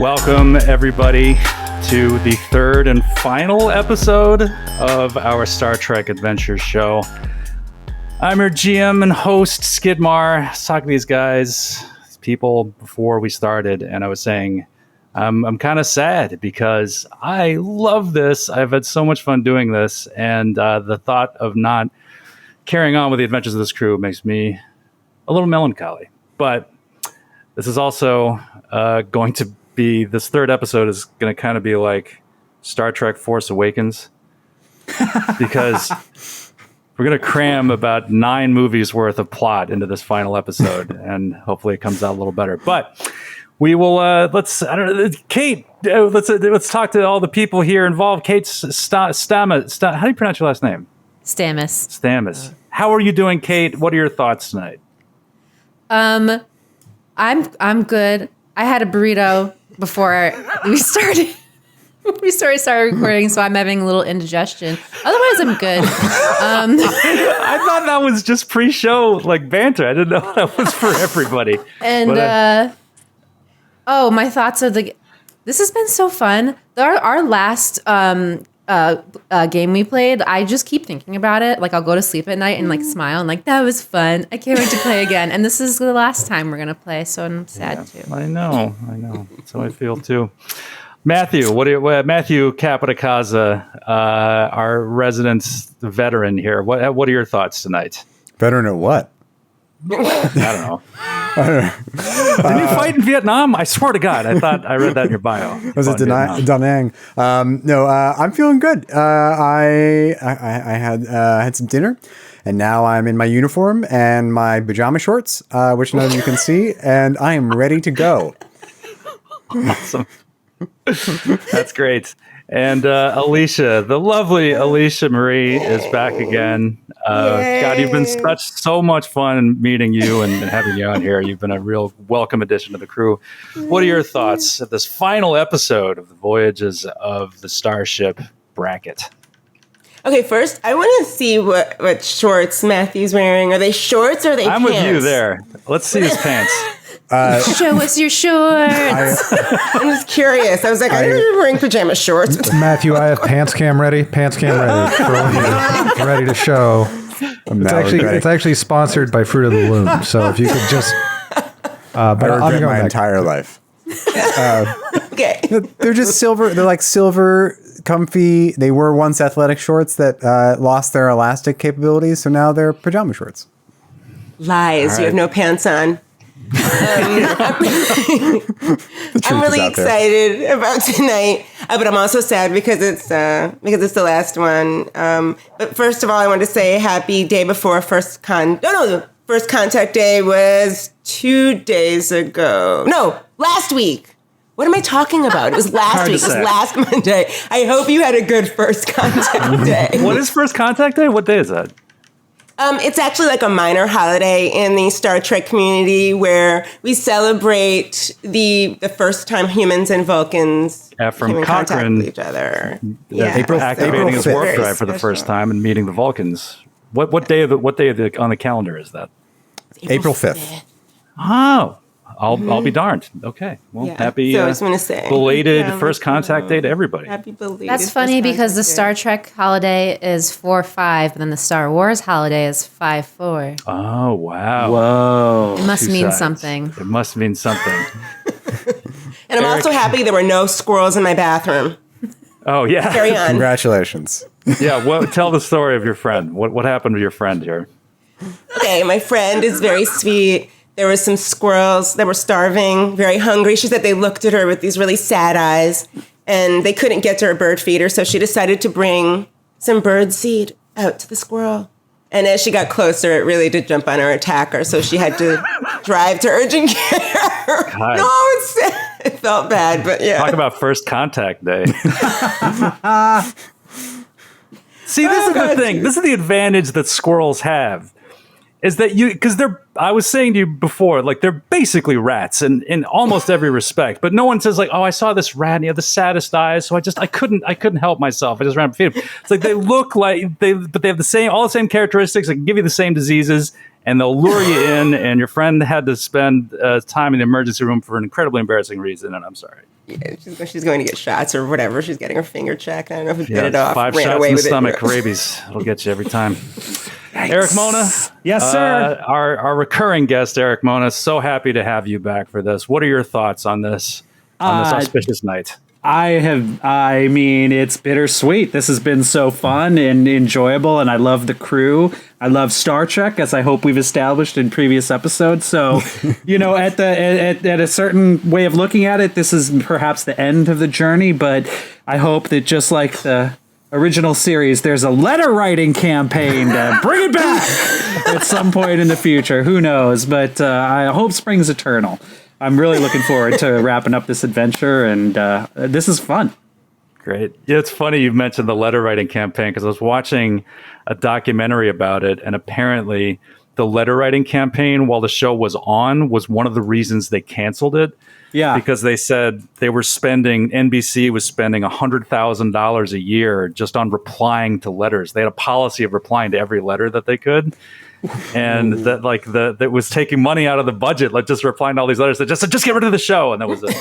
Welcome, everybody, to the third and final episode of our Star Trek Adventure show. I'm your GM and host, Skidmar. I was talking to these guys, people, before we started, and I was saying I'm kind of sad because I love this. I've had so much fun doing this, and the thought of not carrying on with the adventures of this crew makes me a little melancholy. But this is also going to be, this third episode is going to kind of be like Star Trek Force Awakens, because we're going to cram about 9 movies worth of plot into this final episode, and hopefully it comes out a little better. But we will, Kate, let's talk to all the people here involved. Kate Stamets, how do you pronounce your last name? Stamets. How are you doing, Kate? What are your thoughts tonight? I'm good. I had a burrito before we started. Started recording, so I'm having a little indigestion. Otherwise, I'm good. I thought that was just pre-show like banter. I didn't know that was for everybody. And my thoughts are this has been so fun. Our last game we played, I just keep thinking about it. Like, I'll go to sleep at night and like smile and like, that was fun. I can't wait to play again. And this is the last time we're gonna play, so I'm sad too. I know. That's how I feel too. Matthew, Matthew Capitacasa, our resident veteran here. What are your thoughts tonight? Veteran at what? I don't know. Did you fight in Vietnam? I swear to God, I thought I read that in your bio. Was it Da Nang? No, I'm feeling good. I had some dinner, and now I'm in my uniform and my pajama shorts, which none of you can see, and I am ready to go. Awesome. That's great. And Alicia, the lovely Alicia Marie, is back again. God, you've been so much fun meeting you and having you out here. You've been a real welcome addition to the crew. What are your thoughts of this final episode of the Voyages of the Starship Bracket? Okay, first, I want to see what shorts Matthew's wearing. Are they shorts or are they pants? I'm with you there. Let's see his pants. Show us your shorts. I'm just curious. I was like, I know you're wearing pajama shorts. Matthew, I have pants cam ready. Pants cam ready. For when you're ready to show. It's actually sponsored by Fruit of the Loom. So if you could just, but I regret my entire life. Okay, they're just silver. They're like silver, comfy. They were once athletic shorts that lost their elastic capabilities, so now they're pajama shorts. Lies. Right. You have no pants on. I'm really excited about tonight, but I'm also sad because it's the last one. But first of all, I want to say happy day before first contact day was 2 days ago. No, last week. What am I talking about? It was last week. It was last Monday. I hope you had a good first contact day. What is first contact day? What day is that? It's actually like a minor holiday in the Star Trek community where we celebrate the first time humans and Vulcans from Cochrane with each other. Activating his warp drive for the first time and meeting the Vulcans. What day on the calendar is that? April 5th. Oh, I'll be darned. Okay. Well, happy I was going to say, belated first contact day to everybody. Happy belated. That's funny because the Star Trek holiday is 4/5, and then the Star Wars holiday is 5/4. Oh, wow. Whoa. It must mean something. It must mean something. And I'm also happy there were no squirrels in my bathroom. Oh, yeah. Carry on. Congratulations. Yeah. Tell the story of your friend. What happened to your friend here? Okay, my friend is very sweet. There were some squirrels that were starving, very hungry. She said they looked at her with these really sad eyes, and they couldn't get to her bird feeder, so she decided to bring some bird seed out to the squirrel. And as she got closer, it really did jump on her, attack her, so she had to drive to urgent care. God. No, it felt bad, but yeah. Talk about first contact day. See, this is the thing. This is the advantage that squirrels have. Is that I was saying to you before, like, they're basically rats in almost every respect, but no one says like, oh, I saw this rat and he had the saddest eyes, so I couldn't help myself. I just ran to feed him. It's like they look like but they have all the same characteristics. They can give you the same diseases, and they'll lure you in, and your friend had to spend time in the emergency room for an incredibly embarrassing reason, and I'm sorry. Yeah, she's going to get shots or whatever. She's getting her finger checked. I don't know who bit it off. 5 ran shots away in the with stomach, it. rabies. It'll get you every time. Eric Mona. Yes, sir. Our recurring guest, Eric Mona. So happy to have you back for this. What are your thoughts on this auspicious night? I mean, it's bittersweet. This has been so fun and enjoyable, and I love the crew. I love Star Trek, as I hope we've established in previous episodes. So, at a certain way of looking at it, this is perhaps the end of the journey, but I hope that just like the original series, there's a letter writing campaign to bring it back at some point in the future. Who knows? But I hope spring's eternal. I'm really looking forward to wrapping up this adventure, and this is fun. Great. Yeah, it's funny you mentioned the letter writing campaign because I was watching a documentary about it, and apparently the letter writing campaign while the show was on was one of the reasons they canceled it. Yeah. Because they said NBC was spending $100,000 a year just on replying to letters. They had a policy of replying to every letter that they could. And that was taking money out of the budget, like just replying to all these letters that just said, just get rid of the show. And that was it.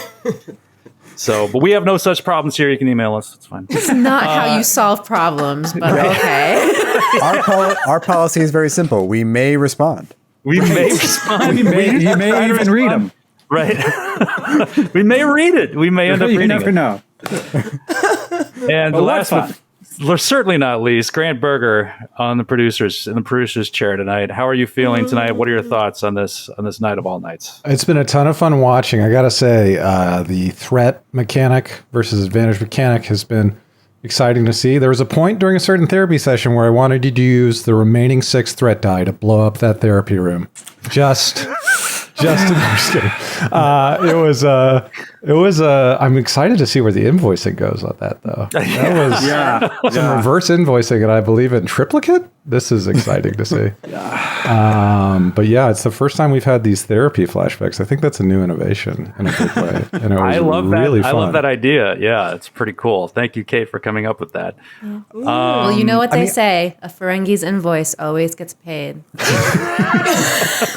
So, but we have no such problems here. You can email us. It's fine. It's not how you solve problems, but okay. Our policy is very simple. We may respond. We may respond. You may even read them. Right. We may read it. We may end up reading it. You never know. And the last one, certainly not least, Grant Berger in the producer's chair tonight. How are you feeling tonight? What are your thoughts on this night of all nights? It's been a ton of fun watching. I got to say, the threat mechanic versus advantage mechanic has been exciting to see. There was a point during a certain therapy session where I wanted you to use the remaining 6 threat die to blow up that therapy room. Just just kidding. I'm excited to see where the invoicing goes on that, though. That was some reverse invoicing, and I believe in triplicate. This is exciting to see. But yeah, it's the first time we've had these therapy flashbacks. I think that's a new innovation in a big way. And it was I love really that. fun. I love that idea. Yeah, it's pretty cool. Thank you, Kate, for coming up with that. Well, you know what they say: a Ferengi's invoice always gets paid.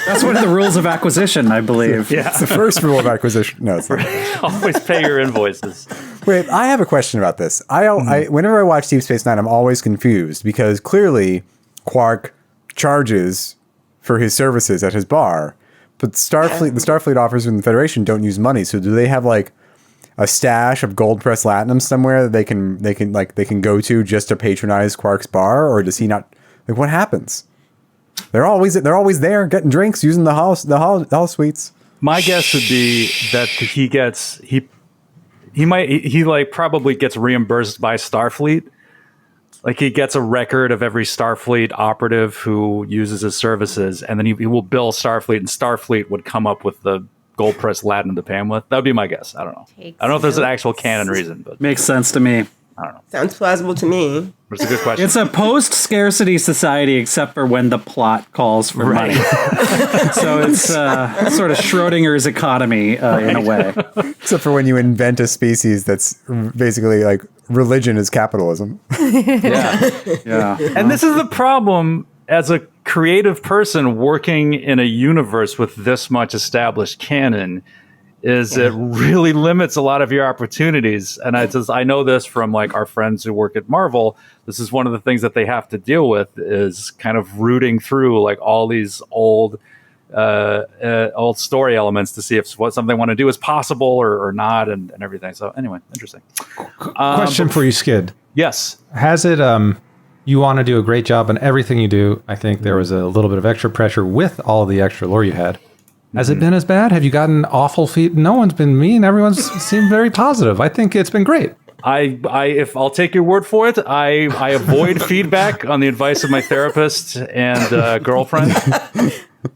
That's one of the rules of acquisition, I believe. Yeah, It's the first rule of acquisition. No, it's not. always pay your invoices. Wait, I have a question about this. Whenever I watch Deep Space Nine, I'm always confused because clearly Quark charges for his services at his bar, but the Starfleet officers in the Federation don't use money. So do they have like a stash of gold pressed latinum somewhere that they can go to just to patronize Quark's bar, or does he not? Like, what happens? They're always there getting drinks, using the hall suites. My guess would be that he probably gets reimbursed by Starfleet. Like, he gets a record of every Starfleet operative who uses his services, and then he will bill Starfleet, and Starfleet would come up with the gold pressed latinum to pay him with. That would be my guess. I don't know. I don't know if there's an actual canon reason, but Makes sense to me. I don't know. Sounds plausible to me. But it's a good question. It's a post-scarcity society, except for when the plot calls for money. So it's sort of Schrodinger's economy in a way. Except for when you invent a species that's basically like religion is capitalism. Yeah. And this is the problem as a creative person working in a universe with this much established canon, is it really limits a lot of your opportunities. And I know this from like our friends who work at Marvel. This is one of the things that they have to deal with, is kind of rooting through like all these old story elements to see if something they want to do is possible or not, and everything. So anyway, interesting. Question for you, Skid. Yes. Has it, you want to do a great job on everything you do. I think there was a little bit of extra pressure with all the extra lore you had. Has it been as bad? Have you gotten awful feedback? No one's been mean. Everyone's seemed very positive. I think it's been great. If I'll take your word for it, I avoid feedback on the advice of my therapist and girlfriend.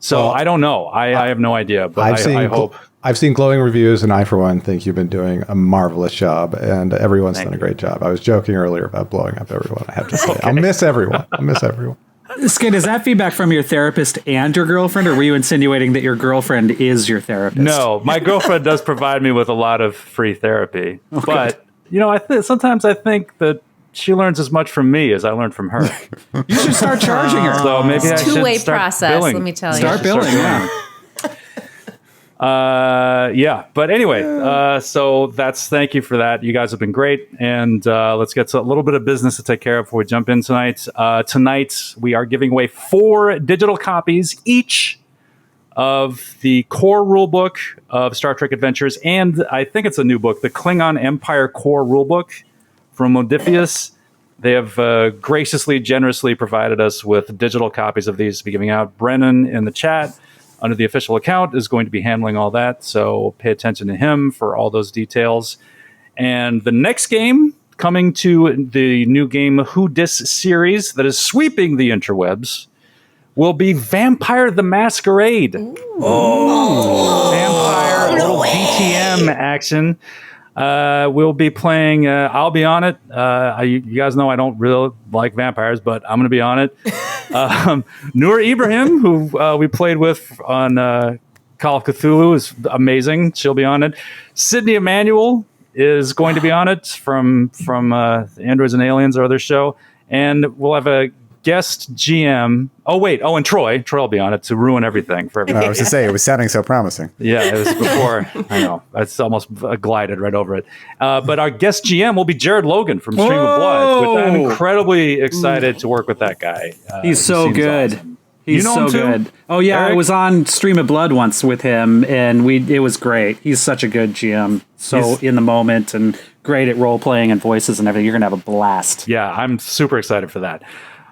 So I don't know. I have no idea, but I hope. I've seen glowing reviews, and I, for one, think you've been doing a marvelous job, and everyone's done a great job. I was joking earlier about blowing up everyone. I have to say, I'll miss everyone. Skid, is that feedback from your therapist and your girlfriend, or were you insinuating that your girlfriend is your therapist? No, my girlfriend does provide me with a lot of free therapy. Okay. But, sometimes I think that she learns as much from me as I learned from her. You should start charging her. So maybe I should Two-way start process, billing. let me tell you. Start billing, yeah. Yeah, but anyway, so thank you for that. You guys have been great, and let's get to a little bit of business to take care of before we jump in tonight. Tonight we are giving away 4 digital copies each of the core rulebook of Star Trek Adventures, and I think it's a new book, the Klingon Empire core rulebook from Modiphius. They have graciously, generously provided us with digital copies of these to be giving out. Brennan in the chat under the official account is going to be handling all that, so pay attention to him for all those details. And the next game, coming to the new game Who Dis series that is sweeping the interwebs, will be Vampire the Masquerade. Oh, Vampire, a little BTM action. We'll be playing, I'll be on it. You guys know I don't really like vampires, but I'm going to be on it. Noor Ibrahim, who we played with on Call of Cthulhu, is amazing. She'll be on it. Sydney Emanuel is going to be on it from Androids and Aliens, our other show. And we'll have a guest GM. And Troy will be on it to ruin everything for everybody. I was to say, it was sounding so promising. Yeah, it was before. I know. It's almost glided right over it. But our guest GM will be Jared Logan from Stream of Blood, which I'm incredibly excited to work with that guy. He's so good. Awesome. He's You know him so too? good. Oh yeah, Eric? I was on Stream of Blood once with him, and it was great. He's such a good GM. So He's- in the moment and great at role playing and voices and everything. You're gonna have a blast. Yeah, I'm super excited for that.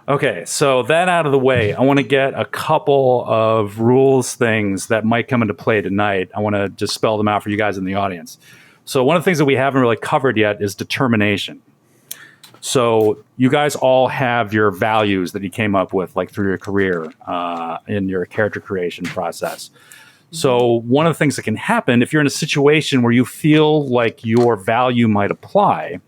Okay, so that out of the way, I want to get a couple of rules things that might come into play tonight. I want to just spell them out for you guys in the audience. So one of the things that we haven't really covered yet is determination. So you guys all have your values that you came up with, like through your career in your character creation process. So one of the things that can happen if you're in a situation where you feel like your value might apply,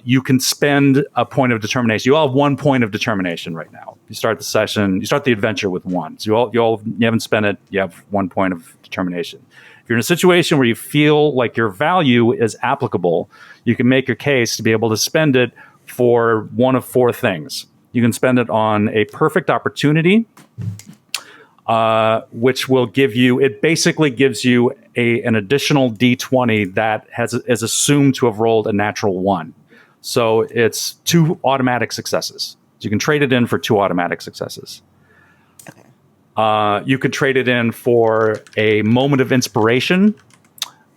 you can spend a point of determination. You all have 1 point of determination right now. You start the adventure with 1. So you haven't spent it. You have 1 point of determination. If you're in a situation where you feel like your value is applicable, you can make your case to be able to spend it for one of 4 things. You can spend it on a perfect opportunity, which will give you, it basically gives you an additional D20 that is assumed to have rolled a natural 1. So it's 2 automatic successes. So you can trade it in for 2 automatic successes. You could trade it in for a moment of inspiration,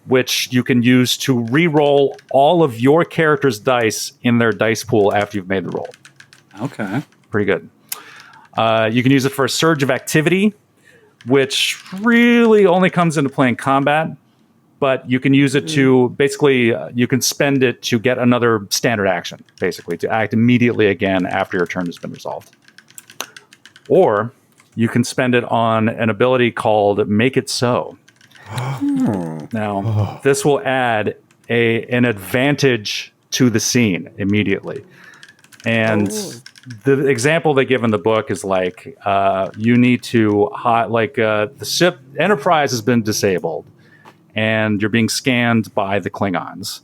which you can use to re-roll all of your character's dice in their dice pool after you've made the roll. Okay. Pretty good. You can use it for a surge of activity, which really only comes into play in combat, but you can use it to basically, you can spend it to get another standard action, basically, to act immediately again after your turn has been resolved. Or you can spend it on an ability called Make It So. Now, this will add an advantage to the scene immediately. And the example they give in the book is like, you need to the ship Enterprise has been disabled and you're being scanned by the Klingons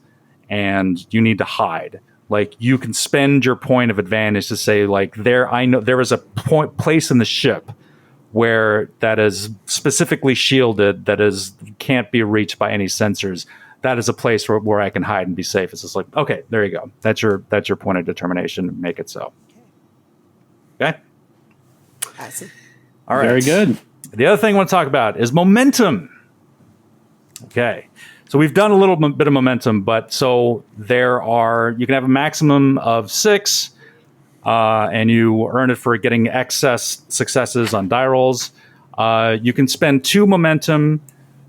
and you need to hide. Like, you can spend your point of advantage to say, like, I know there is a place in the ship where that is specifically shielded, can't be reached by any sensors. That is a place where I can hide and be safe. It's just like, okay, there you go. That's your point of determination. Make it so. Okay. Awesome. All right. Very good. The other thing I want to talk about is momentum. Okay. So we've done a little bit of momentum, but so you can have a maximum of 6, and you earn it for getting excess successes on die rolls. You can spend 2 momentum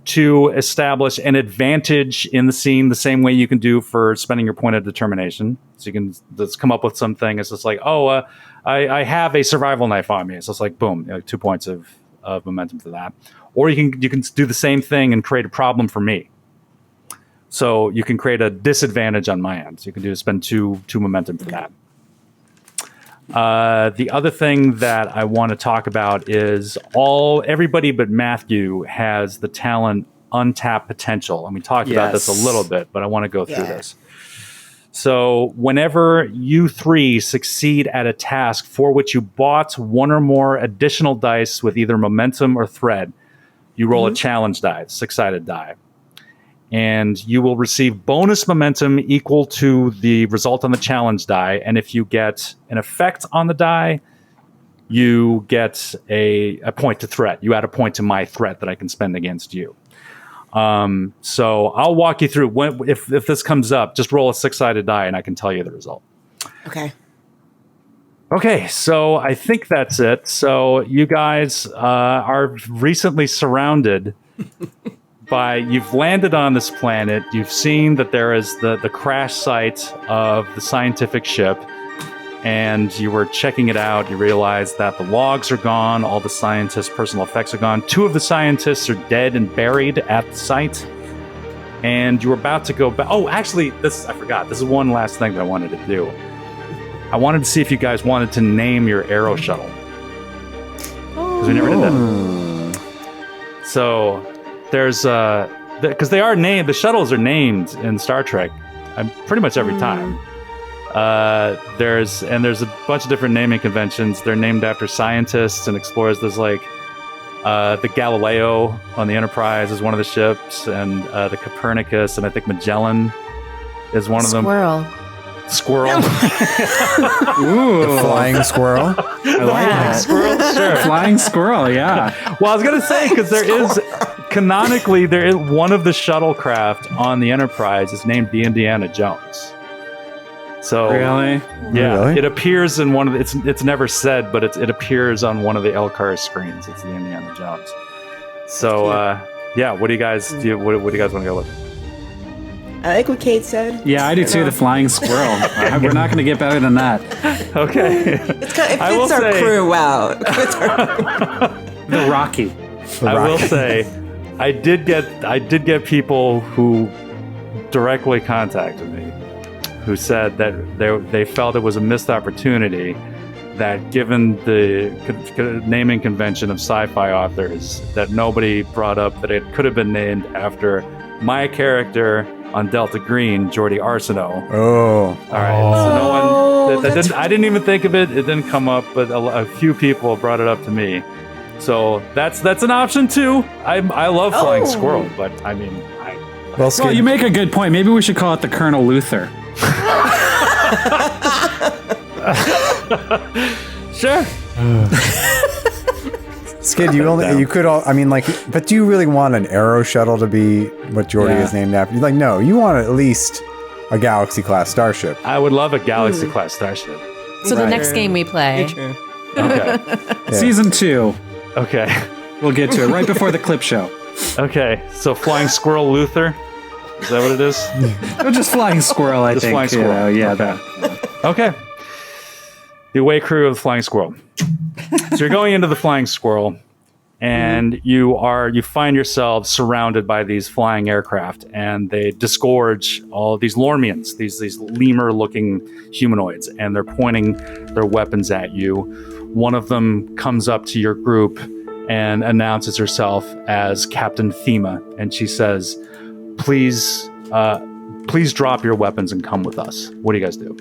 to establish an advantage in the scene the same way you can do for spending your point of determination. So you can just come up with something. It's just like, I have a survival knife on me. It's just like, boom, 2 points of momentum for that. Or you can do the same thing and create a problem for me. So you can create a disadvantage on my end. So you can spend two momentum for that. The other thing that I want to talk about is everybody but Matthew has the talent Untapped Potential. And we talked about this a little bit, but I want to go through this. So whenever you three succeed at a task for which you bought one or more additional dice with either momentum or threat, you roll a challenge die, 6-sided die. And you will receive bonus momentum equal to the result on the challenge die. And if you get an effect on the die, you get a point to threat. You add a point to my threat that I can spend against you. So I'll walk you through if this comes up, just roll a 6-sided die and I can tell you the result. Okay. Okay, so I think that's it. So you guys are recently surrounded by, you've landed on this planet. You've seen that there is the crash site of the scientific ship, and you were checking it out. You realize that the logs are gone. All the scientists' personal effects are gone. 2 of the scientists are dead and buried at the site. And you were about to go back. Oh, actually, I forgot. This is one last thing that I wanted to do. I wanted to see if you guys wanted to name your aero shuttle. Because we never did that. So there's, because they are named, the shuttles are named in Star Trek pretty much every time. There's a bunch of different naming conventions. They're named after scientists and explorers. There's like the Galileo on the Enterprise is one of the ships, and the Copernicus, and I think Magellan is one of them. Squirrel. Ooh, Flying squirrel. I like that. Squirrel, sure. Flying squirrel, yeah. Well, I was gonna say, because canonically there is one of the shuttlecraft on the Enterprise is named the Indiana Jones. So Really? yeah, Really? it appears in one of it's never said, but it appears on one of the LCAR screens. It's the Indiana Jones. So yeah, what do you guys want to go with? I like what Kate said. Yeah, I do too, the flying squirrel. We're not going to get better than that. Okay. It fits our crew well. The Rocky. I will say, I did get people who directly contacted me, who said that they felt it was a missed opportunity, that given the naming convention of sci-fi authors, that nobody brought up that it could have been named after my character on Delta Green, Geordie Arsenault. Oh. All right. So no one. I didn't even think of it. It didn't come up, but a few people brought it up to me. So that's an option too. I love flying squirrel, but I mean, Well, you make a good point. Maybe we should call it the Colonel Luther. Sure. Skid, but do you really want an aero shuttle to be what Geordie is named after? You're like, no, you want at least a Galaxy class starship. I would love a Galaxy class starship. So the next game we play. True. Okay. Season 2. Okay. We'll get to it right before the clip show. Okay. So flying squirrel Luther. Is that what it is? Or just flying squirrel, I Just think. flying squirrel. Yeah, Okay. that. Okay. The away crew of the Flying Squirrel. So you're going into the Flying Squirrel, and you find yourselves surrounded by these flying aircraft, and they disgorge all of these Lormians, these lemur-looking humanoids, and they're pointing their weapons at you. One of them comes up to your group and announces herself as Captain Thema, and she says, please drop your weapons and come with us. What do you guys do?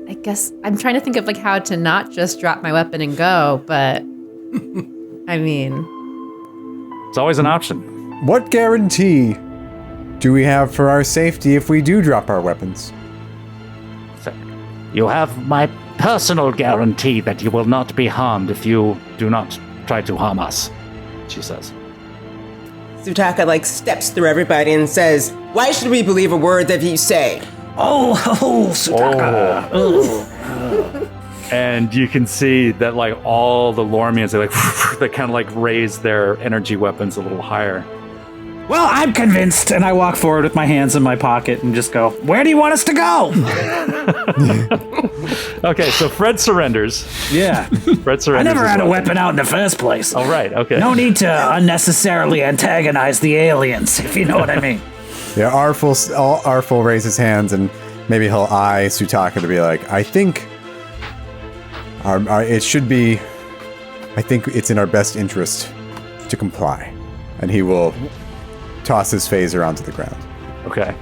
I guess I'm trying to think of like how to not just drop my weapon and go, but I mean, It's always an option. What guarantee do we have for our safety if we do drop our weapons? You have my personal guarantee that you will not be harmed if you do not try to harm us, she says. Sutaka steps through everybody and says, "Why should we believe a word that you say?" Sutaka. And you can see that all the Lormians, they kind of raise their energy weapons a little higher. Well, I'm convinced, and I walk forward with my hands in my pocket and just go, where do you want us to go? Okay, so Fred surrenders. Yeah. Fred surrenders. I never as had a well. weapon out in the first place. All right, okay. No need to unnecessarily antagonize the aliens, if you know what I mean. Yeah, Artful raises hands, and maybe he'll eye Sutaka to be like, I think it should be, I think it's in our best interest to comply. And he will toss his phaser onto the ground. Okay.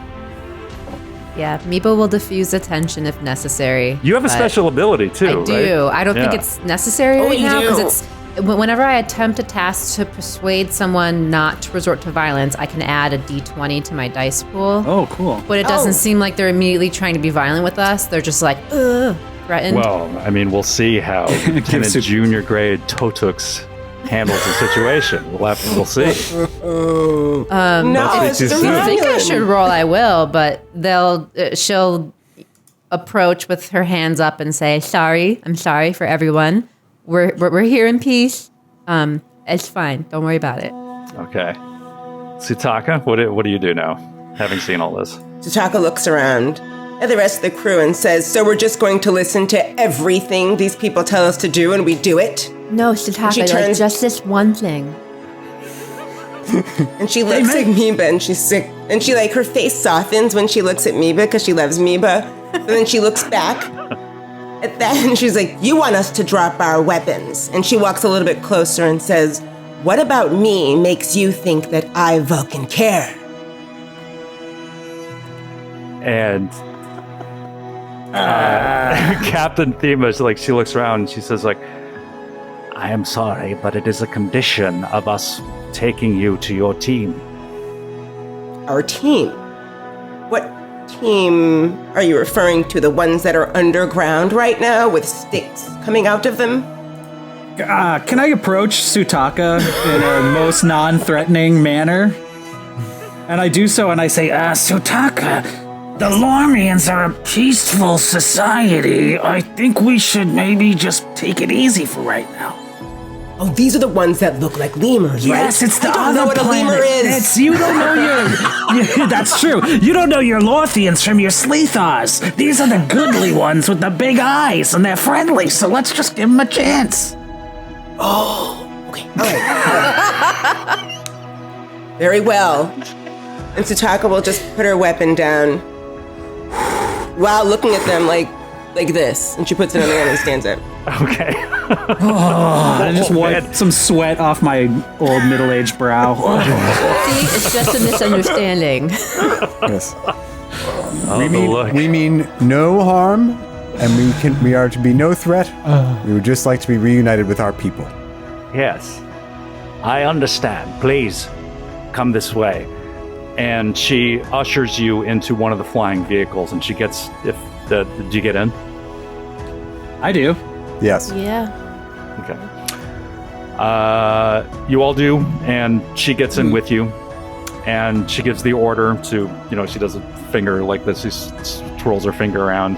Yeah, Meepo will diffuse attention if necessary. You have a but special ability too, I do. right? I don't think Yeah. it's necessary right you now do. because it's whenever I attempt a task to persuade someone not to resort to violence, I can add a d20 to my dice pool. Oh, cool. But it doesn't seem like they're immediately trying to be violent with us. They're just like, ugh, threatened. Well, I mean, we'll see how Lieutenant Super- Junior Grade Totux handles the situation. We'll see. No, it's too the soon. I think I villain. should roll. I will, but she'll approach with her hands up and say, "Sorry, I'm sorry for everyone. We're here in peace. It's fine. Don't worry about it." Okay. Sutaka, what do you do now, having seen all this? Tataka looks around at the rest of the crew and says, "So we're just going to listen to everything these people tell us to do, and we do it?" No, She Sitaka, turns- just this one thing. And she looks at Miba, and she's sick. And she her face softens when she looks at Miba because she loves Miba. But then she looks back at that, and she's like, "You want us to drop our weapons?" And she walks a little bit closer and says, "What about me makes you think that I Vulcan care?" And Captain Thema, she looks around and she says, I am sorry, but it is a condition of us taking you to your team. Our team. What team are you referring to? The ones that are underground right now with sticks coming out of them? Can I approach Sutaka in a most non-threatening manner? And I do so, and I say, Sutaka, the Lormians are a peaceful society. I think we should maybe just take it easy for right now. Oh, these are the ones that look like lemurs, Yes, right? it's the I don't other know what planet. a lemur is. It's, you don't know your... That's true. You don't know your Lorthians from your Sleethars. These are the goodly ones with the big eyes, and they're friendly, so let's just give them a chance. Okay, all right. Very well. And Sutaka will just put her weapon down while looking at them like this. And she puts it on the ground and stands up. Okay. I just wipe some sweat off my old middle-aged brow. See, it's just a misunderstanding. Yes. Look. We mean no harm, and we are to be no threat. We would just like to be reunited with our people. Yes, I understand. Please, Come this way. And she ushers you into one of the flying vehicles, and she gets, do you get in? I do. Yes. Yeah. Okay. You all do, and she gets in with you, and she gives the order to, she does a finger like this, she twirls her finger around,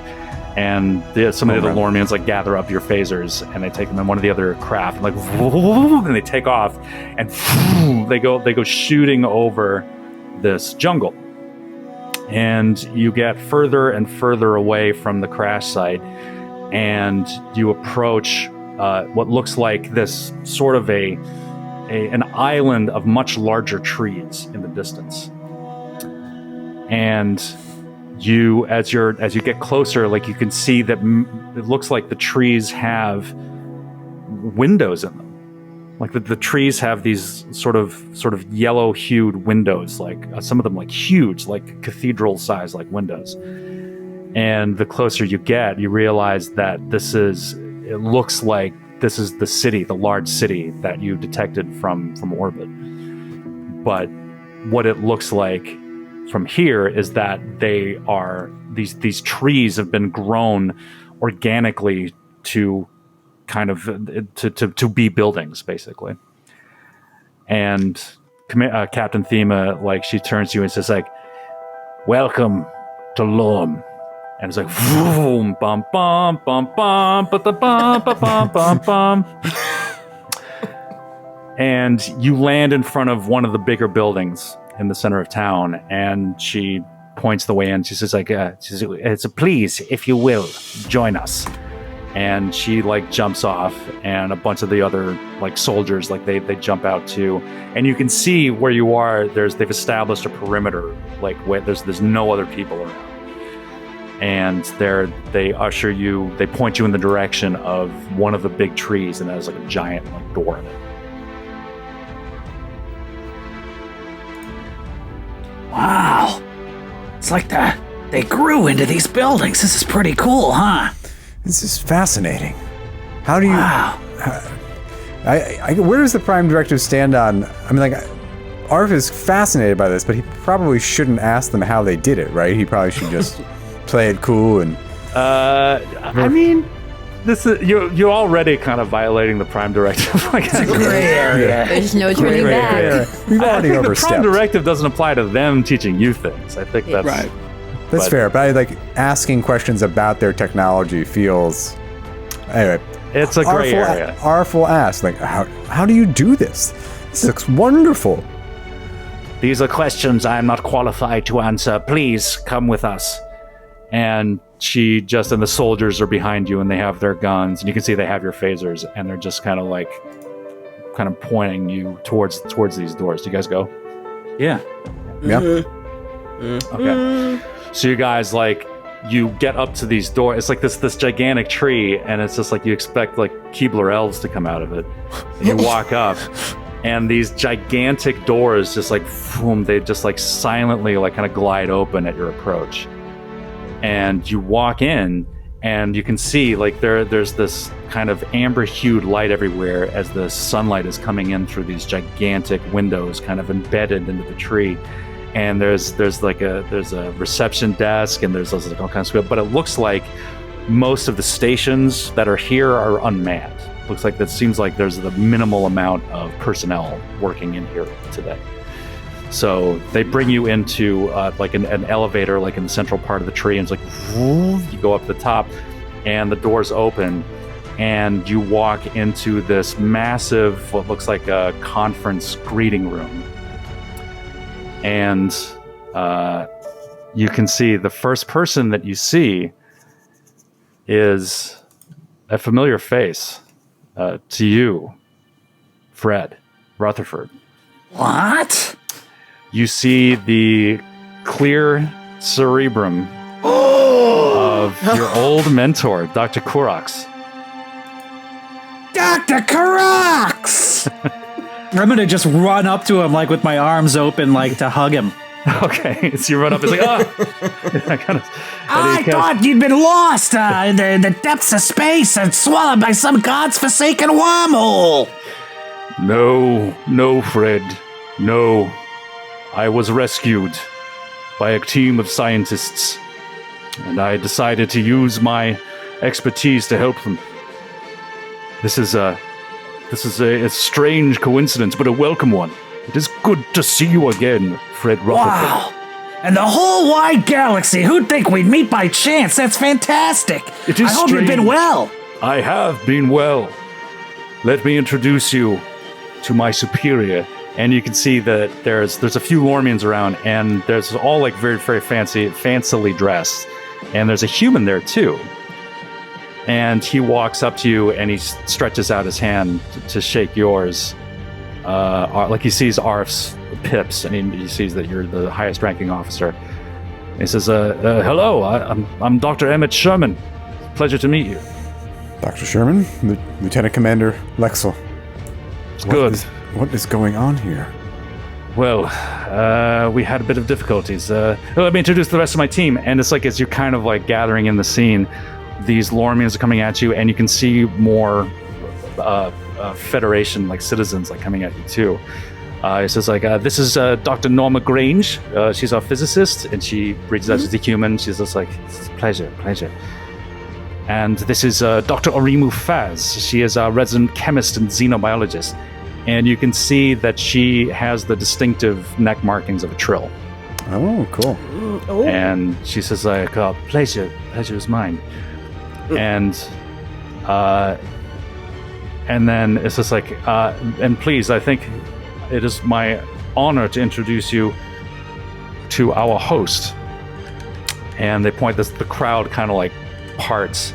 and some of the other Lormians gather up your phasers, and they take them in one of the other craft, and and they take off, and they go shooting over this jungle. And you get further and further away from the crash site, and you approach what looks like this sort of an island of much larger trees in the distance. And you, as you get closer, you can see that it looks like the trees have windows in them. The trees have these sort of yellow-hued windows, some of them huge, cathedral-sized windows. And the closer you get, you realize that it looks like this is the city, the large city that you detected from orbit. But what it looks like from here is that they are these trees have been grown organically to kind of to be buildings, basically. And Captain Thema, she turns to you and says, "Welcome to Loom." And it's boom, bum, bum, bum, bum, ba, da, bum, ba, bum, bum, bum. And you land in front of one of the bigger buildings in the center of town, and she points the way in. She says, "It's a please, if you will, join us." And she jumps off, and a bunch of the other soldiers they jump out too. And you can see where you are. They've established a perimeter, where there's no other people around. And they usher you. They point you in the direction of one of the big trees, and there's a giant door in it. Wow. It's like they grew into these buildings. This is pretty cool, huh? This is fascinating. How do you... Wow. Where does the Prime Directive stand on... I mean, like, Arf is fascinated by this, but he probably shouldn't ask them how they did it, right? He probably should just play it cool and... I mean, this is you're already kind of violating the Prime Directive. Like, it's a Gray area. There's no turning back. We've I already think the overstepped. Prime Directive doesn't apply to them teaching you things. I think that's Right. That's fair, but like asking questions about their technology feels... Anyway, It's a gray area. Arf will ask, like, how do you do this? This looks wonderful. These are questions I am not qualified to answer. Please come with us. And and the soldiers are behind you and they have their guns and you can see they have your phasers and they're just kind of pointing you towards these doors. Do you guys go? Yeah. Yeah. Okay. So you guys you get up to these doors. It's like this gigantic tree, and it's just like you expect like Keebler elves to come out of it. And you walk up, and these gigantic doors just boom, they just silently kind of glide open at your approach. And you walk in, and you can see there's this kind of amber-hued light everywhere as the sunlight is coming in through these gigantic windows, kind of embedded into the tree. And there's a reception desk, and there's all kinds of stuff. But it looks like most of the stations that are here are unmanned. Seems like there's the minimal amount of personnel working in here today. So they bring you into an elevator, in the central part of the tree, and it's you go up the top, and the doors open, and you walk into this massive, what looks like a conference greeting room. And you can see the first person that you see is a familiar face to you, Fred Rutherford. What? You see the clear cerebrum of your old mentor, Dr. Kurax. Dr. Karax! I'm gonna just run up to him with my arms open to hug him. Okay, so you run up, it's I thought you'd been lost in the depths of space and swallowed by some god's forsaken wormhole. No, Fred. No. I was rescued by a team of scientists, and I decided to use my expertise to help them. This is a strange coincidence, but a welcome one. It is good to see you again, Fred Rutherford. Wow. And the whole wide galaxy, who'd think we'd meet by chance? That's fantastic. It is I hope you've been strange. well. I have been well. Let me introduce you to my superior. And you can see that there's a few Lormians around, and there's all very, very fancily dressed. And there's a human there too. And he walks up to you and he stretches out his hand to shake yours. He sees Arf's pips, and he sees that you're the highest ranking officer. He says, hello, I'm Dr. Emmett Sherman. Pleasure to meet you. Dr. Sherman, Lieutenant Commander Lexel. Good. What is going on here? Well, we had a bit of difficulties. Let me introduce the rest of my team. And it's as you're kind of gathering in the scene, these Lormians are coming at you, and you can see more Federation citizens coming at you too. He says this is Dr. Norma Grange. She's our physicist, and she reaches out to the human. She's just pleasure. And this is Dr. Orimu Faz. She is our resident chemist and xenobiologist. And you can see that she has the distinctive neck markings of a trill. Oh, cool. And she says pleasure is mine. And then it's just and please, I think it is my honor to introduce you to our host. And they point the crowd kind of parts,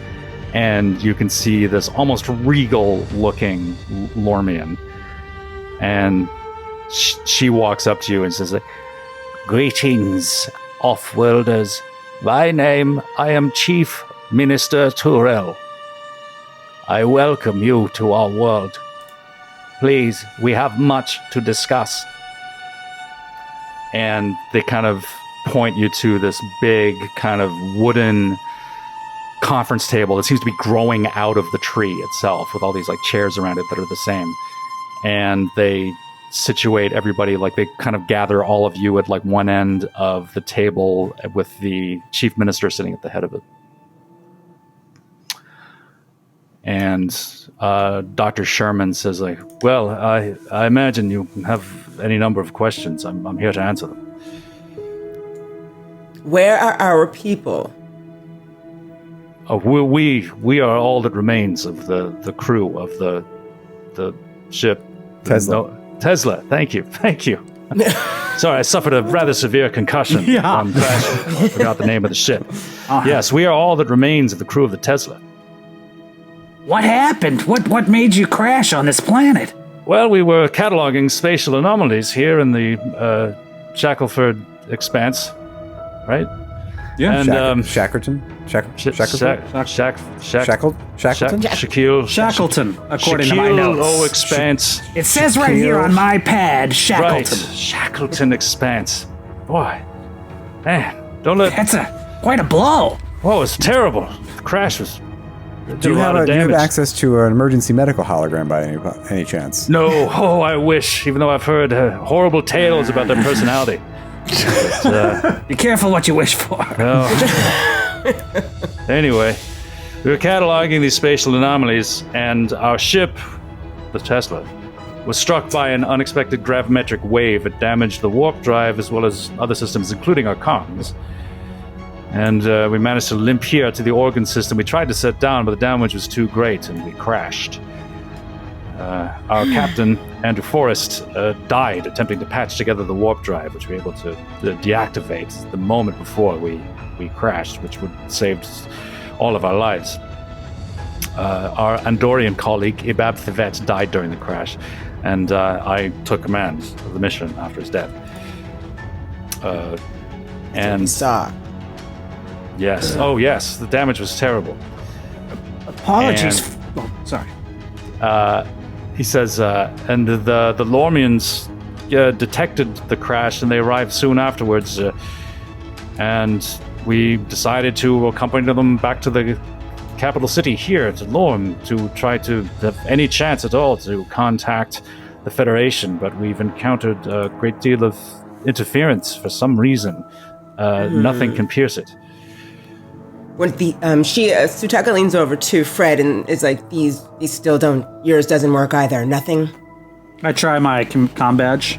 and you can see this almost regal looking Lormian. And she walks up to you and says, greetings, off-worlders. By name, I am Chief Minister Turel. I welcome you to our world. Please, we have much to discuss. and they kind of point you to this big kind of wooden conference table that seems to be growing out of the tree itself, with all these like chairs around it that are the same. And they situate everybody, like they kind of gather all of you at like one end of the table with the chief minister sitting at the head of it. And Dr. Sherman says, like, well, I imagine you have any number of questions. I'm here to answer them. Where are our people? Oh, we are all that remains of the crew of the ship. Tesla. Tesla. Thank you. Sorry, I suffered a rather severe concussion. Crashing. I forgot the name of the ship. Yes, we are all that remains of the crew of the Tesla. What happened? What made you crash on this planet? Well, we were cataloging spatial anomalies here in the Shackleford expanse, right? Yeah. And Shackleton? Shackleton? Shackleton, according to my notes. Expanse. It says right here on my pad, Right, Shackleton. Shackleton expanse. Boy, man, don't let. That's quite a blow. Whoa, it's terrible. The crash was. Do you have access to an emergency medical hologram by any chance? No, oh, I wish. Even though I've heard horrible tales about their personality. But, Be careful what you wish for. well, anyway, we were cataloging these spatial anomalies, and our ship, the Tesla, was struck by an unexpected gravimetric wave. It damaged the warp drive as well as other systems, including our comms. And we managed to limp here to the organ system. We tried to set down, but the damage was too great, and we crashed. Our captain, Andrew Forrest, died attempting to patch together the warp drive, which we were able to deactivate the moment before we crashed, which would have saved all of our lives. Our Andorian colleague, Ibab Thivet, died during the crash, and I took command of the mission after his death. And Saw. yes, oh yes, the damage was terrible. Apologies. And- sorry. He says, and the Lormians detected the crash, and they arrived soon afterwards, and we decided to accompany them back to the capital city here, to Loom, to try to have any chance at all to contact the Federation, but we've encountered a great deal of interference for some reason. Nothing can pierce it. When Sutaka leans over to Fred and is like, these still don't, yours doesn't work either. Nothing? I try my comm badge.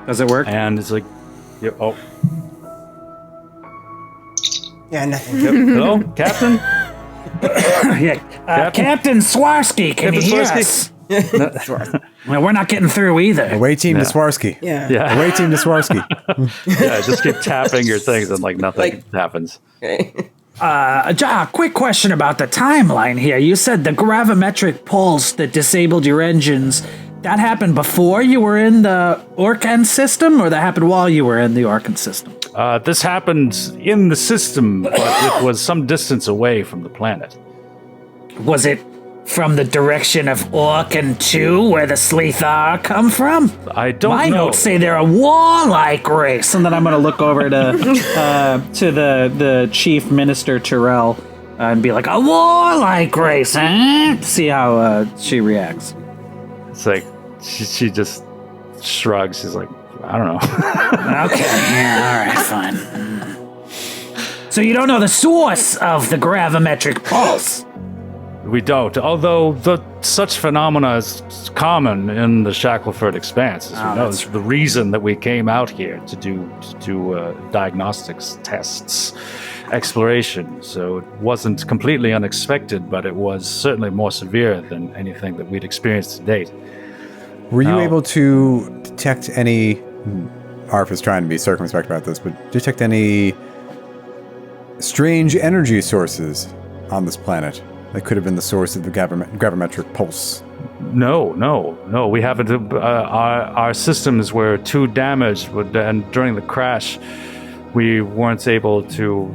Does it work? And it's like, yeah, oh, Yeah, nothing. hello, Captain? Yeah. Captain Swarsky, can you hear us? Well, we're not getting through either. Away team to Swarsky. Yeah. Yeah, Away team to Swarsky. yeah, just keep tapping your things and like nothing happens. Quick question about the timeline here. You said the gravimetric pulse that disabled your engines, that happened before you were in the Orkan system, or that happened while you were in the Orkan system? This happened in the system, but it was some distance away from the planet. Was it from the direction of Orgun II, where the Slithar come from? I don't My know. notes say they're a warlike race. And then I'm going to look over to the chief minister, Terrell, and be like, A warlike race, huh? see how she reacts. It's like she just shrugs. She's like, I don't know. Okay, yeah, all right, fine. So you don't know the source of the gravimetric pulse? We don't. Although such phenomena is common in the Shackleford expanse, as we know. It's the reason that we came out here to do diagnostics tests, exploration. So it wasn't completely unexpected, but it was certainly more severe than anything that we'd experienced to date. Were you No. able to detect any... Arf is trying to be circumspect about this, but detect any strange energy sources on this planet that could have been the source of the gravimetric pulse? No. We haven't. Our systems were too damaged, and during the crash, we weren't able to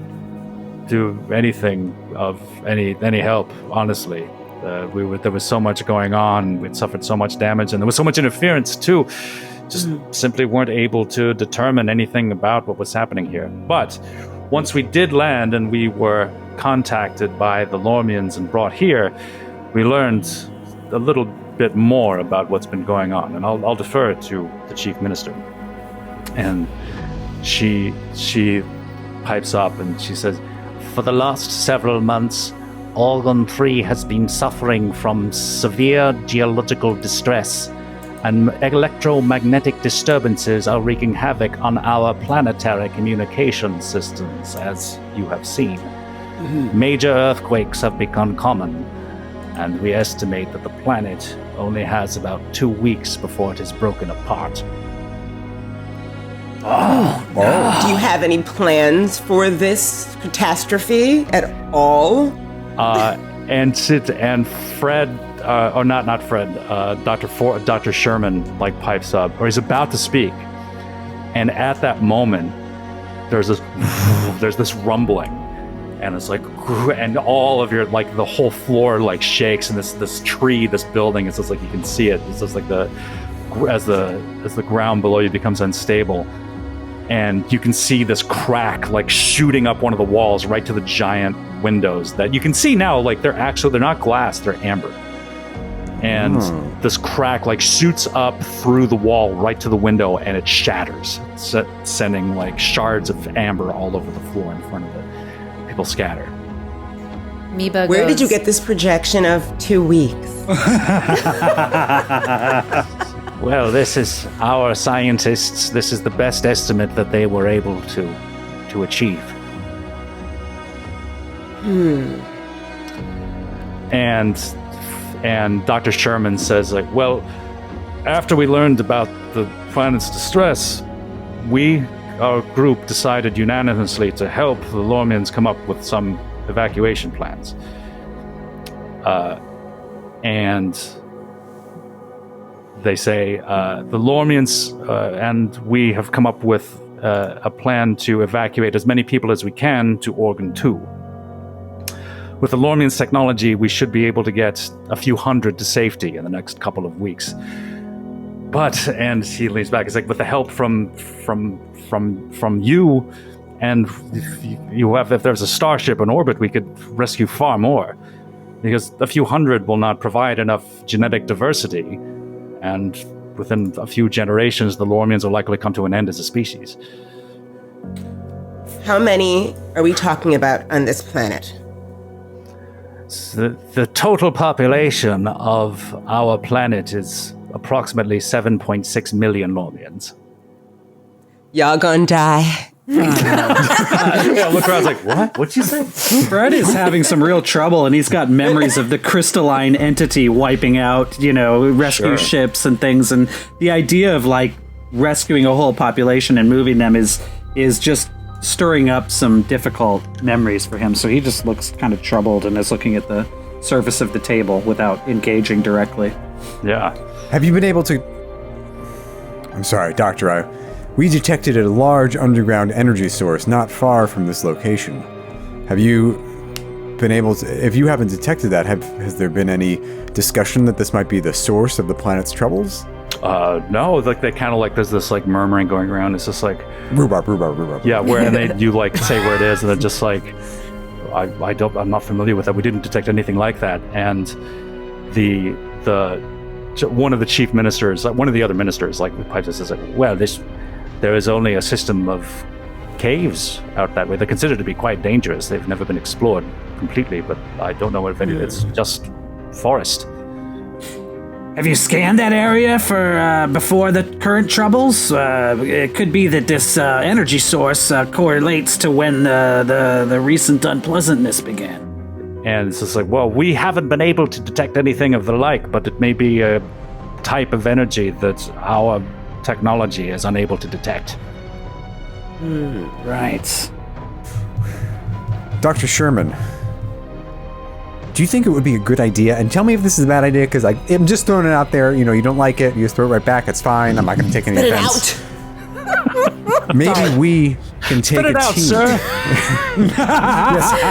do anything of any help. Honestly, there was so much going on. We'd suffered so much damage, and there was so much interference too, just simply weren't able to determine anything about what was happening here. But once we did land and we were contacted by the Lormians and brought here, we learned a little bit more about what's been going on. And I'll defer to the Chief Minister. And she pipes up and she says, "For the last several months, Orgun III has been suffering from severe geological distress, and electromagnetic disturbances are wreaking havoc on our planetary communication systems, as you have seen. Major earthquakes have become common, and we estimate that the planet only has about 2 weeks before it is broken apart." Do you have any plans for this catastrophe at all? And Fred, or not Fred, Dr. Sherman pipes up, or he's about to speak, and at that moment, there's this rumbling, and it's like, and all of your the whole floor shakes, and this tree, this building, it's just you can see it. It's just as the ground below you becomes unstable. And you can see this crack shooting up one of the walls right to the giant windows that you can see now. They're not glass, they're amber. And this crack shoots up through the wall right to the window, and it shatters, sending shards of amber all over the floor in front of it. People scatter. Meba Where goes, did you get this projection of 2 weeks? Well, this is our scientists. This is the best estimate that they were able to achieve. And Dr. Sherman says, well, after we learned about the planet's distress, our group, decided unanimously to help the Lormians come up with some evacuation plans. And they say, the Lormians and we have come up with a plan to evacuate as many people as we can to Orgun II. With the Lormians' technology, we should be able to get a few hundred to safety in the next couple of weeks. But, and he leans back, it's with the help from you, and if there's a starship in orbit, we could rescue far more. Because a few hundred will not provide enough genetic diversity, and within a few generations, the Lormians will likely come to an end as a species. How many are we talking about on this planet? The total population of our planet is approximately 7.6 million Lormians. Y'all gonna die. Yeah, look around what? What'd you say? Fred is having some real trouble, and he's got memories of the crystalline entity wiping out, rescue ships and things. And the idea of rescuing a whole population and moving them is just stirring up some difficult memories for him. So he just looks kind of troubled and is looking at the surface of the table without engaging directly. Yeah. Have you been able to... I'm sorry, Doctor, we detected a large underground energy source not far from this location. Have you been able to... If you haven't detected that, has there been any discussion that this might be the source of the planet's troubles? No, they kind of there's this murmuring going around. It's just Rhubarb. yeah, where and you say where it is, and they're just I'm not familiar with that. We didn't detect anything like that. And one of the chief ministers, one of the other ministers, pipes us says, well, there is only a system of caves out that way. They're considered to be quite dangerous. They've never been explored completely, but I don't know if it's just forest. Have you scanned that area for before the current troubles? It could be that this energy source correlates to when the recent unpleasantness began. And it's just well, we haven't been able to detect anything of the like, but it may be a type of energy that our technology is unable to detect. Right. Dr. Sherman, do you think it would be a good idea? And tell me if this is a bad idea, because I'm just throwing it out there. You don't like it, you just throw it right back. It's fine. I'm not going to take any offense. Maybe we can take Spit it a out, team. sir.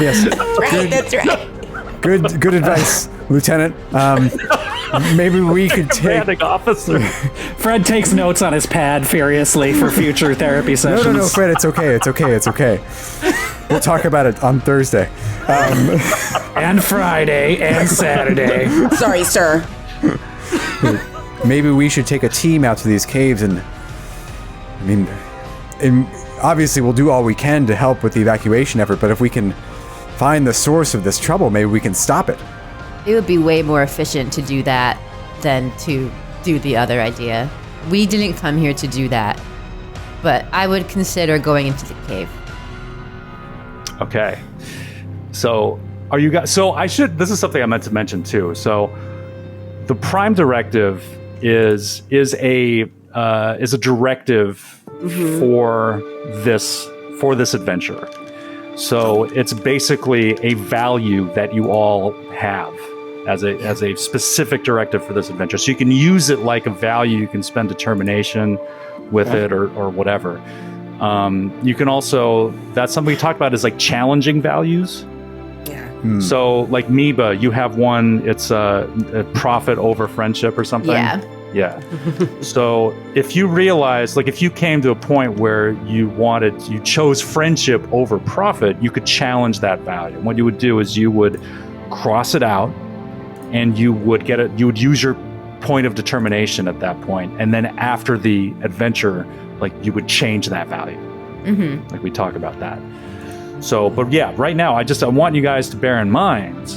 Yes. Right, that's right. Good advice, Lieutenant. Maybe we could take. Commanding officer. Fred takes notes on his pad furiously for future therapy sessions. No, Fred. It's okay. It's okay. It's okay. We'll talk about it on Thursday. And Friday and Saturday. Sorry, sir. Maybe we should take a team out to these caves and. I mean, obviously we'll do all we can to help with the evacuation effort, but if we can find the source of this trouble, maybe we can stop it. It would be way more efficient to do that than to do the other idea. We didn't come here to do that, but I would consider going into the cave. Okay. So, are you guys? So, this is something I meant to mention too. So, the Prime Directive is a directive for this adventure. So it's basically a value that you all have as a specific directive for this adventure. So you can use it like a value. You can spend determination with it or whatever. You can also, that's something we talked about, is like challenging values. So like Meba, you have one, it's a profit over friendship or something. Yeah. So if you realize, like if you came to a point where you chose friendship over profit, you could challenge that value. And what you would do is you would cross it out and you would use your point of determination at that point. And then after the adventure, like you would change that value. Like we talk about that. So, but yeah, right now, I want you guys to bear in mind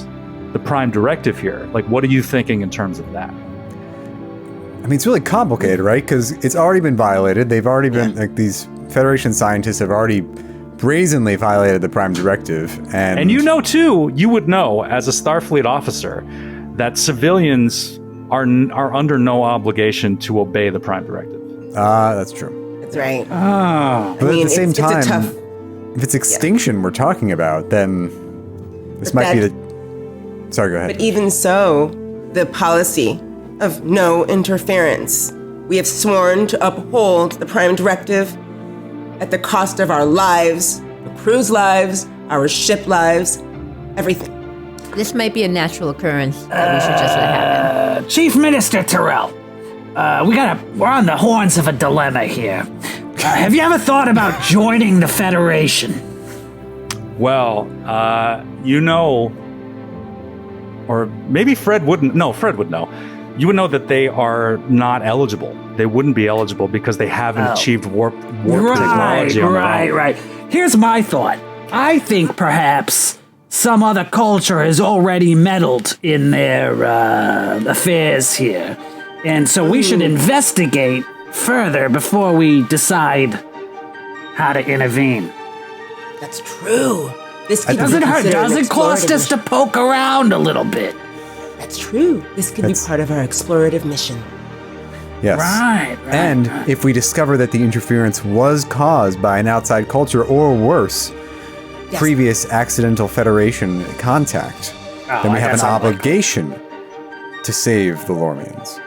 the Prime Directive here. Like, what are you thinking in terms of that? I mean, it's really complicated, right? Because it's already been violated. They've already been, like, these Federation scientists have already brazenly violated the Prime Directive. And you know, too, you would know, as a Starfleet officer, that civilians are under no obligation to obey the Prime Directive. That's true. That's right. But at the same time, it's a tough... if it's extinction we're talking about, then this might be the... Sorry, go ahead. But even so, the policy of no interference. We have sworn to uphold the Prime Directive at the cost of our lives, the crew's lives, our ship lives, everything. This might be a natural occurrence that we should just let happen. Chief Minister Terrell, we're on the horns of a dilemma here. Have you ever thought about joining the Federation? Well, or maybe Fred wouldn't. No, Fred would know. You would know that they are not eligible. They wouldn't be eligible because they haven't achieved warp technology on their own. Right. Here's my thought. I think perhaps some other culture has already meddled in their affairs here. And so we should investigate further before we decide how to intervene. That's true. This could doesn't be hurt. considered Does an it cost us explorative to poke around a little bit? That's true. This could be part of our explorative mission. Yes. Right. And if we discover that the interference was caused by an outside culture or worse, previous accidental Federation contact, then we have an obligation to save the Lormians.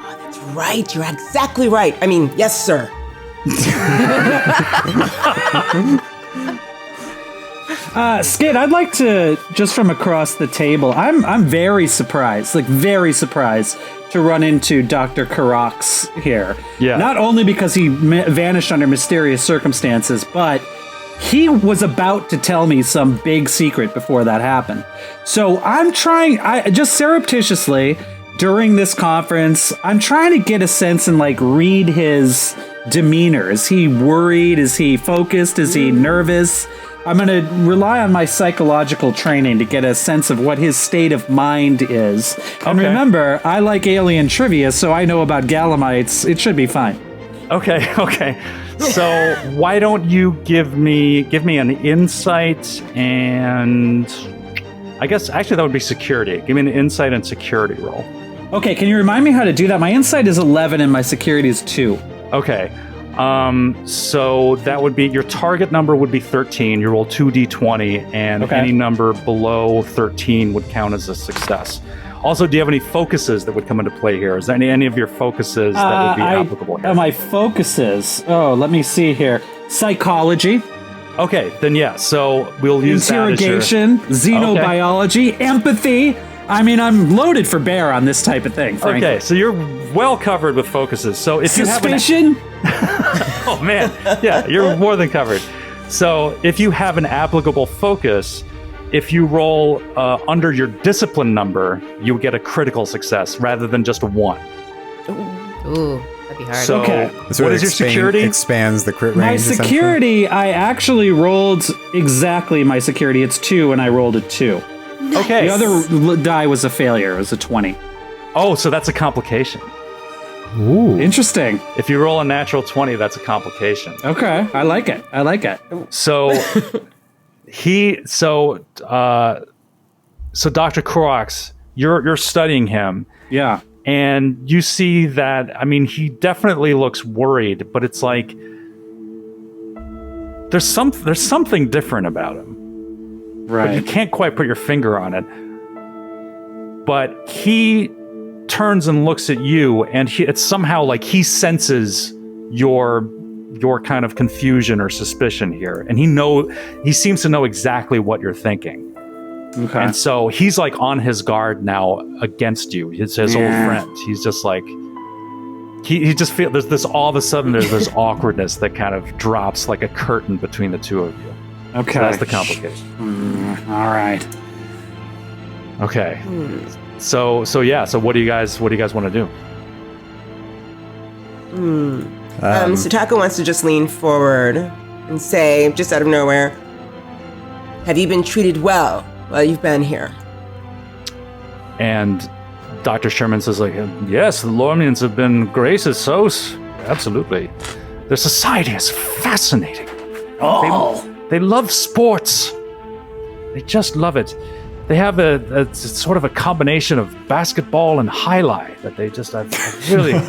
Oh, that's right. You're exactly right. I mean, yes, sir. Skid, I'd like to, just from across the table, I'm very surprised to run into Dr. Karax here. Yeah. Not only because he vanished under mysterious circumstances, but he was about to tell me some big secret before that happened. So I'm trying, just surreptitiously, during this conference, I'm trying to get a sense and read his demeanor. Is he worried? Is he focused? Is he nervous? I'm going to rely on my psychological training to get a sense of what his state of mind is. And remember, I like alien trivia, so I know about Galamites. It should be fine. Okay. So why don't you give me an insight and I guess actually that would be security. Give me an insight and security roll. Okay, can you remind me how to do that? My insight is 11 and my security is 2. Okay. So that would be, your target number would be 13. You roll 2d20, and any number below 13 would count as a success. Also, do you have any focuses that would come into play here? Is there any of your focuses that would be applicable here? My focuses. Oh, let me see here. Psychology. Okay, then yeah. So we'll use interrogation, that as xenobiology, empathy, I mean, I'm loaded for bear on this type of thing, frankly. Okay, so you're well covered with focuses. So if you have Suspicion? oh man, yeah, you're more than covered. So if you have an applicable focus, if you roll under your discipline number, you get a critical success rather than just a 1. Ooh, that'd be hard. So Okay. So what it is your security? Expands the crit My range. essentially? security, I actually rolled exactly my security. It's 2, and I rolled a 2. Okay. The other die was a failure. It was a 20. Oh, so that's a complication. Ooh. Interesting. If you roll a natural 20, that's a complication. Okay, I like it. I like it. So so Dr. Korox, you're studying him, Yeah. and you see that, I mean, he definitely looks worried, but it's like there's something different about him. You Right. can't quite put your finger on it. But he turns and looks at you, and it's somehow like he senses your kind of confusion or suspicion here, and he seems to know exactly what you're thinking. Okay. And so he's like on his guard now against you. It's his old friend. He's just like he just feels there's this all of a sudden there's this awkwardness that kind of drops like a curtain between the two of you. Okay. So that's the complication. All right. Okay. So yeah. So what do you guys want to do? So Taco wants to just lean forward and say, just out of nowhere, "Have you been treated well while you've been here?" And Dr. Sherman says, like, yes, the Lormians have been gracious hosts. Absolutely. Their society is fascinating. They love sports. They just love it. They have a sort of a combination of basketball and highlight that they just, I've really... and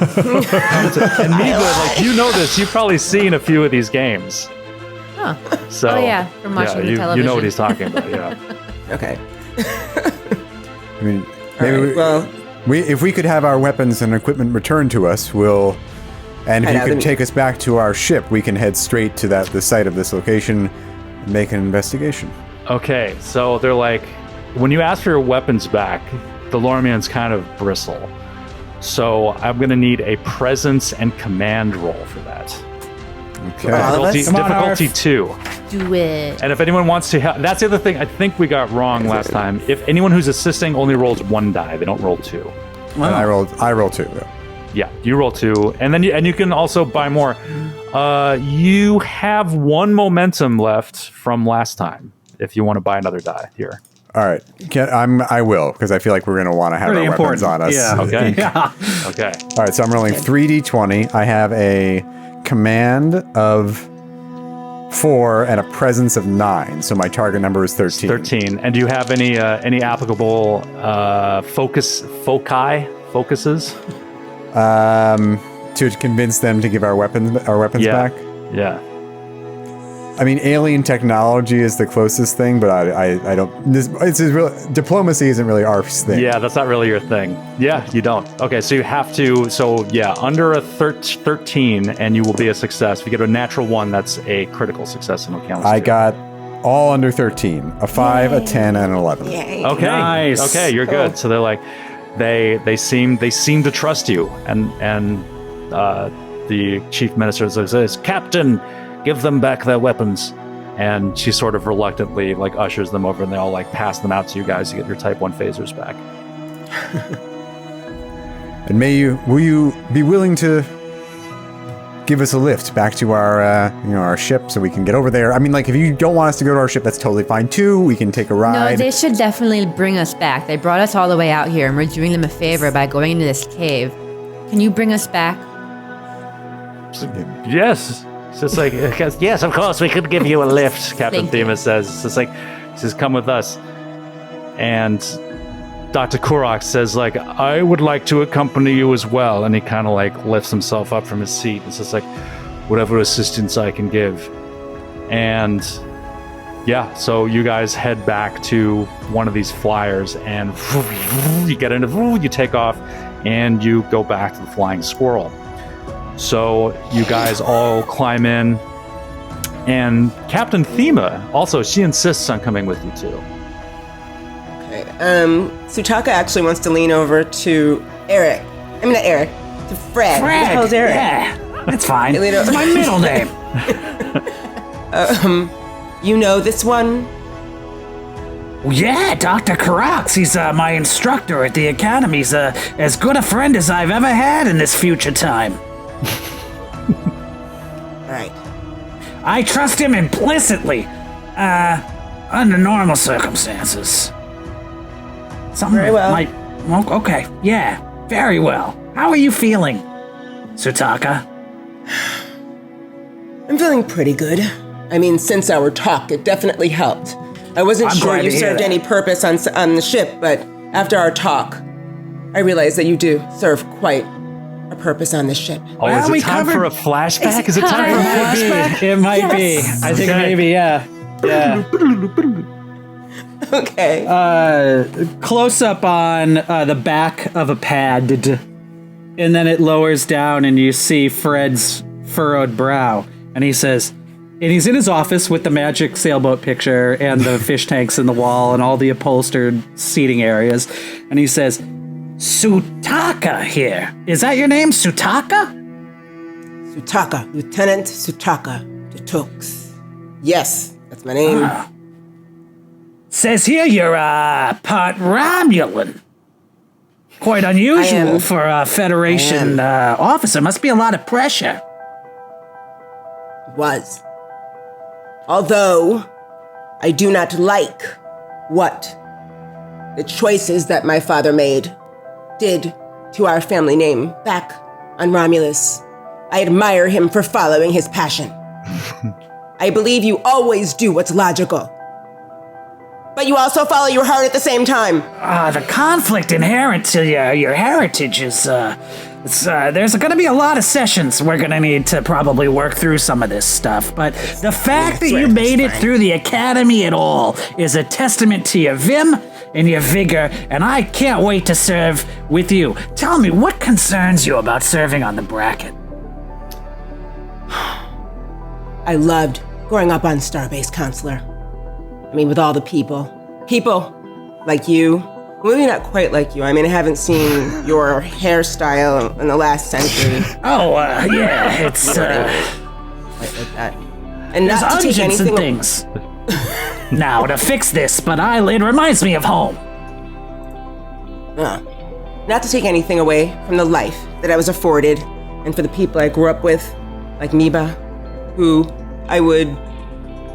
Neva, like, you know this. You've probably seen a few of these games. Huh. So, Oh, yeah, from watching the you television. know what he's talking about, yeah. Okay. I mean, maybe if we could have our weapons and equipment returned to us, and if you could take us back to our ship, we can head straight to the site of this location and make an investigation. Okay, so they're like, when you ask for your weapons back, the Lormians kind of bristle. So I'm going to need a presence and command roll for that. Okay. All of us? Difficulty 2. Do it. And if anyone wants to help, that's the other thing I think we got wrong last time. If anyone who's assisting only rolls 1 die, they don't roll 2. And I rolled 2. Though. Yeah, you roll 2, and then you can also buy more. You have 1 momentum left from last time. If you want to buy another die here. All right, I will, because I feel like we're going to want to have Pretty our weapons on us. Yeah. Okay. Yeah. Okay. All right, so I'm rolling 3d20. I have a command of 4 and a presence of 9, so my target number is 13. 13. And do you have any applicable focuses? To convince them to give our weapons back. Yeah. I mean, alien technology is the closest thing, but I don't. Diplomacy isn't really our thing. Yeah, that's not really your thing. Yeah, you don't. Okay, so you have to. So yeah, under a 13, and you will be a success. If you get a natural 1, that's a critical success, and no count. I got all under 13, a 5, a 10, and an 11. Yay. Okay. Nice. Okay, you're good. So they're like, they seem to trust you, and the chief minister says, "Captain, give them back their weapons." And she sort of reluctantly like ushers them over, and they all like pass them out to you guys to get your Type 1 phasers back. And will you be willing to give us a lift back to our ship so we can get over there? I mean, like, if you don't want us to go to our ship, that's totally fine too. We can take a No, ride. they should definitely bring us back. They brought us all the way out here, and we're doing them a favor by going into this cave. Can you bring us back? Yes. It's just like, yes, of course, we could give you a lift, Captain Thank you. Thema says. It's just like, says, come with us. And Dr. Korox says, like, I would like to accompany you as well. And he kind of like lifts himself up from his seat. It's just like, whatever assistance I can give. And yeah, so you guys head back to one of these flyers, and you get into, you take off, and you go back to the Flying Squirrel. So you guys all climb in, and Captain Thema also, she insists on coming with you too. Okay. Sutaka actually wants to lean over to Eric. I mean, not Eric, to Fred. Who the hell's Eric? Yeah, that's fine. Hey, Lito. It's my middle name. You know this one? Well, yeah, Dr. Karax. He's my instructor at the academy. He's as good a friend as I've ever had in this future time. All right. I trust him implicitly, under normal circumstances. Something Very well. Well, okay, yeah, very well. How are you feeling, Sutaka? I'm feeling pretty good. I mean, since our talk, it definitely helped. I wasn't I'm sure glad you to hear served that. any purpose on the ship, but after our talk, I realized that you do serve quite a purpose on the ship. Oh, is it time for a flashback? Is it time for a flashback? It might be. I think maybe, yeah. Yeah. Okay. Close up on the back of a pad, and then it lowers down, and you see Fred's furrowed brow, and he says, and he's in his office with the magic sailboat picture and the fish tanks in the wall and all the upholstered seating areas, and he says, Sutaka here. Is that your name, Sutaka? Sutaka, Lieutenant Sutaka de Tux. Yes, that's my name. Says here you're part Romulan. Quite unusual am. for a Federation officer. Must be a lot of pressure. Was. Although, I do not like what the choices that my father made did to our family name back on Romulus. I admire him for following his passion. I believe you always do what's logical. But you also follow your heart at the same time. The conflict inherent to your heritage is, there's going to be a lot of sessions we're going to need to probably work through some of this stuff. But the fact that you made it through the academy at all is a testament to your vim and your vigor, and I can't wait to serve with you. Tell me, what concerns you about serving on the bracket? I loved growing up on Starbase, Counselor. I mean, with all the people like you, maybe not quite like you. I mean, I haven't seen your hairstyle in the last century. Yeah, it's, Like that. And there's not to take ungeents and anything. things. Now, to fix this, but it reminds me of home. Not to take anything away from the life that I was afforded, and for the people I grew up with, like Miba, who I would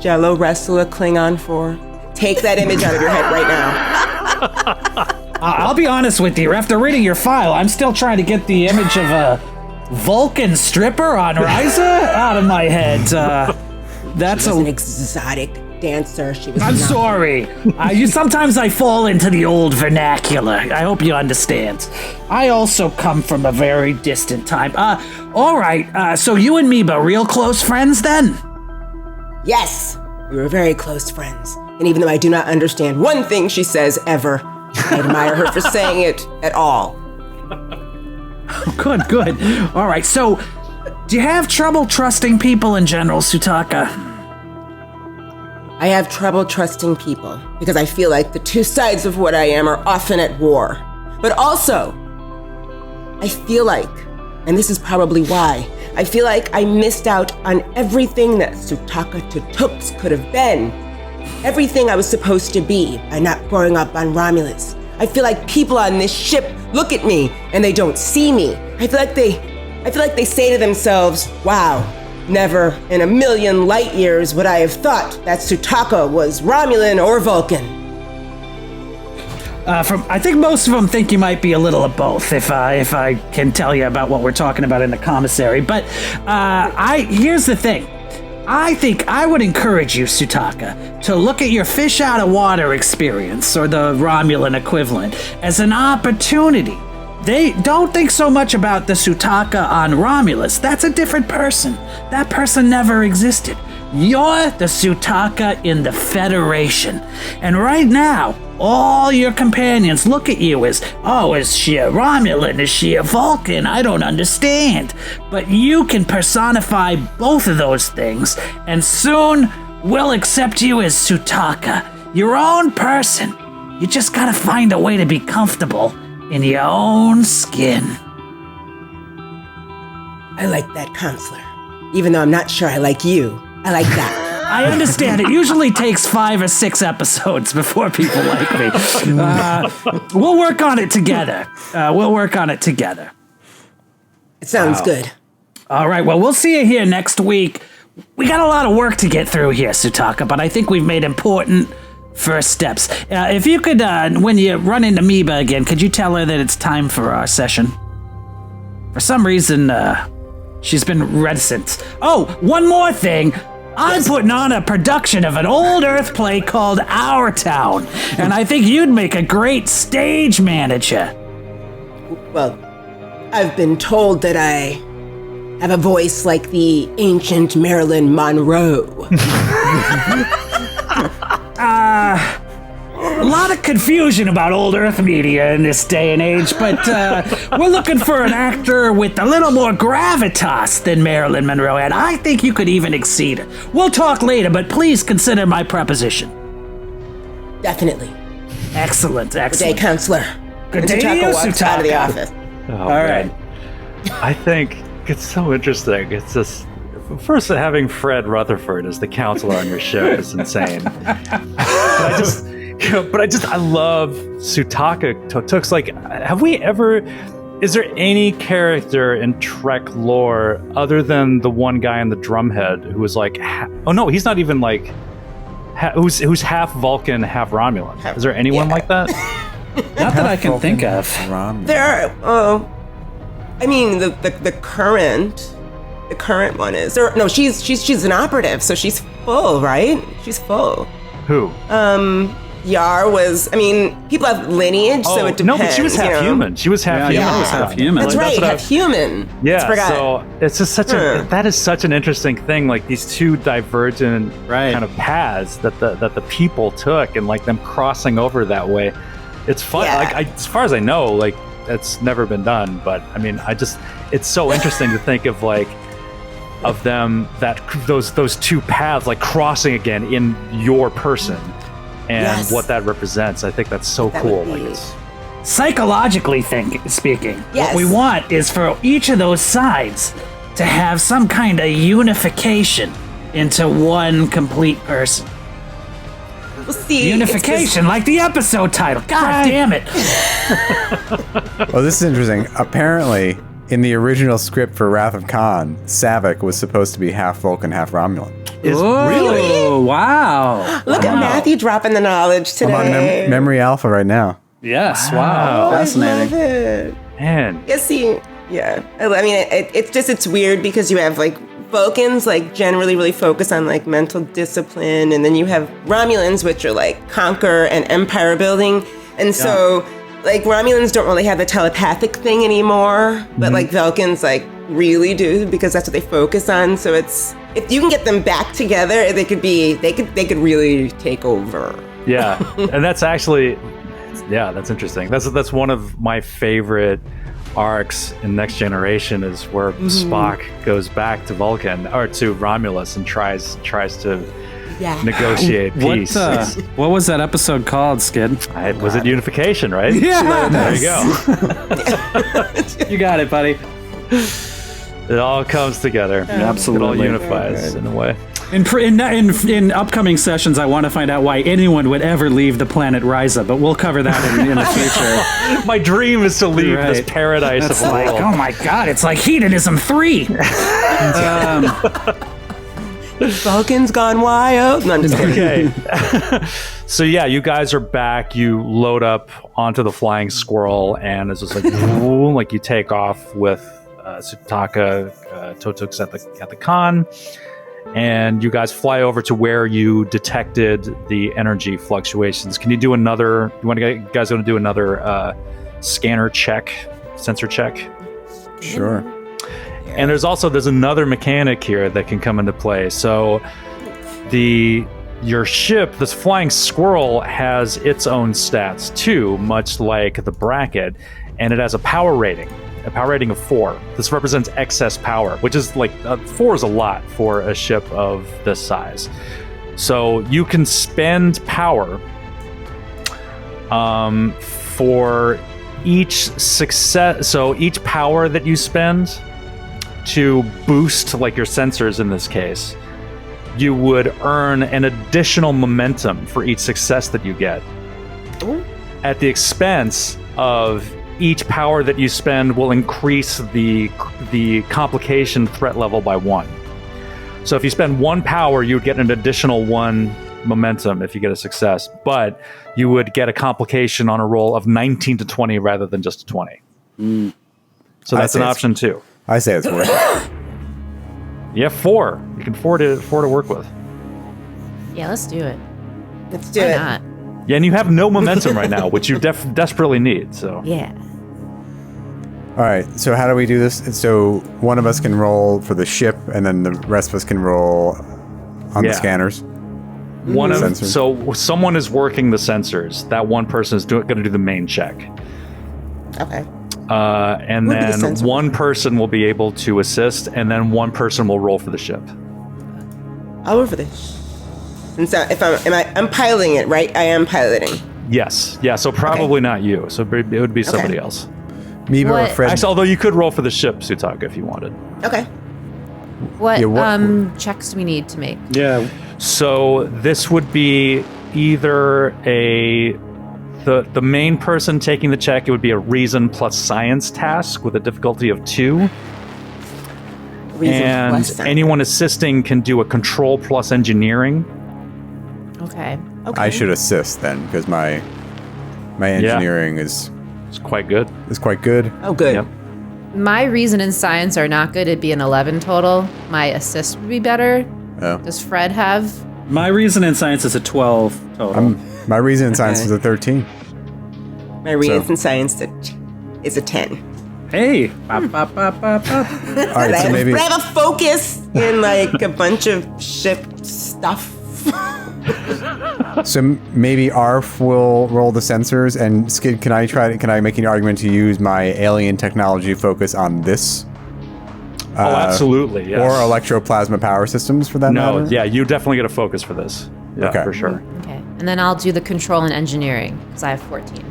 Jello wrestle a Klingon for. Take that image out of your head right now. I'll be honest with you. After reading your file, I'm still trying to get the image of a Vulcan stripper on Ryza out of my head. That's She was an exotic dancer. She was I'm not- sorry. Sometimes I fall into the old vernacular. I hope you understand. I also come from a very distant time. All right. So you and Miba, real close friends then? Yes, we were very close friends. And even though I do not understand one thing she says ever, I admire her for saying it at all. Good. All right. So, do you have trouble trusting people in general, Sutaka? I have trouble trusting people because I feel like the two sides of what I am are often at war. But also, I feel like, and this is probably why, I feel like I missed out on everything that Sutaka Tutux could have been. Everything I was supposed to be by not growing up on Romulus. I feel like people on this ship look at me and they don't see me. I feel like they say to themselves, wow, never in a million light years would I have thought that Sutaka was Romulan or Vulcan. I think most of them think you might be a little of both, if I can tell you about what we're talking about in the commissary. But here's the thing. I think I would encourage you, Sutaka, to look at your fish out of water experience, or the Romulan equivalent, as an opportunity. They don't think so much about the Sutaka on Romulus. That's a different person. That person never existed. You're the Sutaka in the Federation. And right now, all your companions look at you as, oh, is she a Romulan? Is she a Vulcan? I don't understand. But you can personify both of those things, and soon we'll accept you as Sutaka, your own person. You just gotta find a way to be comfortable in your own skin. I like that, counselor. Even though I'm not sure I like you, I like that. I understand. It usually takes 5 or 6 episodes before people like me. We'll work on it together. It sounds good. All right. Well, we'll see you here next week. We got a lot of work to get through here, Sutaka, but I think we've made important first steps. If you could, when you run into Meba again, could you tell her that it's time for our session? For some reason, she's been reticent. Oh, one more thing. I'm putting on a production of an old Earth play called Our Town, and I think you'd make a great stage manager. Well, I've been told that I have a voice like the ancient Marilyn Monroe. A lot of confusion about old Earth media in this day and age, but we're looking for an actor with a little more gravitas than Marilyn Monroe, and I think you could even exceed her. We'll talk later, but please consider my proposition. Definitely. Excellent. Good day, counselor. Good day, Sutaka walks out of the Sutaka. office. All right. I think it's so interesting. It's just first having Fred Rutherford as the counselor on your ship is insane. I love Sutaka Totux. Like, is there any character in Trek lore other than the one guy in the drumhead who was like, he's not even like, who's half Vulcan, half Romulan? Is there anyone like that? Not that I can think of. There are. I mean, the current one is. No, she's an operative, so she's full, right? She's full. Who? Yar was. I mean, people have lineage, so it depends. No, but she was half human. She was half human. Yar was half human. That's right, half human. Yeah, so it's just that is such an interesting thing. Like these two divergent kind of paths that the people took, and like them crossing over that way. It's fun. Yeah. Like as far as I know, like that's never been done. But I mean, it's so interesting to think of like of them those two paths like crossing again in your person. And what that represents, I think that's so cool. Like it's Psychologically speaking, Yes. what we want is for each of those sides to have some kind of unification into one complete person. We'll see. Unification, like the episode title. God damn it. Well, this is interesting. Apparently, in the original script for Wrath of Khan, Saavik was supposed to be half Vulcan, half Romulan. Oh, wow. Look at Matthew dropping the knowledge today. I'm on Memory Alpha right now. Yes, wow. I love Fascinating. it. man. Yeah, see, yeah. I mean, it's weird because you have like Vulcans like generally really focus on like mental discipline, and then you have Romulans which are like conquer and empire building, and so like Romulans don't really have the telepathic thing anymore, but like Vulcans like really do because that's what they focus on. So it's if you can get them back together, they could really take over. Yeah, and that's actually, that's interesting. That's one of my favorite arcs in Next Generation is where Spock goes back to Vulcan or to Romulus and tries to negotiate peace. What was that episode called, Skid? Was it Unification, right? Yeah. There you go. You got it, buddy. It all comes together. Absolutely. It all unifies in a way. In upcoming sessions, I want to find out why anyone would ever leave the planet Ryza, but we'll cover that in the future. My dream is to leave this paradise It's of a like, world. oh my god, it's like Hedonism 3. Vulcans gone wild. No, I'm just kidding. Okay. So yeah, you guys are back. You load up onto the flying squirrel, and it's just like, boom, like you take off with Sutaka Totux at the con, and you guys fly over to where you detected the energy fluctuations. Can you do another? You guys want to do another scanner check, sensor check? Sure. And there's another mechanic here that can come into play. So your ship, this flying squirrel, has its own stats too, much like the bracket, and it has a power rating of 4. This represents excess power, which is like 4 is a lot for a ship of this size. So you can spend power For each success, so each power that you spend to boost, like your sensors in this case, you would earn an additional momentum for each success that you get. Ooh. At the expense of each power that you spend will increase the complication threat level by 1. So if you spend 1 power, you would get an additional 1 momentum if you get a success, but you would get a complication on a roll of 19 to 20 rather than just a 20. So that's an option too. I say it's worth it. You have 4. You can 4 to work with. Yeah, let's do it. Let's do Why it. not? Yeah, and you have no momentum right now, which you desperately need. So Yeah. All right, so how do we do this? So one of us can roll for the ship, and then the rest of us can roll on the Yeah. scanners. Sensors. So someone is working the sensors. That one person is going to do the main check. Okay. And What would the then sensor one person will be able to assist, and then one person will roll for the ship. I'll roll for this. And so if I'm piloting it, right? I am piloting. Yes. Yeah, so probably not you. So it would be somebody else. Meba or What- Fred? Actually, although you could roll for the ship, Sutaka, if you wanted. Okay. What, Yeah, what- checks do we need to make? Yeah. So this would be either the main person taking the check, it would be a reason plus science task with a difficulty of 2. Reason And plus science. anyone assisting can do a control plus engineering. Okay. Okay. I should assist then, because my engineering is It's quite good. quite good. Oh, good. Yep. My reason and science are not good. It'd be an 11 total. My assist would be better. Oh. Does Fred have? My reason in science is a 12 total. My reason in science Okay. is a 13. My reason in science is a 10. Hey. Bop, bop, bop, bop, bop. All right, so maybe But I have a focus in like a bunch of ship stuff. maybe Arf will roll the sensors, and Skid, can I make an argument to use my alien technology focus on this? Oh, absolutely. Yes. Or electroplasma power systems, for that No, matter? yeah, you definitely get a focus for this. Yeah, Okay. for sure. Okay. And then I'll do the control and engineering because I have 14.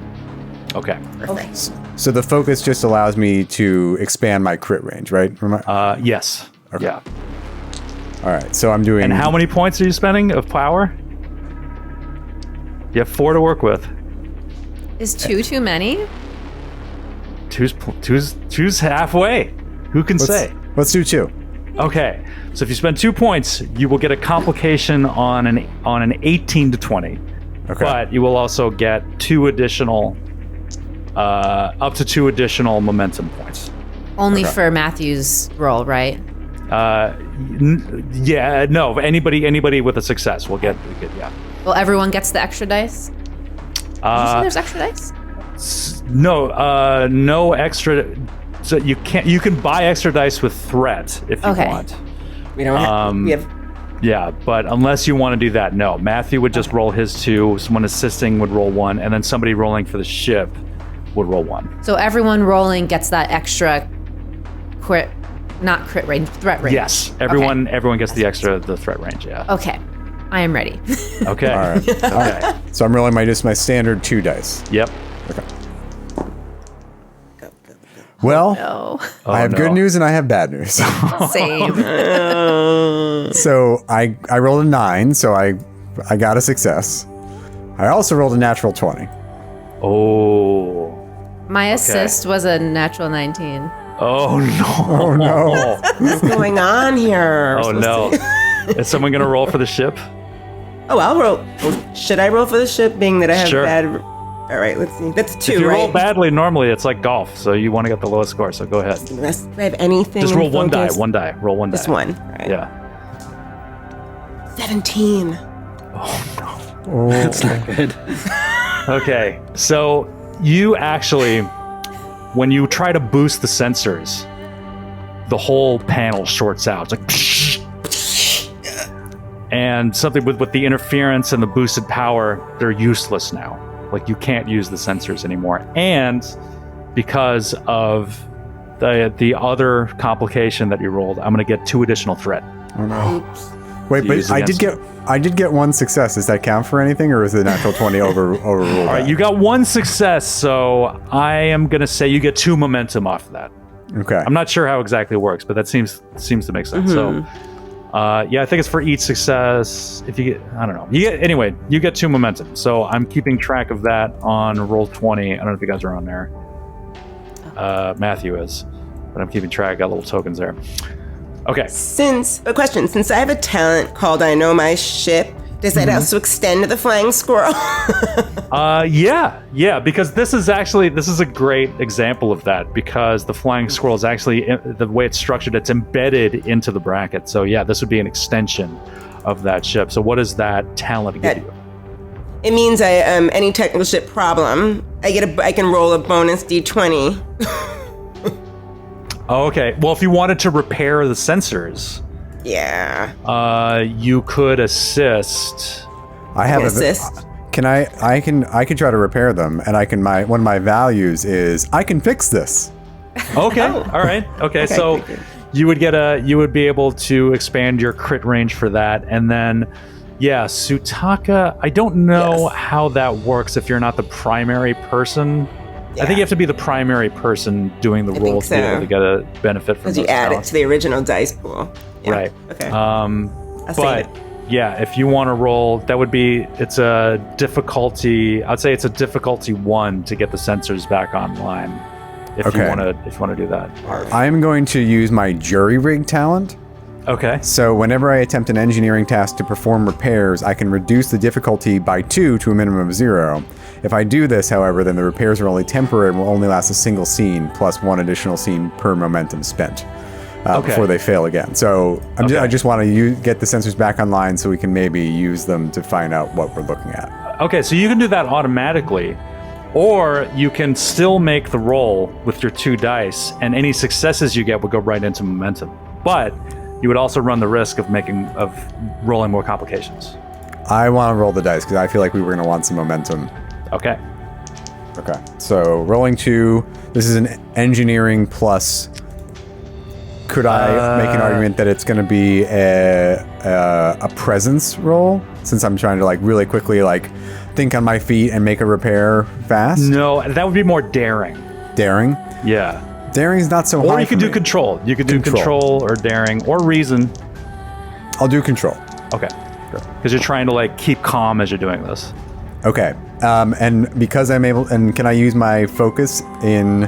Okay. Perfect. So the focus just allows me to expand my crit range, right? Yes. Okay. Yeah. All right, so I'm doing... And how many points are you spending of power? You have 4 to work with. Is 2 too many? Two's halfway. Who can say? Let's do 2. Okay. So if you spend 2 points, you will get a complication on an 18 to 20. Okay. But you will also get 2 additional up to 2 additional momentum points. Only for Matthew's roll, right? Yeah, no, anybody with a success will get yeah. Well, everyone gets the extra dice? Did you say there's extra dice? No, no extra. So you can buy extra dice with threat if you Okay. want. We don't have. We have. Yeah, but unless you want to do that, no. Matthew would just roll his 2. Someone assisting would roll 1, and then somebody rolling for the ship would roll 1. So everyone rolling gets that extra crit range, threat range. Yes, everyone gets the threat range. Yeah. Okay. I am ready. Okay. All right. Okay. So I'm rolling my standard 2 dice. Yep. Okay. Well, No. I have good news and I have bad news. Same. So I rolled a 9, so I got a success. I also rolled a natural 20. Oh. My assist was a natural 19. Oh no. Oh no. What's going on here? Oh no. Is someone gonna roll for the ship? Oh, I'll roll. Oh, should I roll for the ship, being that I have Sure. bad? All right, let's see. That's 2, If you right? roll badly, normally it's like golf, so you want to get the lowest score. So go ahead. Do I have anything? Just in roll one die. focus? One die. Roll one die. Just one. All right. Yeah. 17. That's not good. Okay. So you actually, when you try to boost the sensors, the whole panel shorts out. It's like, and something with the interference and the boosted power, they're useless now. Like you can't use the sensors anymore. And because of the other complication that you rolled, I'm going to get 2 additional threat. Oh no. Wait, to but use I against did get one success. Does that count for anything, or is the natural 20 overruled? All right, you got one success, so I am gonna say you get 2 momentum off of that. Okay. I'm not sure how exactly it works, but that seems to make sense. So, yeah, I think it's for each success. If you get, I don't know, you get 2 momentum. So I'm keeping track of that on roll 20. I don't know if you guys are on there. Matthew is, but I'm keeping track. Got little tokens there. Okay. Since I have a talent called I Know My Ship, does that also extend to the flying squirrel? Yeah, because this is a great example of that, because the flying squirrel is actually, the way it's structured, it's embedded into the bracket. So yeah, this would be an extension of that ship. So what does that talent give you? It means any technical ship problem, I can roll a bonus d20. Oh, okay. Well, if you wanted to repair the sensors, yeah, you could assist. I have assist. Can I can try to repair them, and one of my values is I can fix this. Okay. All right. Okay. So you would be able to expand your crit range for that, and then yeah, Sutaka. I don't know how that works if you're not the primary person. Yeah. I think you have to be the primary person doing the roll to be able to get a benefit from those you add talents. it to the original dice pool. Yeah. Right. Okay. But yeah, if you want to roll, it's a difficulty. I'd say it's a difficulty 1 to get the sensors back online. If you want to do that. I'm going to use my jury rig talent. Okay. So whenever I attempt an engineering task to perform repairs, I can reduce the difficulty by 2 to a minimum of 0. If I do this, however, then the repairs are only temporary and will only last a single scene plus 1 additional scene per momentum spent before they fail again. So I just want to get the sensors back online so we can maybe use them to find out what we're looking at. Okay, so you can do that automatically, or you can still make the roll with your 2 dice, and any successes you get would go right into momentum. But you would also run the risk of rolling more complications. I want to roll the dice because I feel like we were going to want some momentum. Okay. So rolling 2. This is an engineering plus. Could I make an argument that it's going to be a presence roll, since I'm trying to really quickly think on my feet and make a repair fast? No, that would be more daring. Daring? Yeah. Daring's not so high. Or you could do control. You could do control or daring or reason. I'll do control. Okay. Because you're trying to keep calm as you're doing this. Okay. And because I'm able, and can I use my focus in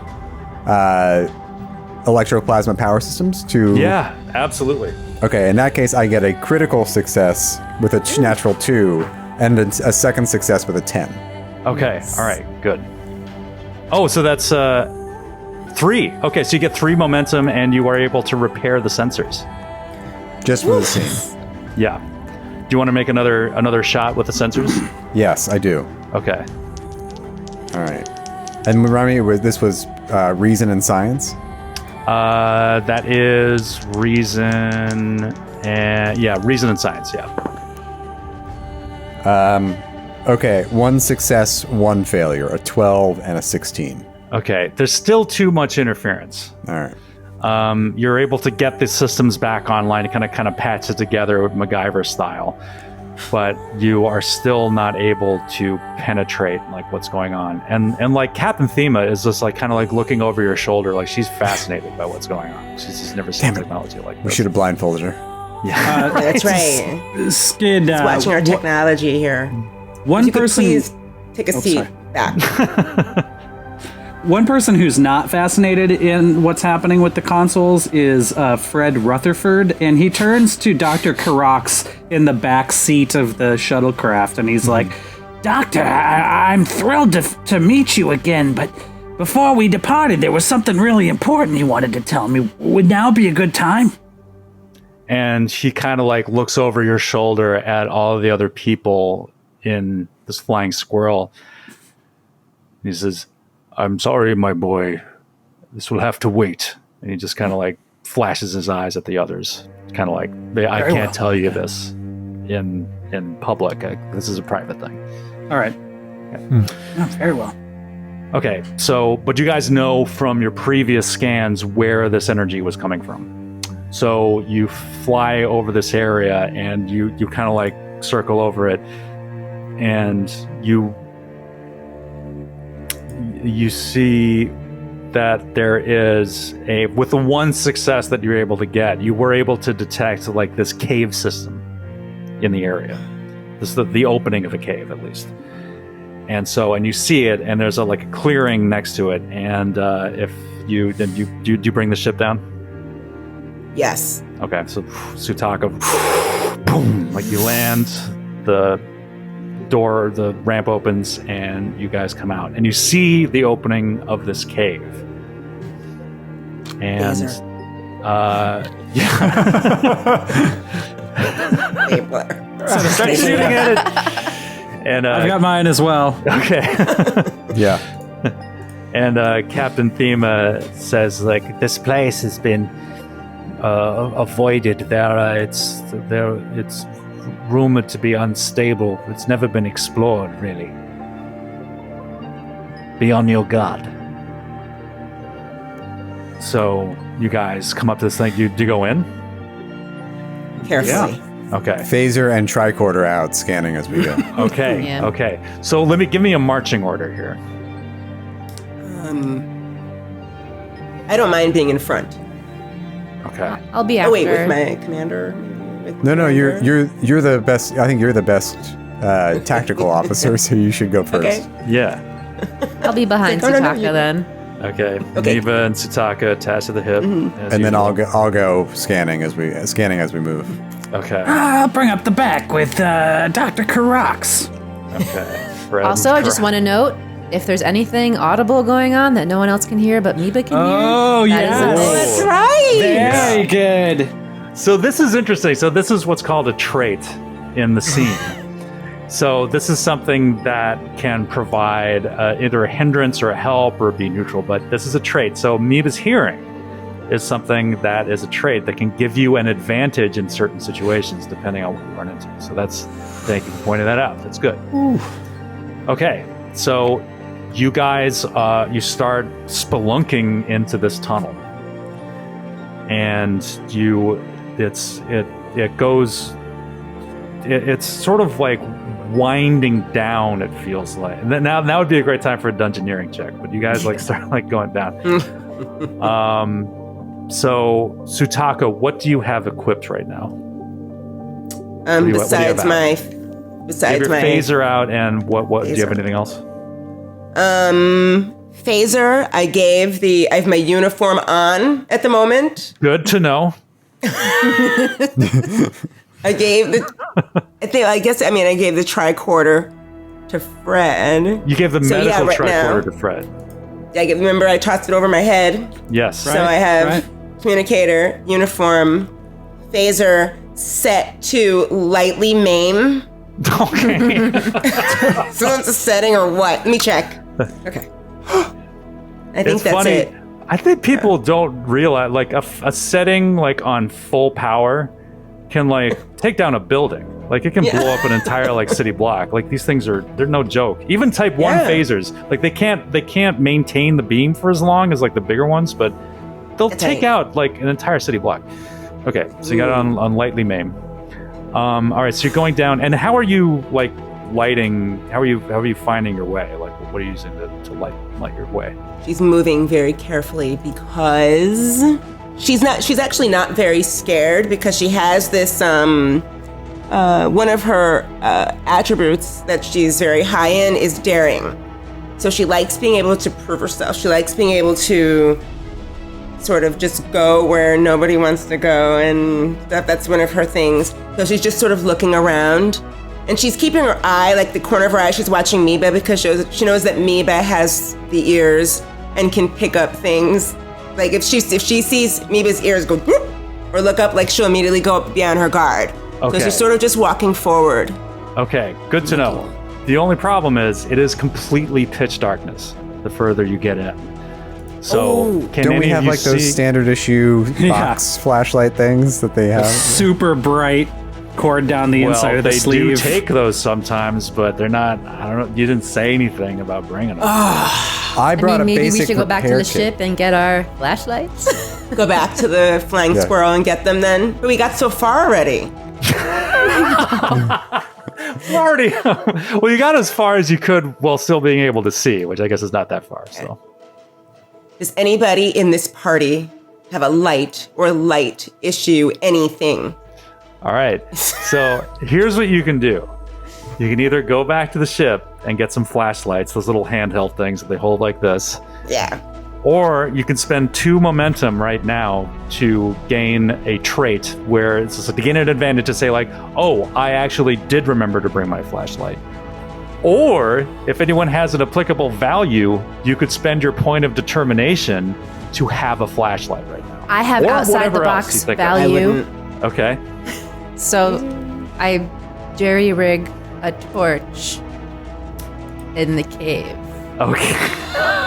electroplasma power systems to? Yeah, absolutely. Okay. In that case, I get a critical success with a natural 2 and a second success with a 10. Okay. All right. Good. Oh, so that's 3. Okay, so you get 3 momentum, and you are able to repair the sensors. Just for the scene. Yeah. Do you want to make another shot with the sensors? Yes, I do. Okay. All right. And remind me, this was reason and science? That is reason and reason and science. Yeah. Okay. 1 success, 1 failure, a 12 and a 16. Okay. There's still too much interference. All right. You're able to get the systems back online and kind of patch it together MacGyver style, but you are still not able to penetrate what's going on. And Captain Thema is just looking over your shoulder, she's fascinated by what's going on. She's just never seen technology like this. We should have blindfolded her. Yeah, that's right. Skid, He's watching our technology here. One person, please take a seat back. One person who's not fascinated in what's happening with the consoles is Fred Rutherford, and he turns to Dr. Karax in the back seat of the shuttlecraft, and he's like, Doctor, I'm thrilled to meet you again, but before we departed, there was something really important you wanted to tell me. Would now be a good time? And he kind of looks over your shoulder at all of the other people in this flying squirrel. He says, I'm sorry, my boy. This will have to wait. And he just kind of flashes his eyes at the others. Kind of I can't tell you this in public. This is a private thing. all right. Oh, very well. Okay, so, but you guys know from your previous scans where this energy was coming from. So you fly over this area and you kind of like circle over it, and you see that there is with the one success that you're able to get, you were able to detect like this cave system in the area. This is the opening of a cave, at least. And you see it, and there's a clearing next to it. And if you bring the ship down? Yes. Okay, so Sutaka, boom, like you land, the door, the ramp opens, and you guys come out, and you see the opening of this cave. And yeah. Start shooting at it. And I've got mine as well. Okay. Yeah. And Captain Thema says, like, this place has been avoided. It's rumored to be unstable. It's never been explored, really. Be on your guard. So you guys come up to this thing. Do you go in? Carefully. Okay. Phaser and tricorder out, scanning as we go. Okay. Yeah. Okay. So give me a marching order here. I don't mind being in front. Okay. I'll be after. Oh wait, with my commander. No, you're the best. I think you're the best tactical officer, so you should go first. Okay. Yeah. I'll be behind No, Sutaka you- then. Okay. Okay. Neva and Sutaka attached to the hip. as And then usual. I'll go scanning as we move. Okay. I'll bring up the back with Dr. Karax. Okay. Fred Also, I just Kara- want to note, if there's anything audible going on that no one else can hear but Meba can Oh, hear, that is a yes. thing. That's right. Very good. So this is interesting. So this is what's called a trait in the scene. So this is something that can provide either a hindrance or a help or be neutral, but this is a trait. So Meba's hearing is something that is a trait that can give you an advantage in certain situations depending on what you run into. So thank you for pointing that out. That's good. Okay, so you guys, you start spelunking into this tunnel. And it's sort of like winding down, it feels like. And then now would be a great time for a dungeoneering check, but you guys start going down. So Sutaka, what do you have equipped right now? What do you Besides have my You have your phaser out, and what do you have Phaser. anything else? phaser, I have my uniform on at the moment. Good to know. I gave the tricorder to Fred. You gave the So, yeah, medical right tricorder now. to Fred. Remember I tossed it over my head. Yes. So I have right. communicator, uniform, phaser set to lightly maim. Okay. So that's a setting or what? Let me check. Okay. I think It's that's funny. it. I think people don't realize a setting on full power can take down a building. It can blow up an entire city block. These things they're no joke. Even type 1 Yeah. phasers, they can't maintain the beam for as long as the bigger ones, but they'll That's take right. out an entire city block. Okay, so you got it on lightly maim. All right, so you're going down, and how are you lighting? How are you finding your way? What are you using to light your way? She's moving very carefully because she's actually not very scared because she has this one of her attributes that she's very high in is daring. So she likes being able to prove herself. She likes being able to sort of just go where nobody wants to go, and that's one of her things. So she's just sort of looking around, and she's keeping her eye, the corner of her eye, she's watching Meba because she knows that Meba has the ears and can pick up things. If she sees Meba's ears go whoop, or look up, she'll immediately go up beyond her guard. Okay. So she's sort of just walking forward. Okay, good to know. The only problem is it is completely pitch darkness the further you get in. So can Don't we any have of you those see? standard issue box flashlight things that they have? Super bright. cord down the inside of the they sleeve. do take those sometimes, but they're not. I don't know. You didn't say anything about bringing them. I brought a maybe basic we should go back to repair the kit. ship and get our flashlights. Go back to the flying Yeah. squirrel and get them then. But we got so far already. Already. Well, you got as far as you could while still being able to see, which I guess is not that far. So, Does anybody in this party have a light or light issue anything? all right. So here's what you can do. You can either go back to the ship and get some flashlights, those little handheld things that they hold like this, Yeah. or you can spend 2 momentum right now to gain a trait where it's just to gain an advantage to say like, oh, I actually did remember to bring my flashlight. Or if anyone has an applicable value, you could spend your point of determination to have a flashlight right now. I have Or outside the whatever else box you think of. I value. wouldn't. Okay. So I jerry rig a torch in the cave Okay.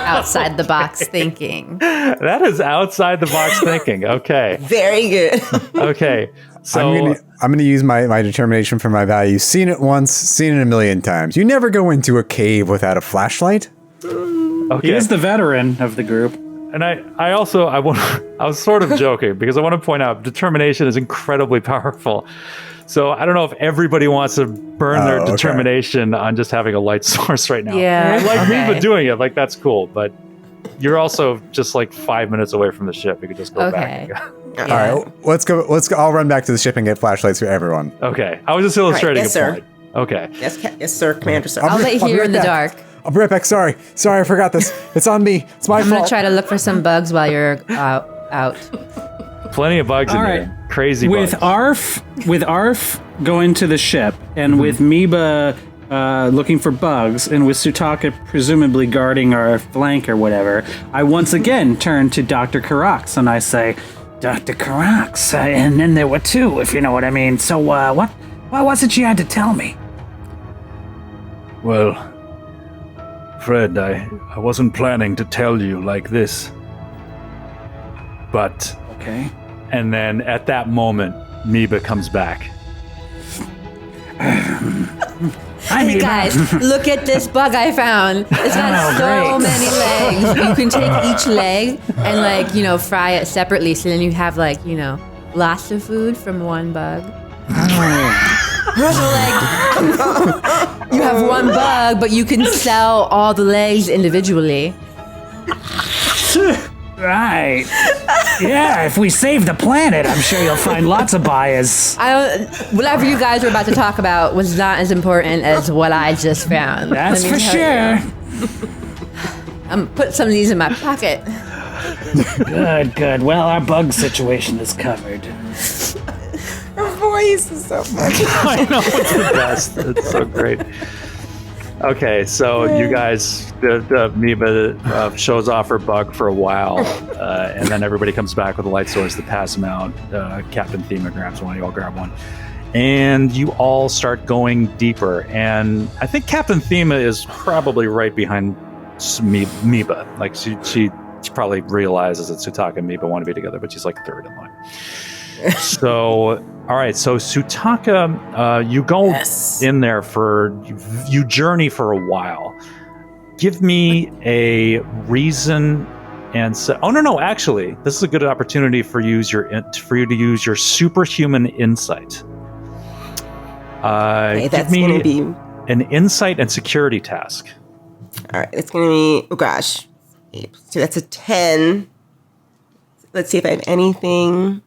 outside the box thinking. That is outside the box thinking. Okay. Very good. Okay. So I'm gonna use my determination for my value. Seen it once, seen it a million times. You never go into a cave without a flashlight. okay. He is the veteran of the group. And I was sort of joking because I want to point out determination is incredibly powerful. So I don't know if everybody wants to burn their okay. determination on just having a light source right now. Yeah, I like me, okay. but doing it, like that's cool. But you're also just like 5 minutes away from the ship. You could just go back. Okay. And All right, let's go. I'll run back to the ship and get flashlights for everyone. go. Okay. I was just illustrating yes, a sir. point. Okay. Yes, sir, Commander, sir. I'll let you I'll be hear right in the back. dark. I'll be right back. Sorry, I forgot this. It's on me. It's my I'm fault. gonna try to look for some bugs while you're out. Plenty of bugs All in right. there. Crazy With bugs. Arf going to the ship, and with Miba looking for bugs, and with Sutaka presumably guarding our flank or whatever, I once again turn to Dr. Karax and I say, Dr. Karax, and then there were 2, if you know what I mean. So, what was it you had to tell me? Well, Fred, I wasn't planning to tell you like this. But Okay. And then at that moment, Miba comes back. Hey guys, look at this bug I found. It's got so great. many legs. You can take each leg and fry it separately, so then you have lots of food from one bug. You have one bug, but you can sell all the legs individually. Right. Yeah, if we save the planet, I'm sure you'll find lots of buyers. Whatever you guys were about to talk about was not as important as what I just found. That's Let me for tell sure. you. I'm put some of these in my pocket. Good. Well, our bug situation is covered. Her voice is so funny. I know, it's the best. It's so great. Okay, so you guys, the Miba shows off her bug for a while, and then everybody comes back with a light source to pass them out. Captain Thema grabs one, you all grab one. And you all start going deeper. And I think Captain Thema is probably right behind Miba. Like, she probably realizes that Sutaka and Miba want to be together, but she's like third in line. So, all right. So Sutaka, you go in there you journey for a while. Give me a reason and say, oh no, actually, this is a good opportunity for you to use your superhuman insight. Okay, that's give me going to be... an insight and security task. All right, it's going to be... Oh, gosh. So that's a 10. Let's see if I have anything...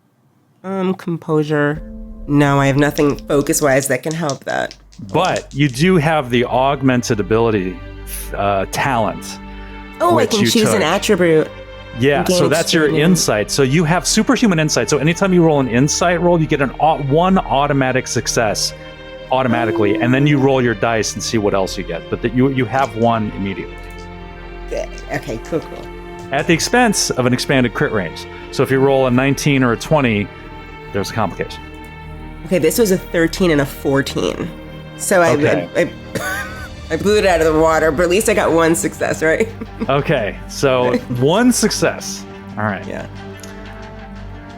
composure. No, I have nothing focus-wise that can help that. But you do have the augmented ability talent. Oh, I which can you choose an took. attribute. Yeah, so Gain that's your experience. insight. So you have superhuman insight. So anytime you roll an insight roll, you get one automatic success automatically, and then you roll your dice and see what else you get. But you have one immediately. Okay, cool. At the expense of an expanded crit range. So if you roll a 19 or a 20, there's a complication. Okay, this was a 13 and a 14. So Okay. I blew it out of the water, but at least I got one success, right? Okay, so one success. All right. Yeah.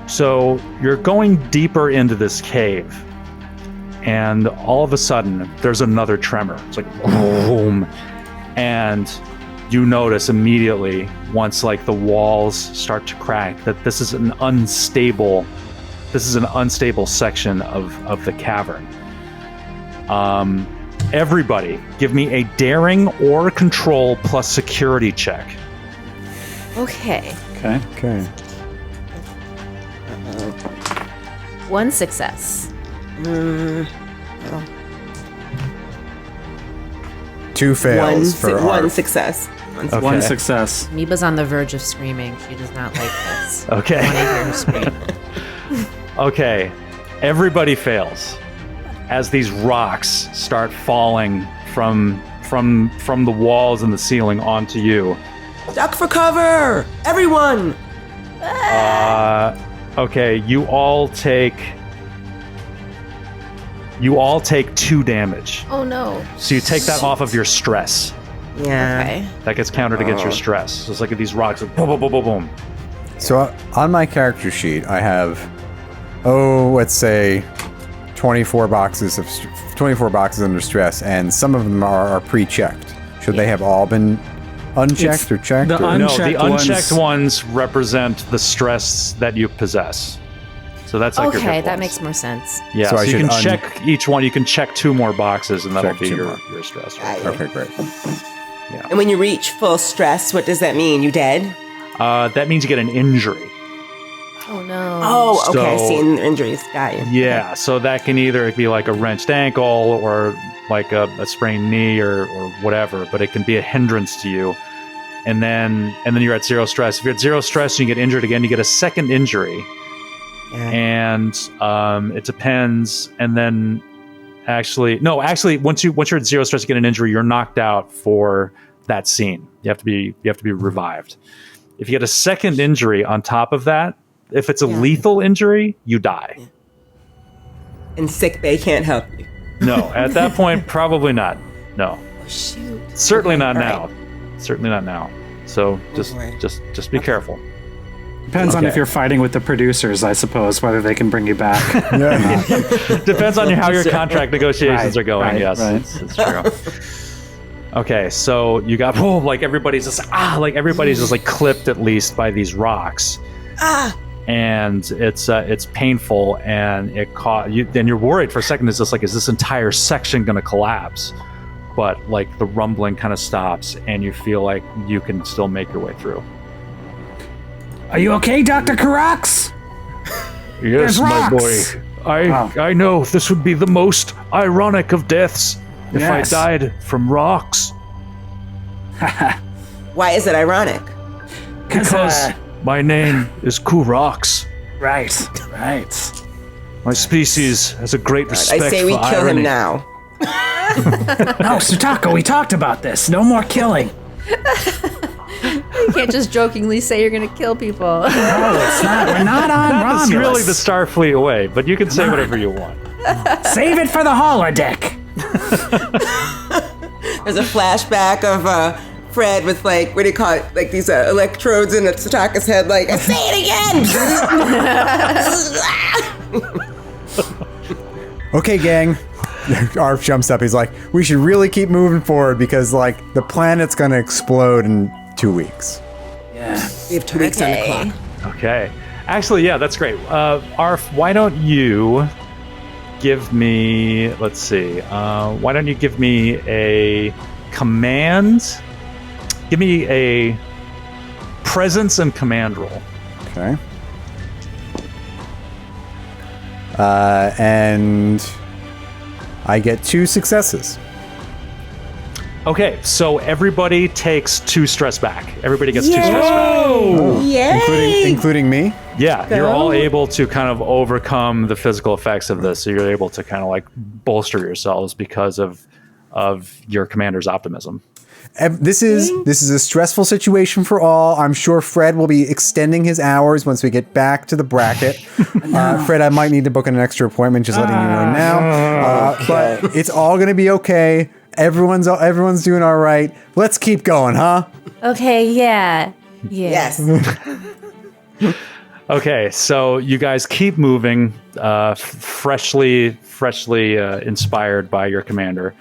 So you're going deeper into this cave, and all of a sudden there's another tremor. It's like boom, and you notice immediately once like the walls start to crack that this is an unstable section of the cavern. Everybody, give me a daring or control plus security check. Okay. Okay. One success. Two fails for one Arf. success. Okay. One success. Miba's on the verge of screaming. She does not like this. Okay. I want to hear her scream. Okay, everybody fails as these rocks start falling from the walls and the ceiling onto you. Duck for cover, everyone. Okay, you all take 2 damage. Oh no. So you take that off of your stress. Yeah. Okay. That gets countered against your stress. So it's like these rocks, like, boom, boom, boom, boom, boom. So on my character sheet, I have, let's say 24 boxes under stress, and some of them are pre-checked. Should they have all been unchecked or checked? the or? No, Unchecked the unchecked ones- ones represent the stress that you possess. So that's like your Okay, hit that points. makes more sense. Yeah, So so, I you should can check each one. You can check 2 more boxes, and that'll Check be 2 your more. stress. Okay, great. And when you reach full stress, what does that mean? You dead? That means you get an injury. Oh no. Oh, okay. So- I've seen injuries. Got you. Yeah, so that can either be like a wrenched ankle or like a sprained knee or whatever, but it can be a hindrance to you. And then you're at 0 stress. If you're at 0 stress and you get injured again, you get a second injury. Yeah. And it depends. And then actually, once you're at 0 stress, you get an injury, you're knocked out for that scene. You have to be revived. If you get a second injury on top of that, if it's a lethal injury, you die. And sick bay can't help you. No, at that point, probably not. No, Oh, shoot. certainly not all now. Certainly not now. So just be careful. Depends on Okay. if you're fighting with the producers, I suppose, whether they can bring you back. Depends on how your contract negotiations are going. right, Yes, right. it's true. Okay, so you got like everybody's just clipped at least by these rocks. And it's painful, and it caught you. Then you're worried for a second. It's just like, is this entire section going to collapse? But like the rumbling kind of stops, and you feel like you can still make your way through. Are you okay, Dr. Karax? Yes, There's my rocks. boy. I know this would be the most ironic of deaths if Yes. I died from rocks. Why is it ironic? Because my name is Kurax. Right. My species has a great I respect say for we kill irony. him now. Oh, Sutako, we talked about this. No more killing. You can't just jokingly say you're gonna kill people. No, it's not. We're not on That's Romulus. really the Starfleet way, but you can say whatever you want. Save it for the holodeck. There's a flashback of Fred with like, what do you call it? Like these electrodes in Sataka's head, like, say it again! Okay, gang. Arf jumps up. He's like, we should really keep moving forward because like the planet's gonna explode in 2 weeks. Yeah. We have 2 weeks on the clock. Okay. Actually, yeah, that's great. Arf, why don't you give me, let's see, why don't you give me a command? Give me a presence and command roll. Okay. And I get 2 successes. Okay, so everybody takes 2 stress back. Everybody gets 2 stress back. Yay! Including me. Yeah, you're all able to kind of overcome the physical effects of this. So you're able to kind of like bolster yourselves because of your commander's optimism. This is a stressful situation for all. I'm sure Fred will be extending his hours once we get back to the bracket. Fred, I might need to book an extra appointment. Just letting you know now. But it's all going to be okay. Everyone's doing all right. Let's keep going, huh? Okay, yeah. Yes. Okay, so you guys keep moving, freshly inspired by your commander.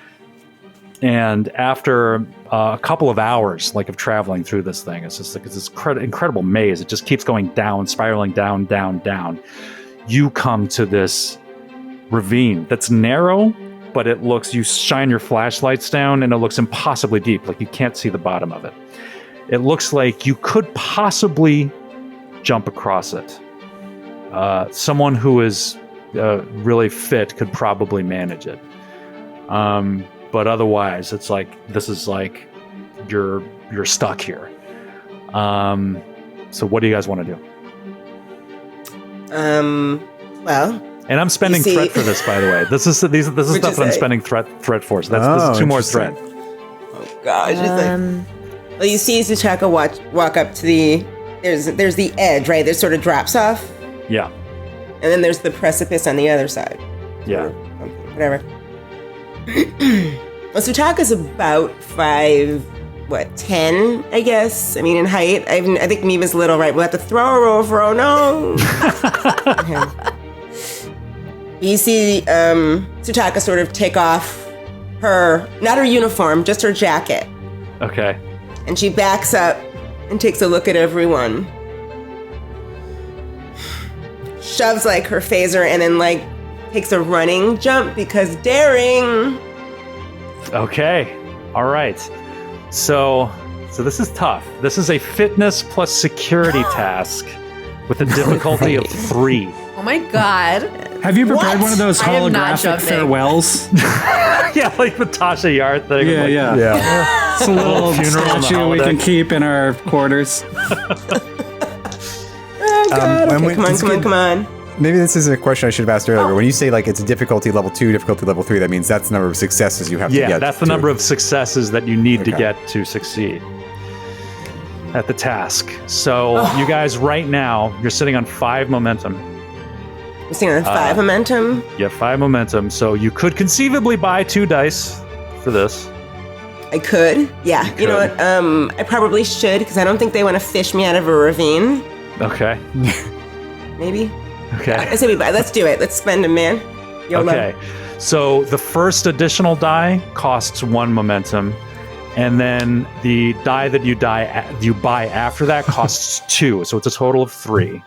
And after a couple of hours, like of traveling through this thing, it's just like it's this incredible maze. It just keeps going down, spiraling down, down, down. You come to this ravine that's narrow, but it looks. You shine your flashlights down, and it looks impossibly deep. Like you can't see the bottom of it. It looks like you could possibly jump across it. Someone who is really fit could probably manage it. But otherwise, it's like this is like you're stuck here. So what do you guys want to do? Well, and I'm spending threat for this, by the way. This is stuff that I'm spending threat for. So this is 2 more threat. Oh gosh! Well, you see Suchaka walk up to the. There's the edge, right? There sort of drops off. Yeah. And then there's the precipice on the other side. Yeah. Whatever. Well, Suchaka's about 5'10", I guess. I mean, in height. I think Miva's little, right? We'll have to throw her over. Oh no! Okay. You see Suchaka sort of take off not her uniform, just her jacket. Okay. And she backs up and takes a look at everyone. Shoves like her phaser and then like takes a running jump because daring. Okay. All right. So this is tough. This is a fitness plus security task with a difficulty of 3. Oh my god. Have you prepared What? one of those I am not holographic jumping. farewells? Yeah, like the Tasha Yar thing. Yeah, like, yeah. It's a little funeral on the statue we holodeck. can keep in our quarters. Oh god. Okay, come on. Maybe this is a question I should have asked earlier. But when you say like it's a difficulty level 2, difficulty level 3, that means that's the number of successes you have to get. Yeah, that's the to. number of successes that you need to Okay. get to succeed at the task. So you guys right now, you're sitting on 5 momentum. We're sitting on 5 momentum. You have 5 momentum, so you could conceivably buy 2 dice for this. I could. Yeah. You know could. what? I probably should because I don't think they want to fish me out of a ravine. Okay. Maybe. Okay. I say we buy. Let's do it. Let's spend them, man. YOLO. Okay. So the first additional die costs 1 momentum, and then the die that you buy after that costs 2. So it's a total of 3.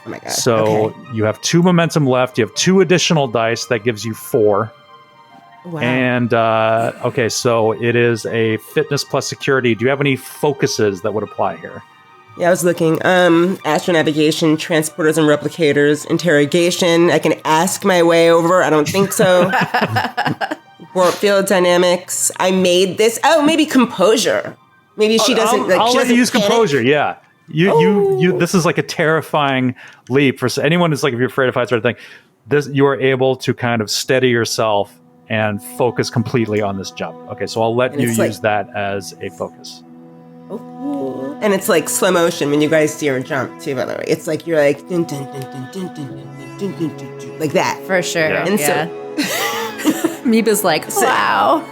Oh my god. So Okay. you have 2 momentum left. You have 2 additional dice. That gives you 4. Wow. And okay, so it is a fitness plus security. Do you have any focuses that would apply here? Yeah, I was looking. Astronavigation, transporters and replicators, interrogation. I can ask my way over. I don't think so. Warp field dynamics. I made this. Oh, maybe composure. Maybe she doesn't. Like, I'll she let doesn't you use panic. composure. Yeah, you. This is like a terrifying leap for anyone who's like if you're afraid of heights or anything. This you are able to kind of steady yourself and focus completely on this jump. Okay, so I'll let And you it's use like- that as a focus. Oh, cool. And it's like slow motion when you guys see her jump too. By the way, it's like you're like dun, dun, dun, dun, dun, dun, dun, dun, dun, dun, dun, like that. For sure. Yeah. And Yeah. so Meeba's like, wow.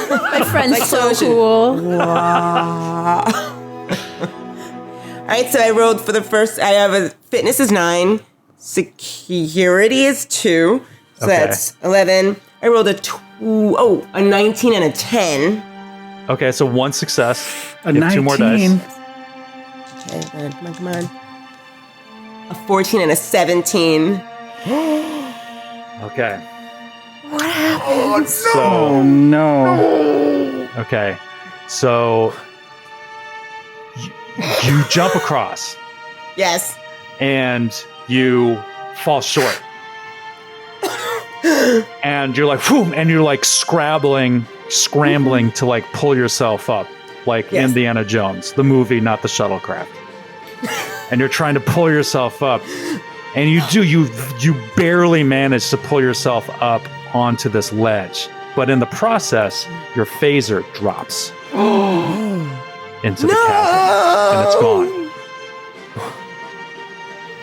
My friend's Like so motion. cool. All right, so I rolled for the first. I have a fitness is 9, security is 2, so Okay. that's 11. I rolled a 19 and a 10. Okay, so 1 success. A You have 2 more dice. 19. Okay, come on. A 14 and a 17. Okay. What happened? Oh no. Okay, so you jump across Yes. and you fall short. And you're like, whew, and you're like scrambling to like pull yourself up, like Yes. Indiana Jones, the movie, not the shuttlecraft. And you're trying to pull yourself up, and you barely manage to pull yourself up onto this ledge. But in the process, your phaser drops into the chasm, and it's gone.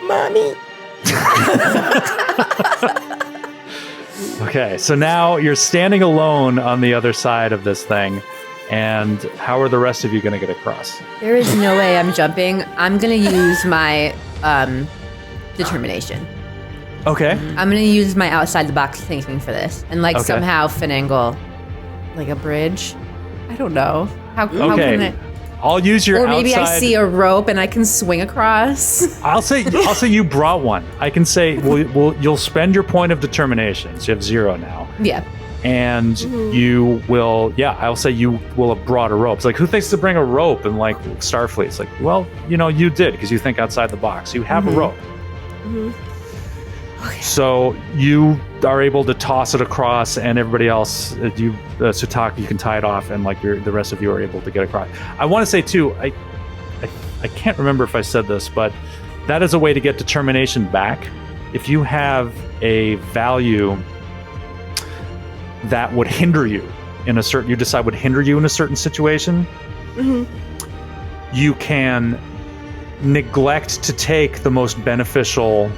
Mommy. Okay, so now you're standing alone on the other side of this thing, And how are the rest of you going to get across? There is no way I'm jumping. I'm gonna use my determination. Okay. I'm gonna use my outside the box thinking for this, and like Okay. somehow finagle, like a bridge. I don't know how Okay. can I? I'll use your Or maybe outside. I see a rope and I can swing across. I'll say you brought one. I can say you'll spend your point of determination. So you have 0 now. Yeah. And you will, I'll say you will have brought a rope. It's like, who thinks to bring a rope in like Starfleet? It's like, well, you did because you think outside the box. You have a rope. So you are able to toss it across, and everybody else, Sutaka, you can tie it off, and like the rest of you are able to get across. I want to say too, I can't remember if I said this, but that is a way to get determination back. If you have a value that would hinder you you decide would hinder you in a certain situation, you can neglect to take the most beneficial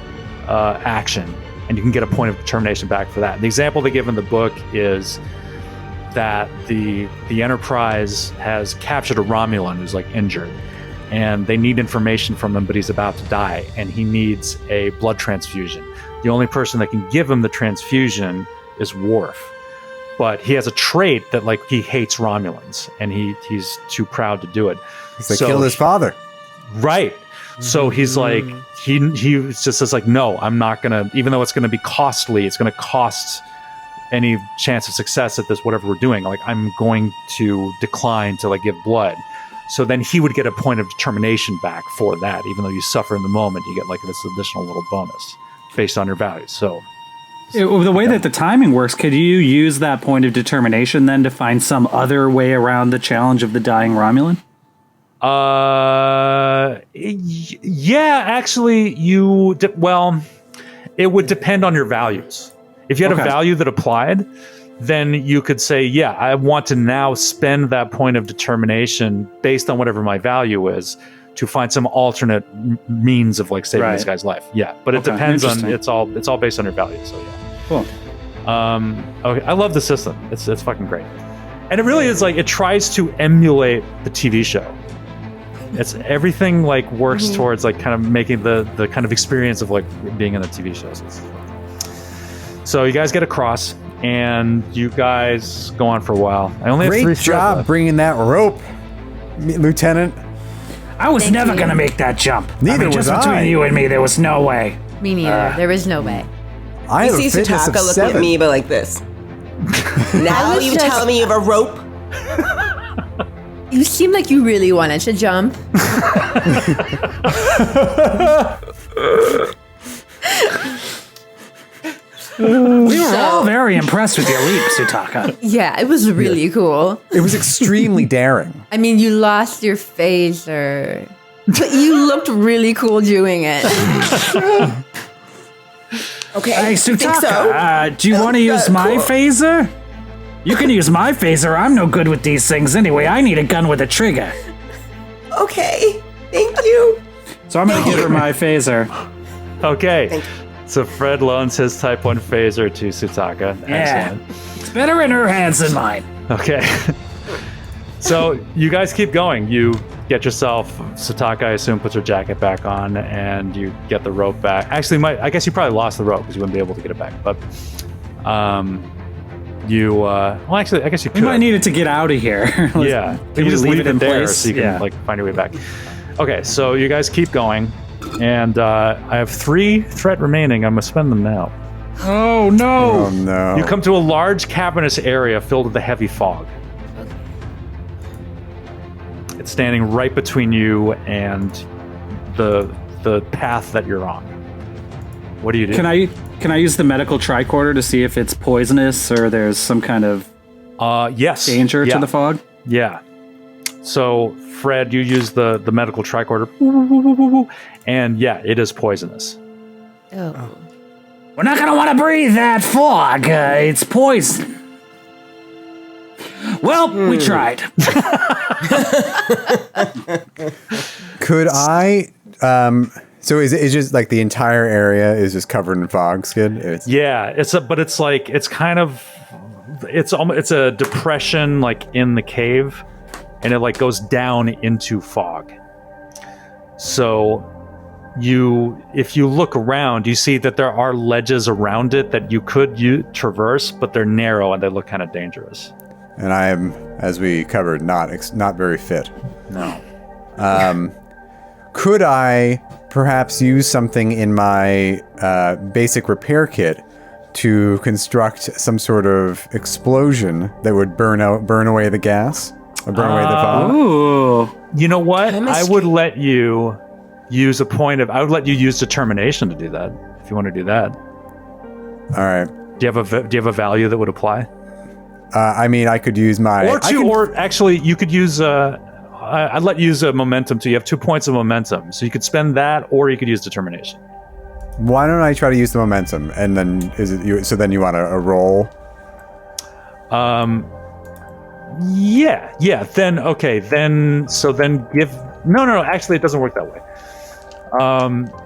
action, and you can get a point of determination back for that. The example they give in the book is that the Enterprise has captured a Romulan who's like injured, and they need information from him, but he's about to die, and he needs a blood transfusion. The only person that can give him the transfusion is Worf. But he has a trait that like he hates Romulans, and he's too proud to do it. They killed his father. Right. So he's like he just says like, no, I'm not gonna, even though it's gonna be costly, it's gonna cost any chance of success at this whatever we're doing. Like, I'm going to decline to like give blood. So then he would get a point of determination back for that, even though you suffer in the moment, you get like this additional little bonus based on your values. So the way that the timing works, could you use that point of determination then to find some other way around the challenge of the dying Romulan? Yeah, actually, it would depend on your values. If you had a value that applied, then you could say, yeah, I want to now spend that point of determination based on whatever my value is to find some alternate means of like saving this guy's life. Yeah, but it depends on, it's all based on your values. So yeah. Cool. Okay, I love the system. It's fucking great. And it really is like, it tries to emulate the TV show. It's everything like works towards like kind of making the kind of experience of like being in a TV show. So you guys get across, and you guys go on for a while. I only have 3 Great threads job left. bringing that rope, Lieutenant. I was never going to make that jump. Neither just was I. between you and me, there was no way. Me neither. There is no way. I You have a see fitness of Sutaka looking 7. at me, but like this. Now was you just- telling me you have a rope? You seem like you really wanted to jump. We were all very impressed with your leap, Sutaka. Yeah, it was really cool. It was extremely daring. I mean, you lost your phaser, but you looked really cool doing it. Okay. Hey, I think Sutaka, so. do you want to use my cool. phaser? You can use my phaser. I'm no good with these things anyway. I need a gun with a trigger. Okay. Thank you. So I'm going to give her my phaser. Okay. So Fred loans his Type 1 phaser to Sutaka. Yeah. Excellent. It's better in her hands than mine. Okay. So you guys keep going. You get yourself, Sutaka, I assume, puts her jacket back on, and you get the rope back. Actually, I guess you probably lost the rope because you wouldn't be able to get it back. But well, actually, I guess you could. We might need it to get out of here. Yeah. Can You we just leave it there place? so you can like find your way back. Okay, so you guys keep going, and I have 3 threat remaining. I'm gonna spend them now. Oh no! Oh no. You come to a large cavernous area filled with a heavy fog. It's standing right between you and the path that you're on. What do you do? Can I use the medical tricorder to see if it's poisonous or there's some kind of yes. danger Yeah. to the fog? Yeah. So, Fred, you use the medical tricorder, and yeah, it is poisonous. Oh. We're not going to want to breathe that fog. It's poison. Well, we tried. Could I? So is it just like the entire area is just covered in fog, Skid? Yeah, but it's like it's kind of it's a depression like in the cave, and it like goes down into fog. So if you look around, you see that there are ledges around it that you could traverse, but they're narrow and they look kind of dangerous. And I am, as we covered, not very fit. No. Could I perhaps use something in my basic repair kit to construct some sort of explosion that would burn away the gas? Or burn away the fog? Ooh. You know what? Chemistry. I would let you use I would let you use determination to do that, if you want to do that. All right. Do you have a value that would apply? I mean, I could use my... Or actually, you could use... I'd let you use a momentum too. You have 2 points of momentum. So you could spend that, or you could use determination. Why don't I try to use the momentum? And then so then you want a roll? Yeah. Then, okay. Then give... No. Actually, it doesn't work that way.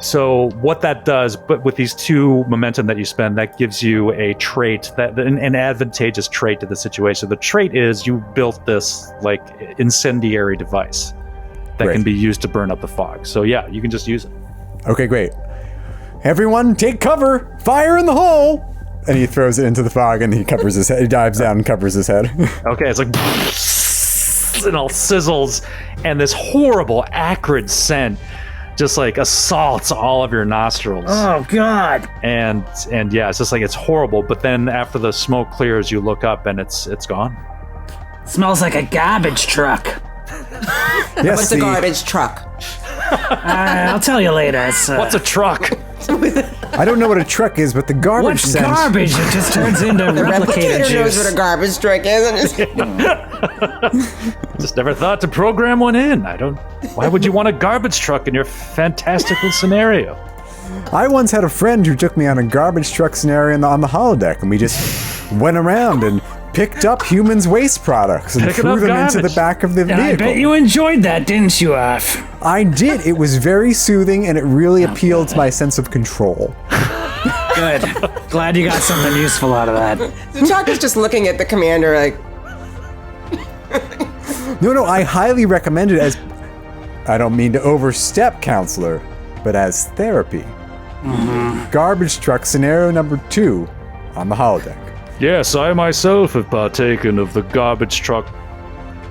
So what that does, but with these 2 momentum that you spend, that gives you a trait, an advantageous trait to the situation. The trait is you built this like incendiary device that can be used to burn up the fog. So yeah, you can just use it. Okay, great. Everyone, take cover! Fire in the hole! And he throws it into the fog, and he covers his head. He dives down and covers his head. Okay, it's like... and all sizzles, and this horrible, acrid scent just like assaults all of your nostrils. Oh God! And yeah, it's just like it's horrible. But then after the smoke clears, you look up and it's gone. Smells like a garbage truck. Yes, What's a garbage truck? I'll tell you later. It's, What's a truck? I don't know what a truck is, but the garbage what's scent... garbage? It just turns into The replicated replicator knows what juice. a garbage truck is. I'm just Just never thought to program one in. Why would you want a garbage truck in your fantastical scenario? I once had a friend who took me on a garbage truck scenario on the holodeck, and we just went around and picked up humans' waste products and Picking threw up them into the garbage. back of the I bet vehicle. you enjoyed that, didn't you, Arf? I did. It was very soothing, and it really appealed to my sense of control. Good. Glad you got something useful out of that. so Chuck is just looking at the commander like, No, I highly recommend it as... I don't mean to overstep, counselor, but as therapy. Garbage truck scenario number 2 on the holodeck. Yes, I myself have partaken of the garbage truck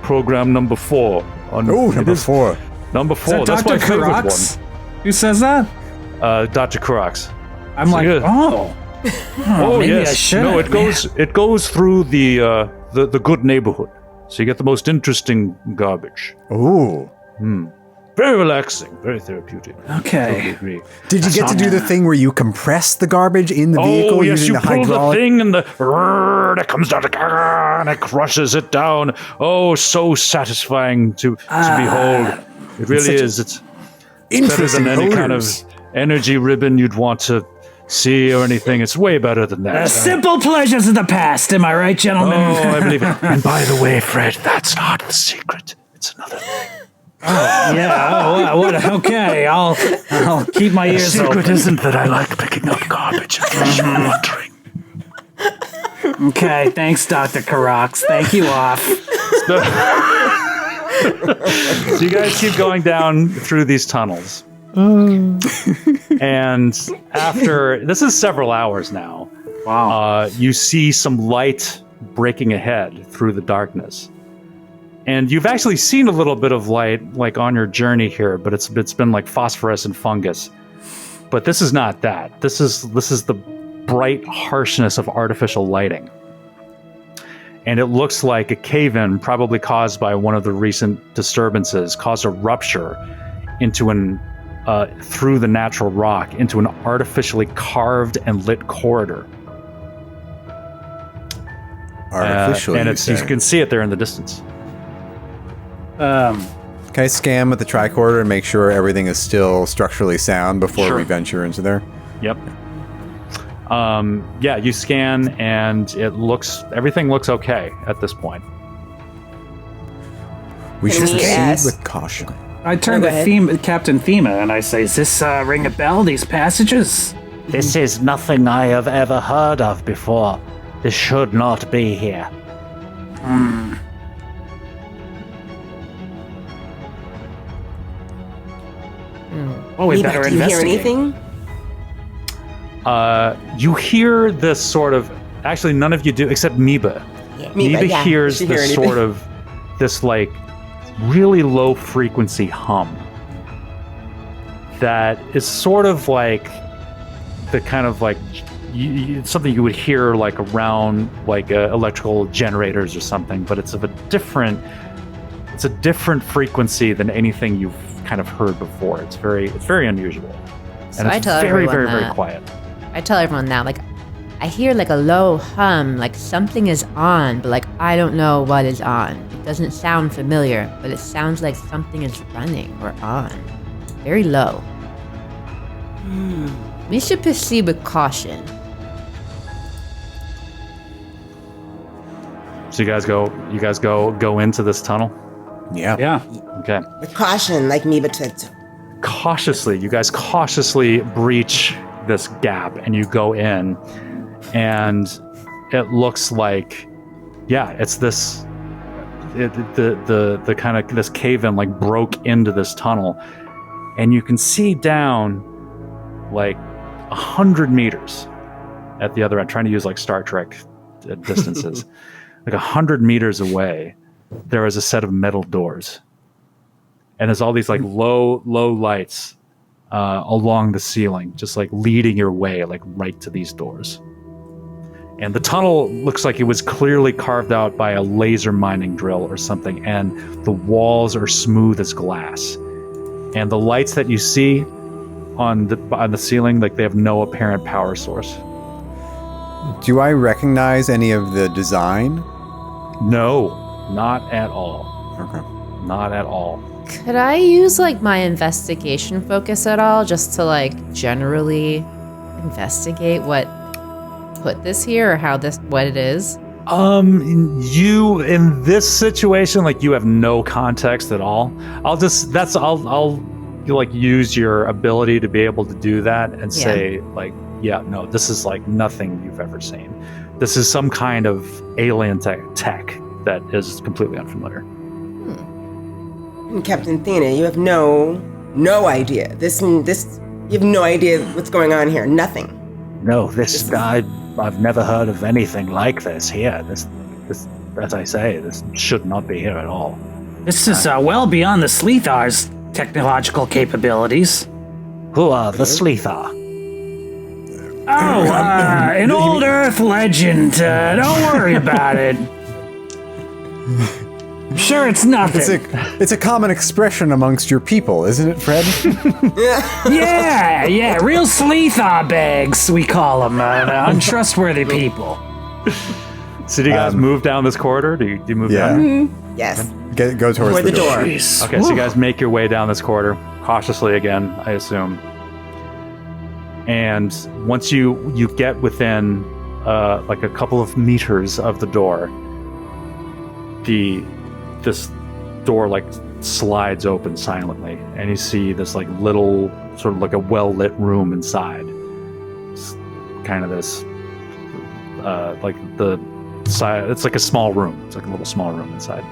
program number 4. Oh, number 4. Number 4. Is that That's my Dr. favorite Karax? Who says that? one. Dr. Karax. I'm like, yeah. oh, maybe yes. I should. No, it goes through the good neighborhood. So you get the most interesting garbage. Ooh. Very relaxing, very therapeutic. Okay. Totally agree. Did you get to do the thing where you compress the garbage in the vehicle Oh, yes, using you the pull hydraulic? the thing and it comes down and it crushes it down. Oh, so satisfying to behold. It really is. It's better Interesting than any kind of odors. energy ribbon you'd want to see or anything. It's way better than that. Simple pleasures of the past, am I right, gentlemen? Oh, I believe it. And by the way, Fred, that's not the secret. It's another thing. Yeah. Oh, what? Okay, I'll keep my The ears secret open. isn't that I like picking up garbage. In case you're wondering. Okay, thanks, Dr. Karax. Thank you, Off. So you guys keep going down through these tunnels. And after this is several hours now. Wow. You see some light breaking ahead through the darkness. And you've actually seen a little bit of light like on your journey here, but it's been like phosphorescent fungus. But this is not that. This is the bright harshness of artificial lighting. And it looks like a cave-in, probably caused by one of the recent disturbances, caused a rupture into through the natural rock into an artificially carved and lit corridor. Artificially, and you you say. can see it there in the distance. Can I scan with the tricorder and make sure everything is still structurally sound before Sure. we venture into there? Yep. Yeah, you scan and everything looks okay at this point. We Can should we proceed ask- with caution. I turn go to ahead. Captain Thema and I say, "Is this ring a bell? These passages?" This is nothing I have ever heard of before. This should not be here. Well, we better Do you hear investigate. anything? You hear this sort of. Actually, none of you do, except Meba. Meba yeah, hears she hear this anything. sort of, this like really low frequency hum that is sort of like the kind of like something you would hear like around like electrical generators or something, but it's a different frequency than anything you've kind of heard before. It's very unusual, So and I it's tell very everyone very that. quiet. I tell everyone now, like, I hear like a low hum, like something is on, but like I don't know what is on. It doesn't sound familiar, but it sounds like something is running or on. Very low. We should proceed with caution. So you guys go into this tunnel. Yeah. Yeah. Okay. With caution, like Meba said. You guys cautiously breach this gap and you go in, and it looks like, it's this, the kind of this cave in like broke into this tunnel, and you can see down like 100 meters at the other end, trying to use like Star Trek distances, like 100 meters away, there is a set of metal doors. And there's all these like low lights along the ceiling, just like leading your way like right to these doors. And the tunnel looks like it was clearly carved out by a laser mining drill or something, and the walls are smooth as glass. And the lights that you see on the ceiling, like they have no apparent power source. Do I recognize any of the design? No, not at all. Okay. Not at all. Could I use like my investigation focus at all, just to like generally investigate what put this here or what it is? You in this situation, like you have no context at all. I'll like use your ability to be able to do that and say like, no, this is like nothing you've ever seen. This is some kind of alien tech that is completely unfamiliar. And Captain Thena, you have no idea. This you have no idea what's going on here. Nothing. No, I've never heard of anything like this here. This, as I say, this should not be here at all. This is well beyond the Sleethar's technological capabilities. Who are the Sleethar? Oh, an old Earth legend. Don't worry about it. I'm sure it's nothing. It's a common expression amongst your people, isn't it, Fred? Yeah, real Sleethar bags, we call them. Untrustworthy people. So do you guys move down this corridor? Do you move down? Yes. Go towards Toward the door. Okay, so you guys make your way down this corridor, cautiously again, I assume. And once you get within like a couple of meters of the door, this door like slides open silently, and you see this like little sort of like a well-lit room inside. It's kind of this like the side. It's like a small room. It's like a little small room inside.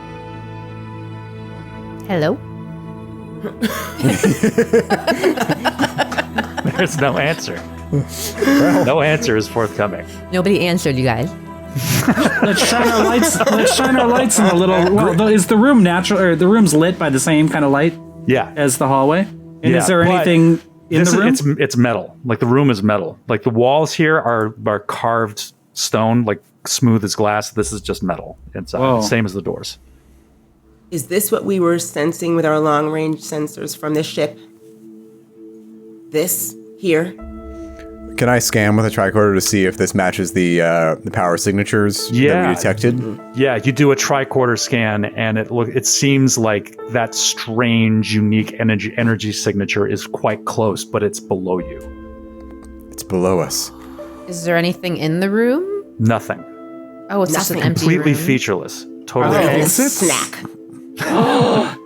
Hello? There's no answer. No answer is forthcoming. Nobody answered, you guys. Let's shine our lights. Let's shine our lights in the little. Well, is the room natural, or the room's lit by the same kind of light Yeah. as the hallway? And Yeah, is there but anything in the room? It's metal. Like the room is metal. Like the walls here are carved stone, like smooth as glass. This is just metal inside. Whoa. Same as the doors. Is this what we were sensing with our long-range sensors from the ship? This here? Can I scan with a tricorder to see if this matches the power signatures that Yeah. we detected? Yeah, you do a tricorder scan, and it seems like that strange, unique energy signature is quite close, but it's below you. It's below us. Is there anything in the room? Nothing. Oh, it's just an Nothing. empty Completely room. featureless. Totally. Okay. empty. Snack.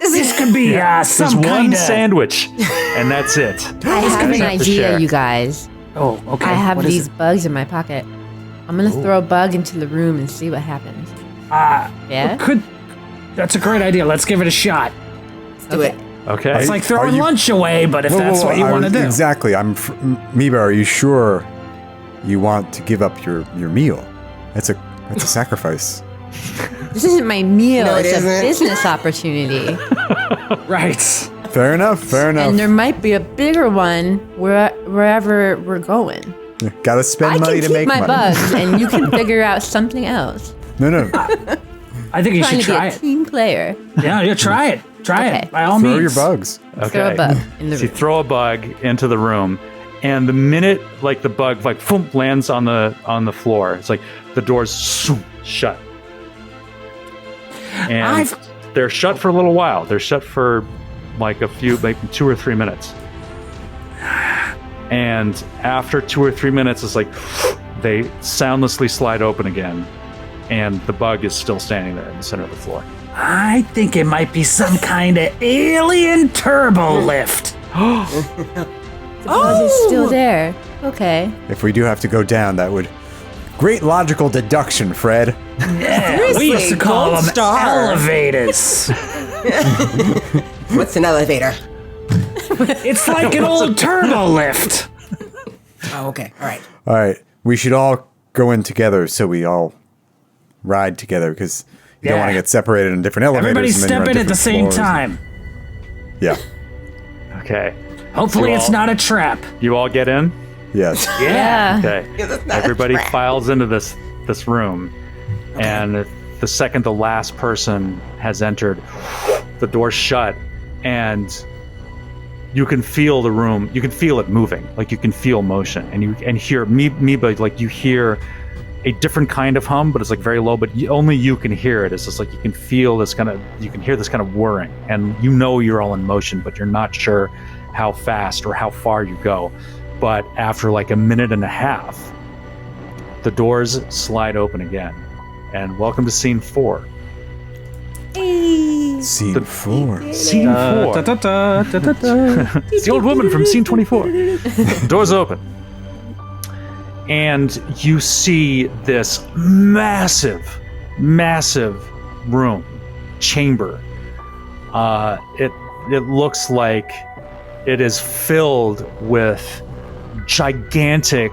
This could be There's some one kind of. sandwich, and that's it. I have an have to idea, share. you guys. Oh, okay. I have what is these it? bugs in my pocket. I'm gonna throw a bug into the room and see what happens. Yeah? That's a great idea. Let's give it a shot. Let's do it. Okay. It's like throwing you- lunch away, but if that's what you want to do. Exactly. Miba, are you sure you want to give up your meal? That's a sacrifice. This isn't my meal, No, it it's a isn't. business opportunity. Right. Fair enough. And there might be a bigger one wherever we're going. Gotta spend I money can to make keep my money. bugs, and you can figure out something else. No. I think you Trying should to be try a it. team player. Yeah, you try it. Try Okay. it. By all Throw means. your bugs. Throw a bug in the So you room. throw a bug into the room, and the minute like the bug like boom, lands on the floor, it's like the doors shut, and they're shut for a little while. They're shut for like 2 or 3 minutes, and after 2 or 3 minutes, it's like they soundlessly slide open again, and the bug is still standing there in the center of the floor. I think it might be some kind of alien turbo lift. The bug is still there. Okay. If we do have to go down, that would. Great logical deduction, Fred. Yeah, we used to call gold them star. elevators. What's an elevator? It's like an old turbo lift. Oh, okay. All right. All right. We should all go in together so we all ride together because you don't Yeah. want to get separated in different elevators. Everybody and then you're step on in at the different same floors. time. Yeah. Okay, Hopefully You it's all- not a trap. you all get in. Yes. Yeah. Okay. Yeah, that's not a Everybody trap. files into this room, and the second the last person has entered, the doors shut, and you can feel the room. You can feel it moving, like you can feel motion, and you hear me, but like you hear a different kind of hum, but it's like very low. But only you can hear it. It's just like you can feel this kind of. You can hear this kind of whirring, and you know you're all in motion, but you're not sure how fast or how far you go. But after like a minute and a half, the doors slide open again. And welcome to scene 4. Scene 4. Scene 4. It's the old woman from scene 24. Doors open. And you see this massive room, chamber. It looks like it is filled with gigantic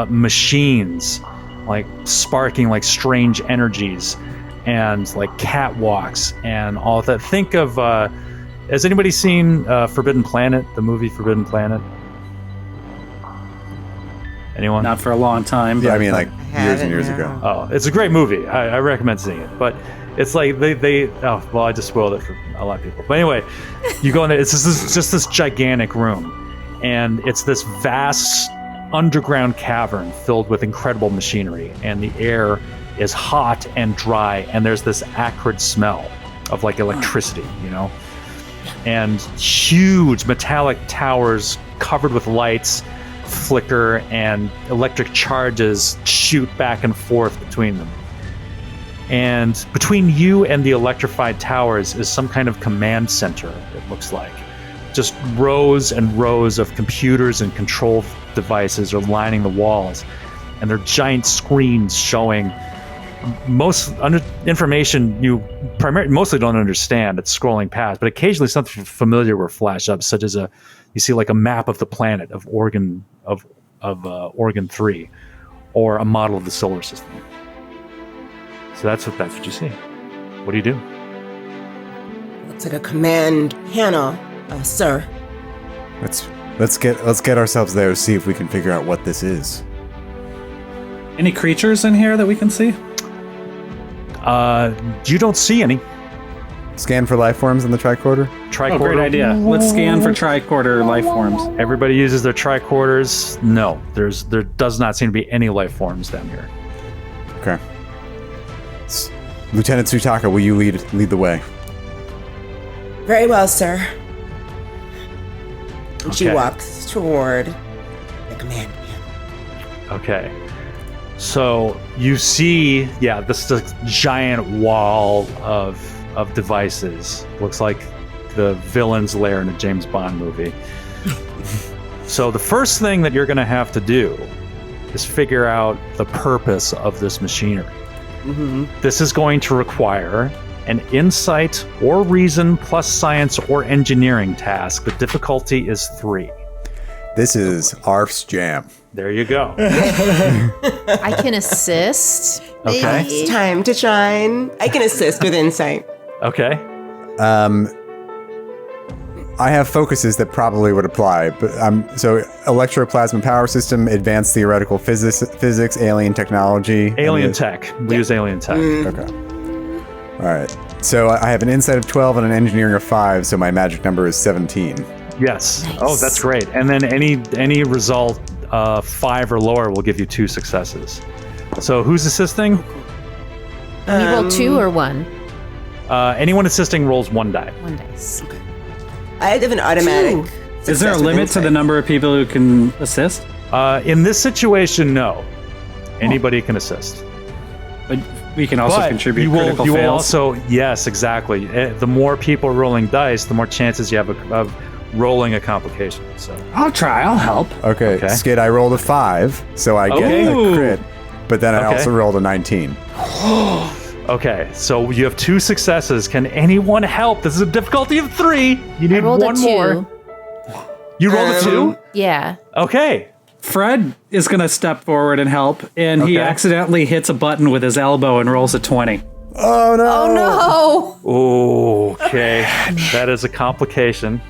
machines, like sparking like strange energies, and like catwalks and all of that. Think of has anybody seen Forbidden Planet, the movie Forbidden Planet? Anyone? Not for a long time. Yeah, but I mean, like years and haven't, years no. ago. Oh, it's a great movie. I recommend seeing it. But it's like they oh well, I just spoiled it for a lot of people. But anyway, you go in there. It's just this gigantic room, and it's this vast underground cavern filled with incredible machinery, and the air is hot and dry, and there's this acrid smell of like electricity, you know, and huge metallic towers covered with lights flicker, and electric charges shoot back and forth between them. And between you and the electrified towers is some kind of command center, it looks like. Just rows and rows of computers and control devices are lining the walls, and they're giant screens showing information you mostly don't understand. It's scrolling past, but occasionally something familiar will flash up, such as you see like a map of the planet of Orgun III, or a model of the solar system. So that's what you see. What do you do? Looks like a command panel, sir. Let's get ourselves there to see if we can figure out what this is. Any creatures in here that we can see? You don't see any. Scan for life forms in the tricorder. Tricorder. Oh, great idea. Let's scan for tricorder life forms. Everybody uses their tricorders. No, there does not seem to be any life forms down here. Okay. Lieutenant Tsutaka, will you lead the way? Very well, sir. And she Okay. walks toward the command panel. Okay. So you see, this is a giant wall of devices. Looks like the villain's lair in a James Bond movie. So the first thing that you're going to have to do is figure out the purpose of this machinery. This is going to require an insight or reason plus science or engineering task. The difficulty is 3. This is Arf's jam. There you go. I can assist. Okay. It's time to shine. I can assist with insight. Okay. I have focuses that probably would apply, but so electroplasma power system, advanced theoretical physics, alien technology. Alien tech. We use alien tech. Okay. All right. So I have an insight of 12 and an engineering of 5, so my magic number is 17. Yes. Nice. Oh, that's great. And then any result 5 or lower will give you 2 successes. So who's assisting? You roll 2 or 1? Anyone assisting rolls 1 die. 1 dice. I have an automatic. Is there a success with limit to the insight. number of people who can assist? In this situation, no. Anybody can assist. But we can also But contribute you will, critical you will fails. also, yes, exactly. The more people rolling dice, the more chances you have of rolling a complication. So I'll try. I'll help. Okay. Skid, I rolled a 5, so I get Okay. a crit, but then I Okay. also rolled a 19. okay, so you have 2 successes. Can anyone help? This is a difficulty of 3. You I need rolled one a 2. more. You rolled a 2? Yeah. Okay. Fred is going to step forward and help, and he Okay. accidentally hits a button with his elbow and rolls a 20. Oh no! Oh no! Oh, okay. That is a complication.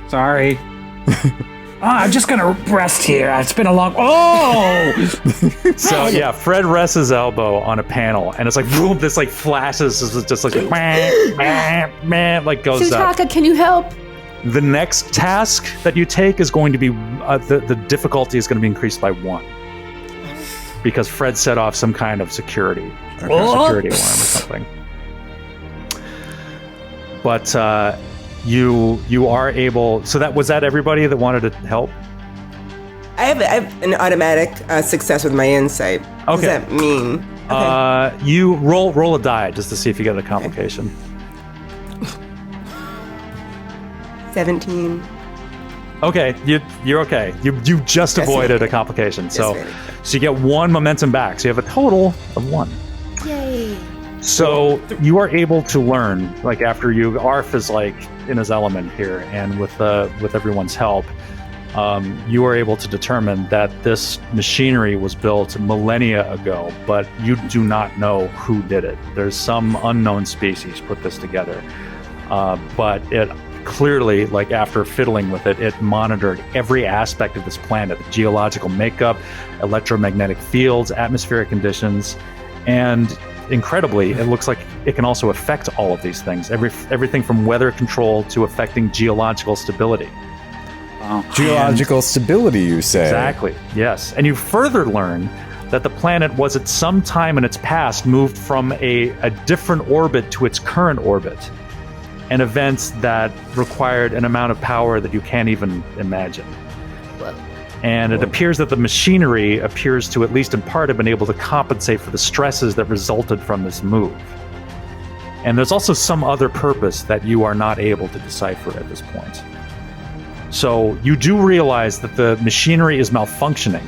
Sorry. I'm just gonna rest here. It's been a long. Oh! So yeah, Fred rests his elbow on a panel, and it's like boom. This like flashes, it's just like like goes up. Sutaka, can you help? The next task that you take is going to be the difficulty is going to be increased by 1 because Fred set off some kind of security alarm or something. But you are able. So that was that everybody that wanted to help. I have an automatic success with my insight. What Okay. does that mean? You roll a die just to see if you get a complication. 17. Okay, you're okay. You just That's avoided it. a complication. So very good. so you get 1 momentum back. So you have a total of 1. Yay. So you are able to learn, like after Arf is like in his element here, and with everyone's help, you are able to determine that this machinery was built millennia ago, but you do not know who did it. There's some unknown species put this together, but it clearly, like after fiddling with it, it monitored every aspect of this planet: the geological makeup, electromagnetic fields, atmospheric conditions, and incredibly, it looks like it can also affect all of these things. Everything from weather control to affecting geological stability. Geological stability, you say? Exactly, yes. And you further learn that the planet was at some time in its past moved from a different orbit to its current orbit, and events that required an amount of power that you can't even imagine. And it appears that the machinery appears to, at least in part, have been able to compensate for the stresses that resulted from this move. And there's also some other purpose that you are not able to decipher at this point. So you do realize that the machinery is malfunctioning,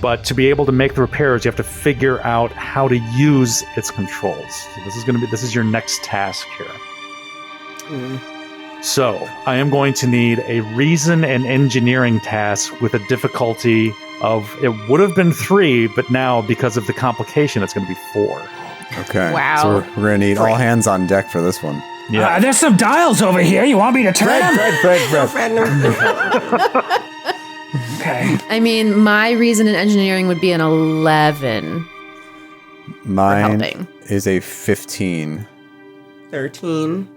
but to be able to make the repairs, you have to figure out how to use its controls. So this is your next task here. So I am going to need a reason and engineering task with a difficulty of, it would have been 3, but now because of the complication, it's going to be 4. Okay. Wow. So we're going to need all hands on deck for this one. Yeah. There's some dials over here. You want me to turn them? Fred, no. Okay. I mean, my reason in engineering would be an 11. Mine helping. is a 15. 13.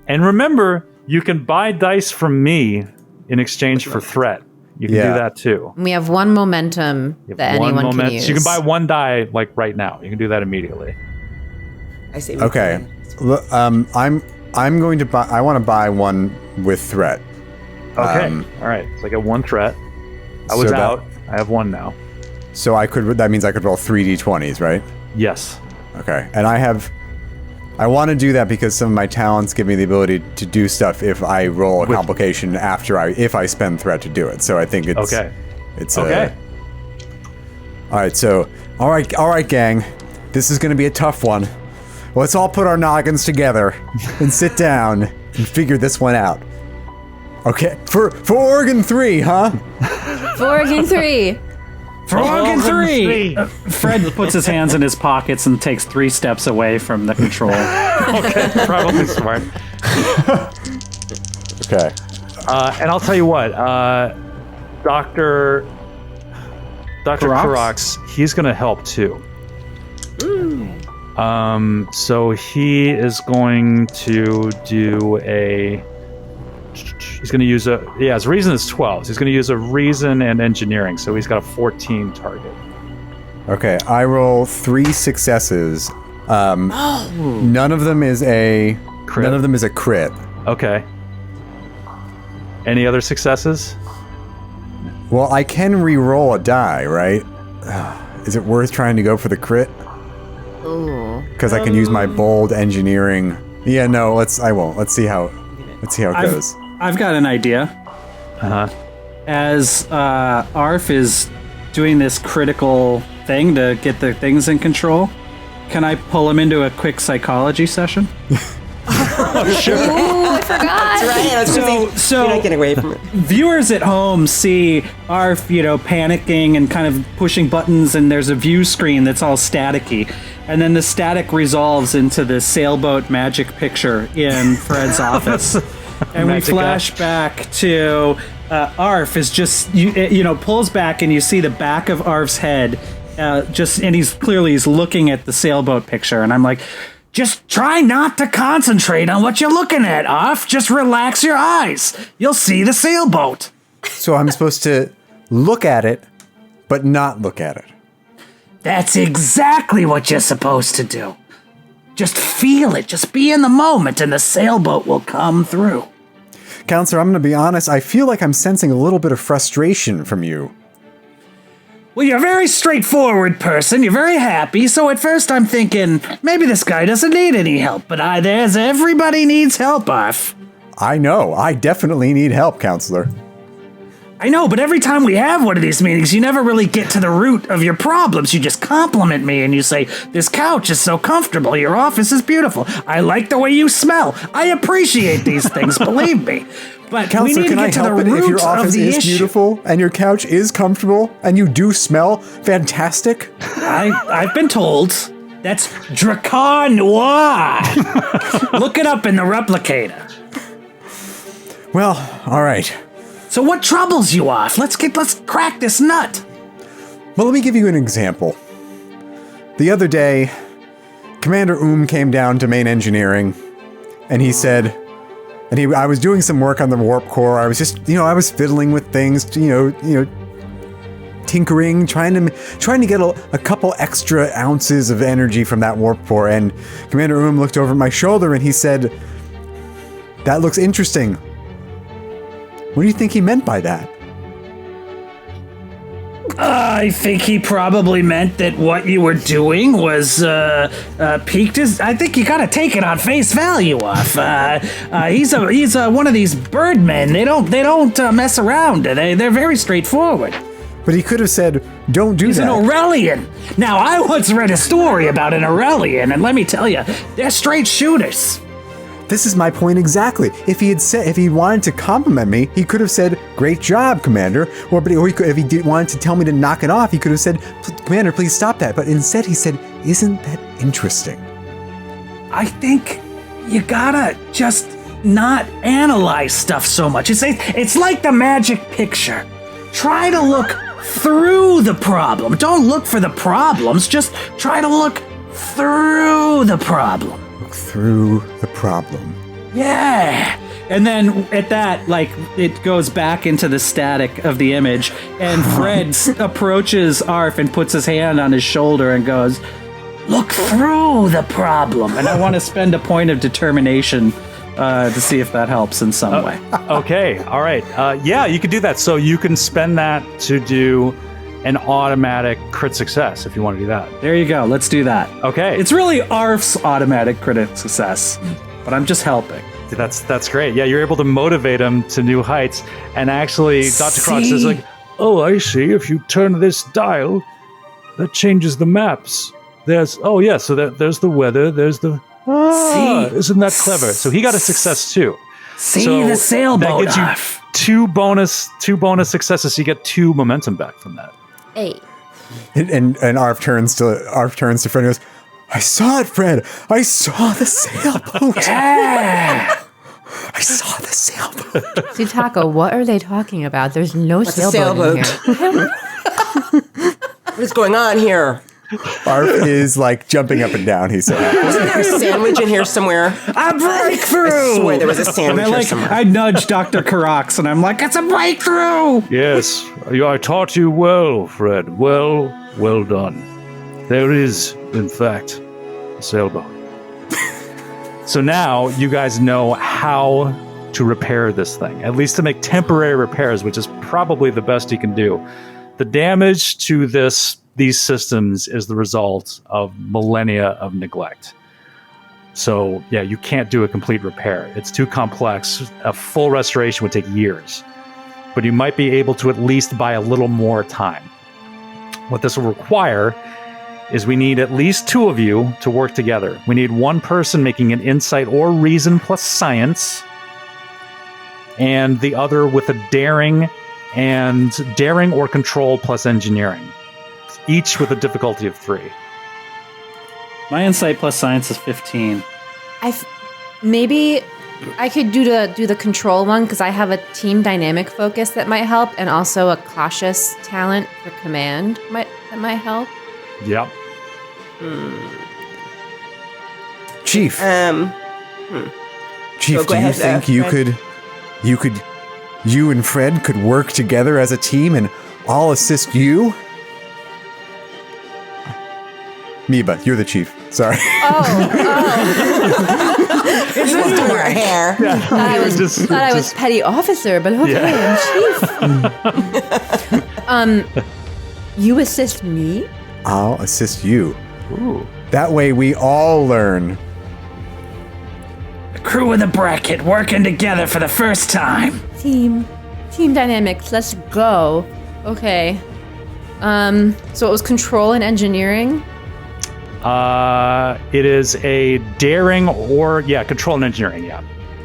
And remember, you can buy dice from me in exchange for threat. You can Yeah. do that too. We have 1 momentum You have that one anyone can moment- use. So you can buy 1 die like right now. You can do that immediately. I say. Okay. I'm going to buy. I want to buy one with threat. Okay. All right. So I get 1 threat. I was so that- out. I have 1 now. So I could. That means I could roll 3d20s, right? Yes. Okay. And I want to do that because some of my talents give me the ability to do stuff if I roll a complication if I spend threat to do it. So I think it's Okay. It's Okay. All right, gang. This is going to be a tough one. Let's all put our noggins together and sit down and figure this one out. Okay, for Orgun 3, huh? Orgun 3. For Orgun 3! Fred puts his hands in his pockets and takes 3 steps away from the control. Okay, probably smart. Okay. And I'll tell you what, Dr. Karox, he's going to help too. So he is going to do he's going to use his reason is 12. So he's going to use a reason and engineering. So he's got a 14 target. Okay, I roll 3 successes. None of them is a Crit. None of them is a crit. Okay. Any other successes? Well, I can re-roll a die, right? Is it worth trying to go for the crit? Because I can use my bold engineering. Yeah, no, I won't. Let's see how it goes. I've got an idea. Uh-huh. As Arf is doing this critical thing to get the things in control, can I pull him into a quick psychology session? Sure. Ooh, I forgot. Right? I was gonna say, So you're not getting away from it. viewers at home see Arf, panicking and kind of pushing buttons, and there's a view screen that's all staticky. And then the static resolves into the sailboat magic picture in Fred's office. And we Magic flash back to Arf is just, pulls back, and you see the back of Arf's head. And he's looking at the sailboat picture. And I'm like, just try not to concentrate on what you're looking at, Arf. Just relax your eyes. You'll see the sailboat. So I'm supposed to look at it, but not look at it. That's exactly what you're supposed to do. Just feel it. Just be in the moment, and the sailboat will come through. Counselor, I'm going to be honest. I feel like I'm sensing a little bit of frustration from you. Well, you're a very straightforward person. You're very happy. So at first I'm thinking, maybe this guy doesn't need any help. But everybody needs help, Arf. I know. I definitely need help, Counselor. I know, but every time we have one of these meetings, you never really get to the root of your problems. You just compliment me and you say, this couch is so comfortable. Your office is beautiful. I like the way you smell. I appreciate these things, believe me. But Counselor, we need can to I get to the help it if your root of office the is issue. beautiful and your couch is comfortable and you do smell fantastic? I've been told that's Dracar Noir. Look it up in the replicator. Well, all right. So what troubles you off? Let's crack this nut. Well, let me give you an example. The other day, Commander came down to main engineering, and he said, I was doing some work on the warp core. I was just, I was fiddling with things, tinkering, trying to get a couple extra ounces of energy from that warp core. And Commander looked over my shoulder and he said, "That looks interesting." What do you think he meant by that? I think he probably meant that what you were doing was piqued his. I think you gotta take it on face value. Off. He's one of these birdmen. They don't mess around. They're very straightforward. But he could have said, "Don't do He's that." an Aurelian. Now I once read a story about an Aurelian, and let me tell you, they're straight shooters. This is my point exactly. If he wanted to compliment me, he could have said, "Great job, Commander." If he wanted to tell me to knock it off, he could have said, "Commander, please stop that." But instead, he said, "Isn't that interesting?" I think you gotta just not analyze stuff so much. It's like the magic picture. Try to look through the problem. Don't look for the problems. Just try to look through the problem. Look through the problem. Yeah. And then at that, it goes back into the static of the image, and Fred approaches Arf and puts his hand on his shoulder and goes, Look through the problem. and I want to spend a point of determination to see if that helps in some way. Okay, all right. Yeah, you could do that. So you can spend that to do an automatic crit success if you want to do that. There you go. Let's do that. Okay. It's really Arf's automatic crit success, but I'm just helping. That's great. Yeah, you're able to motivate him to new heights. And actually, Dr. Crocs is like, Oh, I see. If you turn this dial, that changes the maps. There's there's the weather. There's the isn't that clever? So he got a success too. See the sailboat. That gets you two bonus successes. So you get 2 momentum back from that. 8. And Arf turns to Fred and goes, I saw it, Fred. I saw the sailboat. Yeah. I saw the sailboat. Sutaka, what are they talking about? There's no a sailboat in here. What is going on here? Arf is like jumping up and down, he said. Isn't there a sandwich in here somewhere? A breakthrough. I swear there was a And sandwich here somewhere. I nudge Dr. Karox and I'm like, it's a breakthrough. Yes, I taught you well, Fred. Well done. There is, in fact, a sailboat. So now you guys know how to repair this thing, at least to make temporary repairs, which is probably the best you can do. The damage to these systems is the result of millennia of neglect. So yeah, you can't do a complete repair. It's too complex. A full restoration would take years. But you might be able to at least buy a little more time. What this will require is we need at least 2 of you to work together. We need 1 person making an insight or reason plus science, and the other with a daring or control plus engineering, each with a difficulty of 3. My insight plus science is 15. Maybe I could do the control one because I have a team dynamic focus that might help, and also a cautious talent for command that might help. Yep. Chief. Chief, go do you ahead, think Fred. you and Fred could work together as a team and I'll assist you? Miba, you're the chief. Sorry. It's just her hair. I was petty officer, but okay, I'm chief. You assist me? I'll assist you. Ooh. That way we all learn. The crew of the bracket working together for the first time. Team dynamics, let's go. Okay. So it was control and engineering? It is a daring or control and engineering, yeah.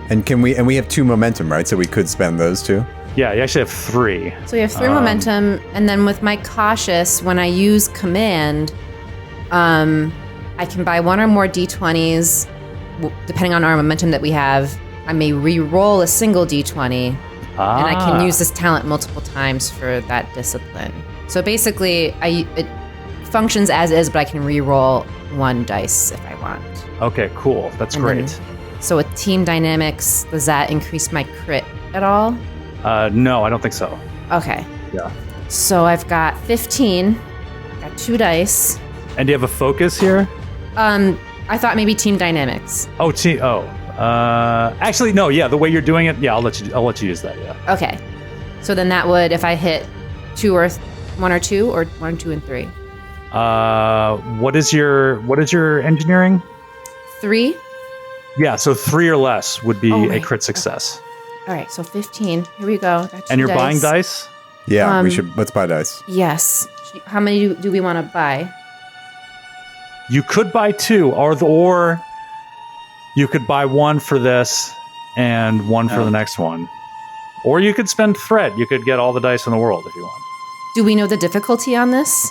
And we have 2 momentum, right? So we could spend those 2. Yeah, you actually have 3. So we have 3 momentum, and then with my cautious, when I use command, I can buy 1 or more d20s, depending on our momentum that we have. I may re-roll a single d20, and I can use this talent multiple times for that discipline. So basically, it functions as is, but I can re-roll 1 dice if I want. Okay, cool. That's And great. So with team dynamics, does that increase my crit at all? No, I don't think so. Okay. Yeah. So I've got 15. Got 2 dice. And do you have a focus here? I thought maybe team dynamics. Actually, no. Yeah, the way you're doing it. Yeah, I'll let you use that. Yeah. Okay. So then that would, if I hit 1 or 2, or 1, 2, and 3. What is your engineering? 3. Yeah, so 3 or less would be a right. crit success. All right. So 15. Here we go. Got 2 And you're dice. buying dice? Yeah, let's buy dice. Yes. How many do we want to buy? You could buy 2, or you could buy 1 for this and 1 for the next one. Or you could spend thread. You could get all the dice in the world if you want. Do we know the difficulty on this?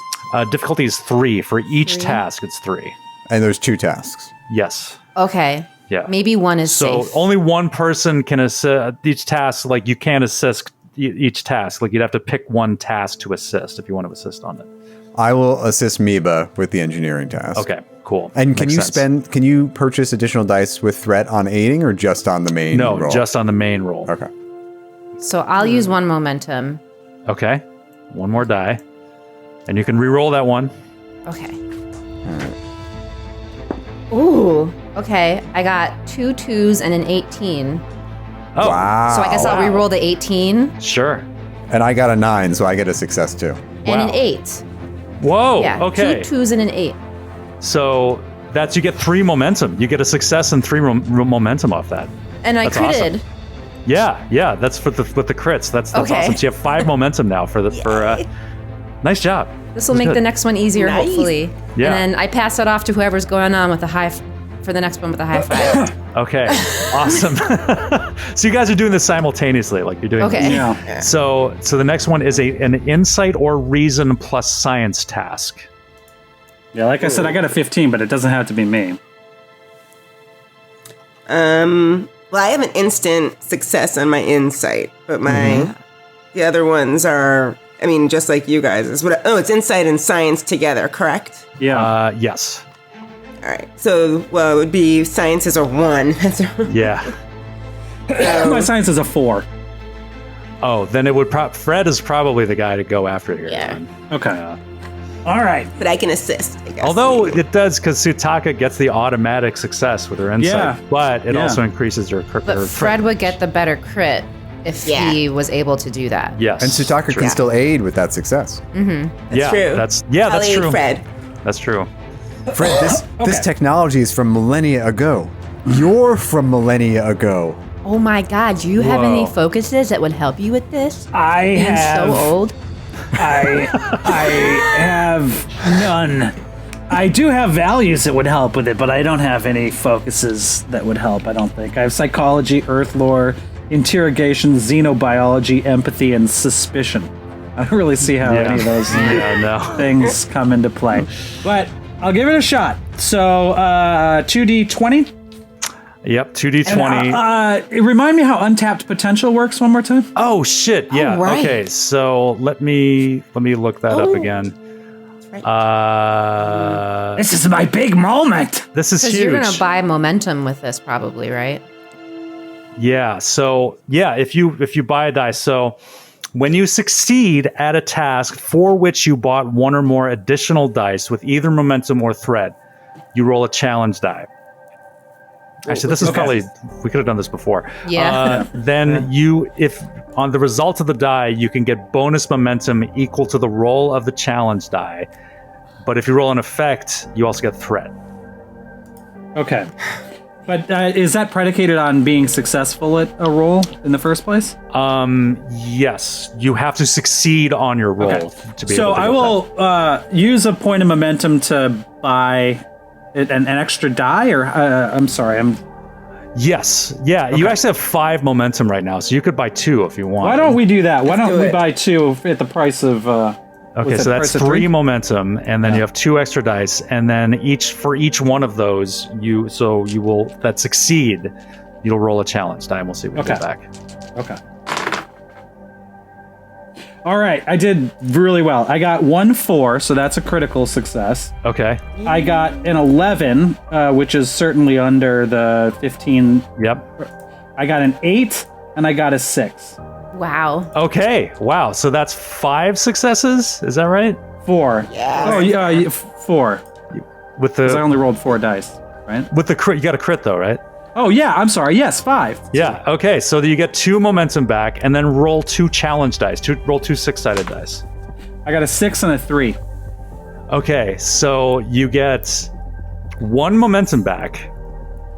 Difficulty is 3. For each 3? task, it's 3. And there's 2 tasks. Yes. Okay. Yeah. Maybe 1 is So safe. only 1 person can assist each task. Like you can't assist each task. Like you'd have to pick 1 task to assist if you want to assist on it. I will assist Miba with the engineering task. Okay, cool. And can Makes sense. can you purchase additional dice with threat on aiding or just on the main roll? No, just on the main roll. Okay. So I'll use 1 momentum. Okay. 1 more die. And you can re-roll that 1. Okay. Ooh. Okay. I got 2 2s and an 18. Oh, Wow. So I guess I'll re-roll the 18 sure. And I got a 9, so I get a success too. and an Wow. 8. Whoa, Yeah. okay. 2 2s and an 8. So you get 3 momentum. You get a success and 3 momentum off that. And I That's critted. awesome. Yeah. That's with the crits. That's Okay. awesome. So you have 5 momentum now for nice job. This will make the next one easier, Nice. hopefully. Yeah. And then I pass it off to whoever's going on with for the next one with a high five. Okay, awesome. So you guys are doing this simultaneously, like you're doing. Okay. Yeah. So the next one is an insight or reason plus science task. Yeah, like I said, I got a 15, but it doesn't have to be me. Well, I have an instant success on my insight, but the other ones are, I mean, just like you guys. It's insight and science together, correct? Yeah. Yes. All right. So, it would be science is a 1. Yeah. My science is a 4. Oh, then it would. Fred is probably the guy to go after here. Yeah. then. Okay. All right. But I can assist, I guess. Although it does, because Sutaka gets the automatic success with her insight, Yeah. but it Yeah. also increases her. But Fred would get the better crit if he was able to do that. Yes. And Sutaka can still aid with that success. yeah, true. That's I'll aid true. Fred. That's true. Fred, this technology is from millennia ago. You're from millennia ago. Oh my God, do you have any Whoa. focuses that would help you with this? I Being have. so old. I have none. I do have values that would help with it, but I don't have any focuses that would help, I don't think. I have psychology, earth lore, interrogation, xenobiology, empathy, and suspicion. I don't really see how any of those things come into play. But I'll give it a shot. So, 2d20? Yep, 2d20. Remind me how untapped potential works one more time. Oh shit! Yeah. Oh, right. Okay. So let me look that up again. This is my big moment. This is Because huge. you're going to buy momentum with this, probably, right? Yeah. So yeah, if you buy a die, so when you succeed at a task for which you bought 1 or more additional dice with either momentum or threat, you roll a challenge die. Actually, this is probably, we could have done this before. Yeah. Then if on the result of the die, you can get bonus momentum equal to the roll of the challenge die. But if you roll an effect, you also get threat. Okay. But is that predicated on being successful at a roll in the first place? Yes, you have to succeed on your roll to be So able to I get will that. use a point of momentum to buy an extra die, or I'm sorry, Yes. Yeah, you actually have 5 momentum right now, so you could buy 2 if you want. Why don't we do that? Why don't do we it. buy 2 at the price of? Okay, so that's 3 momentum, and then you have 2 extra dice, and then for each one of those, you will that succeed, you'll roll a challenge die, and we'll see what we get back. Okay. All right, I did really well. I got 1-4, so that's a critical success. Okay. I got an 11, which is certainly under the 15. Yep. I got an 8, and I got a 6. Wow. Okay. Wow. So that's 5 successes. Is that right? 4. Yeah. Oh, yeah, 4. With Because I the only rolled 4 dice, right? with the crit, you got a crit though, right? Oh, yeah, I'm sorry. Yes, 5. Yeah. Okay. So you get 2 momentum back, and then roll 2 challenge dice. Roll 2 6-sided dice. I got a 6 and a 3. Okay. So you get 1 momentum back,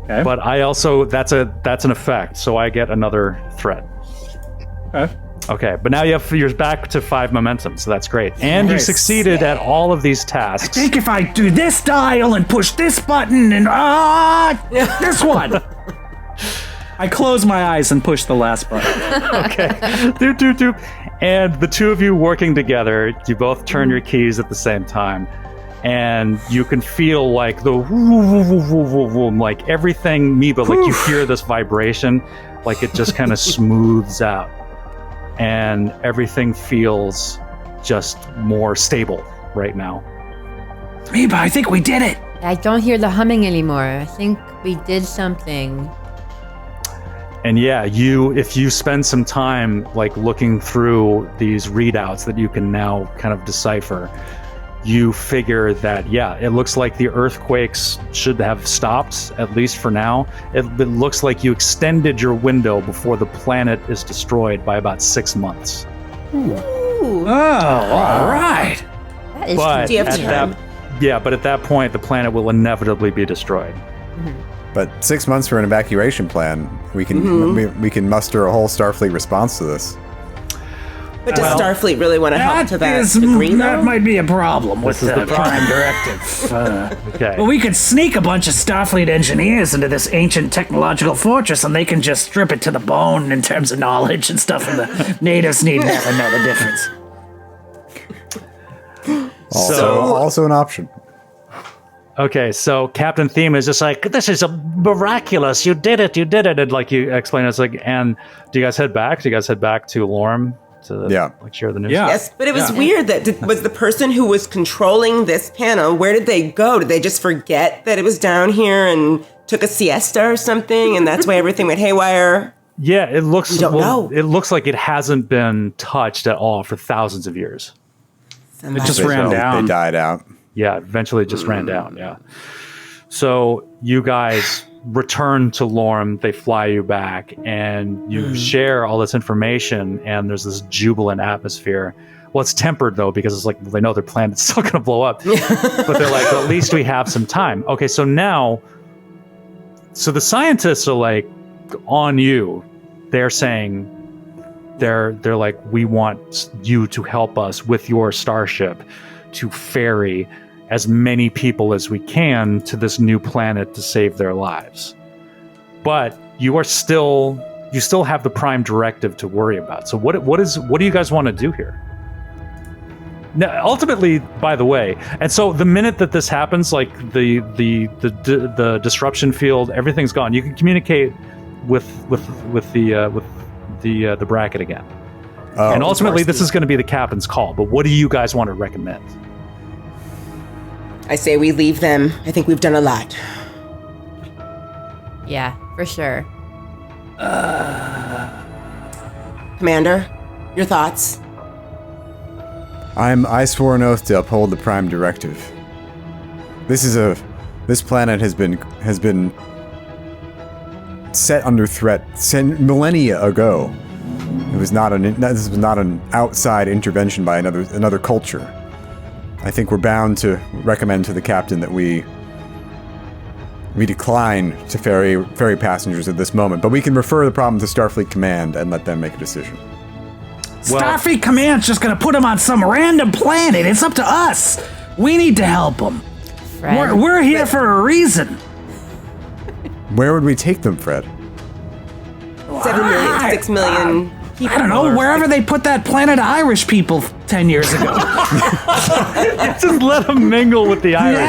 Okay. but I also that's an effect, so I get another threat. Okay. Okay, but now you're back to 5 momentum, so that's great. And you succeeded at all of these tasks. I think if I do this dial and push this button and this one. I close my eyes and push the last button. Okay. Doop, doop, doop. And the 2 of you working together, you both turn your keys at the same time. And you can feel like the like everything but like you hear this vibration, like it just kind of smooths out. And everything feels just more stable right now. Reba, I think we did it. I don't hear the humming anymore. I think we did something. And yeah, if you spend some time like looking through these readouts that you can now kind of decipher, you figure that, it looks like the earthquakes should have stopped, at least for now. It looks like you extended your window before the planet is destroyed by about 6 months. Ooh, Oh, all right. that is But Do you have at time? but at that point, the planet will inevitably be destroyed. But 6 months for an evacuation plan, we can we can muster a whole Starfleet response to this. But does Starfleet really want to help to that degree, that though? might be a problem with the Prime Directive. Okay. But we could sneak a bunch of Starfleet engineers into this ancient technological fortress, and they can just strip it to the bone in terms of knowledge and stuff, and the natives need never know the difference. Also an option. Okay, so Captain Theme is just like, this is miraculous. You did it. And like you explain, it's like, and do you guys head back? Do you guys head back to Lorm to like share the news? Yeah. Yes, but it was weird that was the person who was controlling this panel. Where did they go? Did they just forget that it was down here and took a siesta or something, and that's why everything went haywire? Yeah, it looks. We don't know. It looks like it hasn't been touched at all for thousands of years. It just ran down. They died out. Yeah, eventually it just ran down. Yeah. So you guys return to Lorm. They fly you back, and you share all this information. And there's this jubilant atmosphere. Well, it's tempered though, because it's like they know their planet's still going to blow up. But they're like, at least we have some time. Okay, so now, so the scientists are like on you. They're saying, they're like, we want you to help us with your starship to ferry as many people as we can to this new planet to save their lives. But you still have the Prime Directive to worry about. So what do you guys want to do here? Now, ultimately, by the way, and so the minute that this happens, like the disruption field, everything's gone. You can communicate with the bracket again. And ultimately, this is going to be the captain's call. But what do you guys want to recommend? I say we leave them. I think we've done a lot. Yeah, for sure. Commander, your thoughts? I swore an oath to uphold the Prime Directive. This planet has been set under threat millennia ago. This was not an outside intervention by another culture. I think we're bound to recommend to the captain that we decline to ferry passengers at this moment, but we can refer the problem to Starfleet Command and let them make a decision. Starfleet Command's just gonna put them on some random planet. It's up to us. We need to help them. We're here for a reason. Where would we take them, Fred? 7 million, 6 million people. I don't know, wherever they put that planet of Irish people 10 years ago. Just let them mingle with the Irish.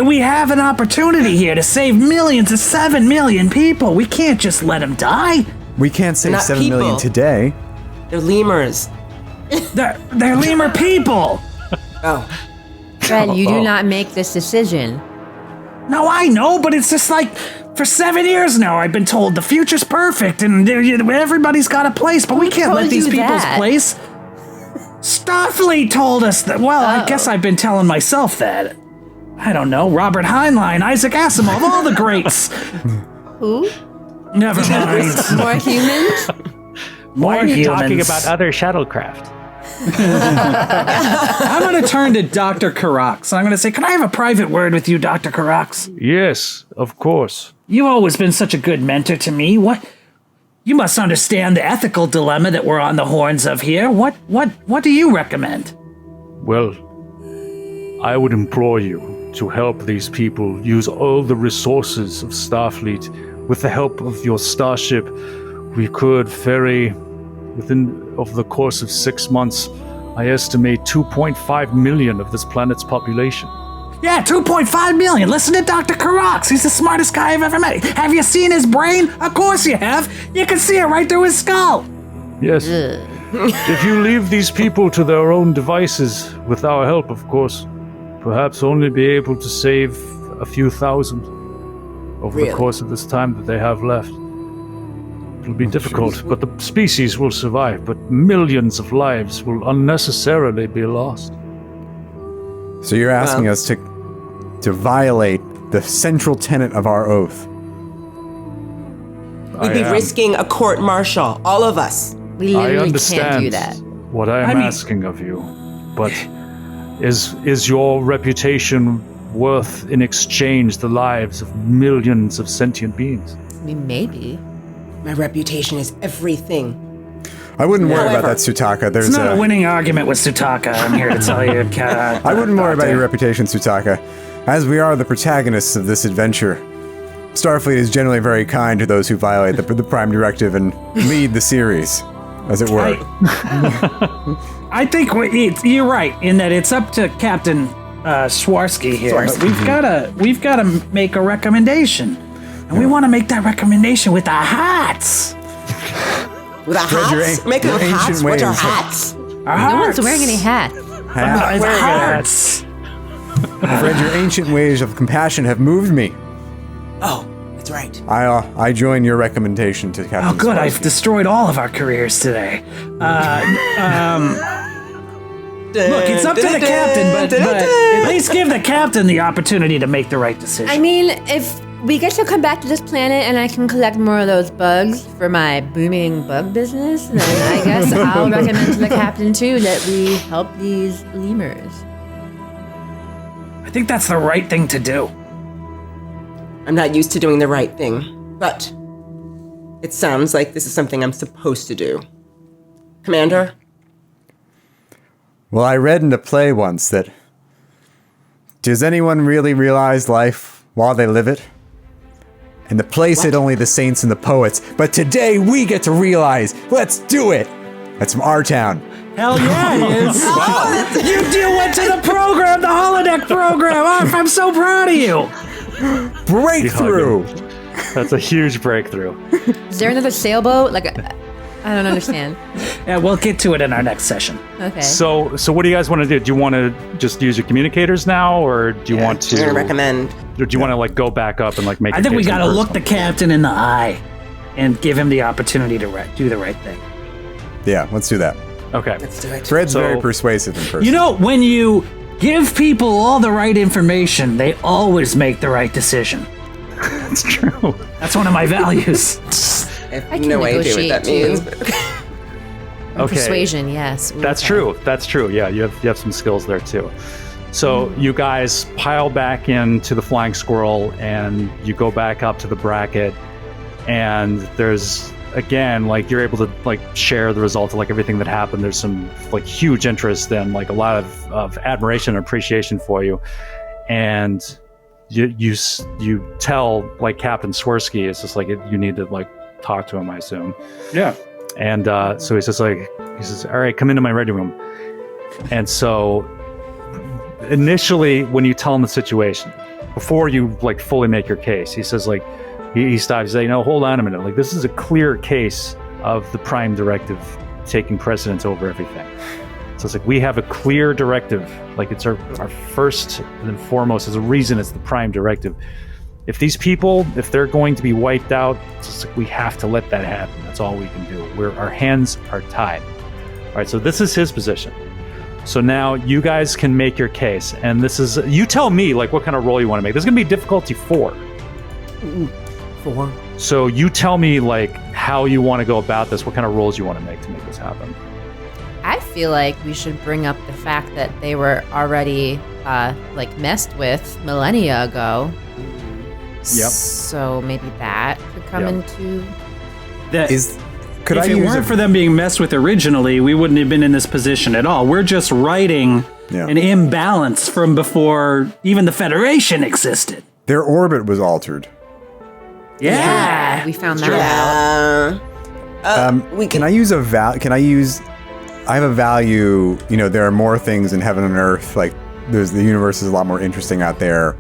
We have an opportunity here to save millions of 7 million people. We can't just let them die. We can't save Not 7 million people. today. They're lemurs. They're lemur people. Oh. Fred, you do not make this decision. No, I know, but it's just like, for 7 years now, I've been told the future's perfect and everybody's got a place, but we can't let these people's place. Starfleet told us that. Well, I guess I've been telling myself that. I don't know, Robert Heinlein, Isaac Asimov, all the greats. Who? Never mind. More humans? More Why are you humans. talking about other shuttlecraft? I'm going to turn to Dr. Karax. I'm going to say, can I have a private word with you, Dr. Karax? Yes, of course. You've always been such a good mentor to me. What? You must understand the ethical dilemma that we're on the horns of here. What do you recommend? Well, I would implore you to help these people use all the resources of Starfleet. With the help of your starship, we could ferry over the course of 6 months, I estimate 2.5 million of this planet's population. Yeah, 2.5 million. Listen to Dr. Karax. He's the smartest guy I've ever met. Have you seen his brain? Of course you have. You can see it right through his skull. Yes. If you leave these people to their own devices, with our help, of course, perhaps only be able to save a few thousand over the course of this time that they have left. It'll be difficult, but the species will survive, but millions of lives will unnecessarily be lost. So you're asking us to violate the central tenet of our oath. We'd be risking a court-martial, all of us. We I literally understand can't do that. what I am asking of you, but Is your reputation worth in exchange the lives of millions of sentient beings? I mean, maybe. My reputation is everything. I wouldn't worry about that, Tsutaka. There's It's not a winning argument with Tsutaka, I'm here to tell you. I wouldn't worry about your reputation, Tsutaka. As we are the protagonists of this adventure, Starfleet is generally very kind to those who violate the Prime Directive and lead the series, as it were. I think you're right in that it's up to Captain Swarsky here. But we've gotta make a recommendation, and we want to make that recommendation with our hats. With our hats? Make it with hats? What are hats? No one's wearing any hats. Hats. Fred, your ancient ways of compassion have moved me. Oh, that's right. I join your recommendation to Captain Oh, good. Swarsky. I've destroyed all of our careers today. Look, it's up to the captain, but at least give the captain the opportunity to make the right decision. I mean, if we get to come back to this planet and I can collect more of those bugs for my booming bug business, then I guess I'll recommend to the captain too that we help these lemurs. I think that's the right thing to do. I'm not used to doing the right thing, but it sounds like this is something I'm supposed to do. Commander? Well, I read in a play once that does anyone really realize life while they live it? And the play said only the saints and the poets, but today we get to realize, let's do it! That's from our town. Hell yeah, it is. You went to the program, the holodeck program. Oh, I'm so proud of you. Breakthrough! That's a huge breakthrough. Is there another sailboat? Like, I don't understand. Yeah, we'll get to it in our next session. Okay. So what do you guys want to do? Do you want to just use your communicators now, or do you want to? I'm gonna recommend. Or do you want to like go back up and like make? I think we gotta look the captain in the eye and give him the opportunity to do the right thing. Yeah, let's do that. Okay. Let's do it. Fred's very persuasive in person. You know, when you give people all the right information, they always make the right decision. That's true. That's one of my values. I have I can no idea what that negotiate, means. too. Okay. Persuasion, yes. Ooh, That's okay. true. That's true. Yeah, you have some skills there too. So you guys pile back into the Flying Squirrel and you go back up to the bracket, and there's again like you're able to like share the results of like everything that happened. There's some like huge interest and like a lot of admiration and appreciation for you, and you tell like Captain Swirsky, it's just like you need to like talk to him, I assume. Yeah. And so he says, all right, come into my ready room. And so initially, when you tell him the situation, before you like fully make your case, he says like, he stops, he's like, no, hold on a minute. Like, this is a clear case of the Prime Directive taking precedence over everything. So it's like, we have a clear directive. Like, it's our first and foremost as a reason it's the Prime Directive. If these people, if they're going to be wiped out, it's just like we have to let that happen. That's all we can do. Our hands are tied. All right, so this is his position. So now you guys can make your case. And this is, you tell me like what kind of roll you want to make. This is going to be difficulty 4. 4. So you tell me like how you want to go about this, what kind of rolls you want to make this happen. I feel like we should bring up the fact that they were already like messed with millennia ago. Yep. So maybe that could come into. Could if I it use weren't for them being messed with originally, we wouldn't have been in this position at all. We're just righting an imbalance from before even the Federation existed. Their orbit was altered. Yeah. We found that out. Can I use a I have a value, there are more things in heaven and earth, like the universe is a lot more interesting out there.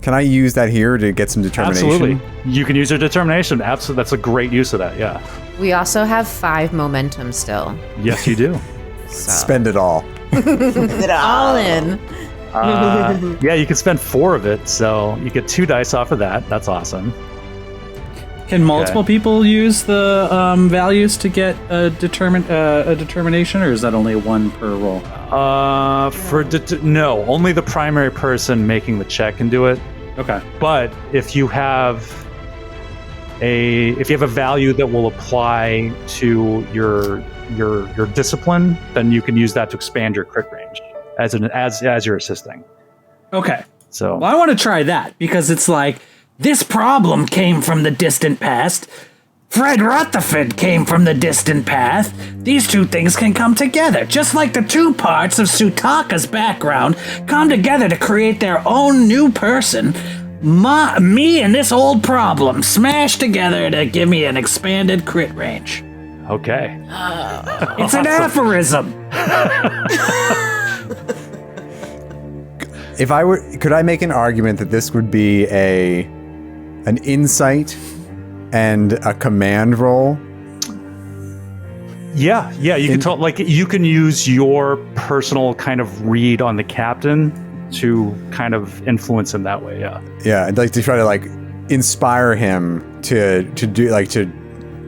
Can I use that here to get some determination? Absolutely. You can use your determination. Absolutely. That's a great use of that. Yeah. We also have 5 momentum still. Yes, you do. So. Spend it all. All in. Yeah, you can spend 4 of it. So you get 2 dice off of that. That's awesome. Can multiple people use the values to get a determination, or is that only 1 per roll? No, only the primary person making the check can do it. Okay. But if you have a value that will apply to your discipline, then you can use that to expand your crit range. as you're assisting. Okay. So Well, I want to try that because it's like this problem came from the distant past. Fred Rutherford came from the distant past. These two things can come together, just like the two parts of Sutaka's background come together to create their own new person. Me and this old problem smashed together to give me an expanded crit range. okay. It's an aphorism. Could I make an argument that this would be an insight and a command roll? Yeah, you can tell. Like you can use your personal kind of read on the captain to kind of influence him that way. Yeah, I'd like to try to like inspire him to do like to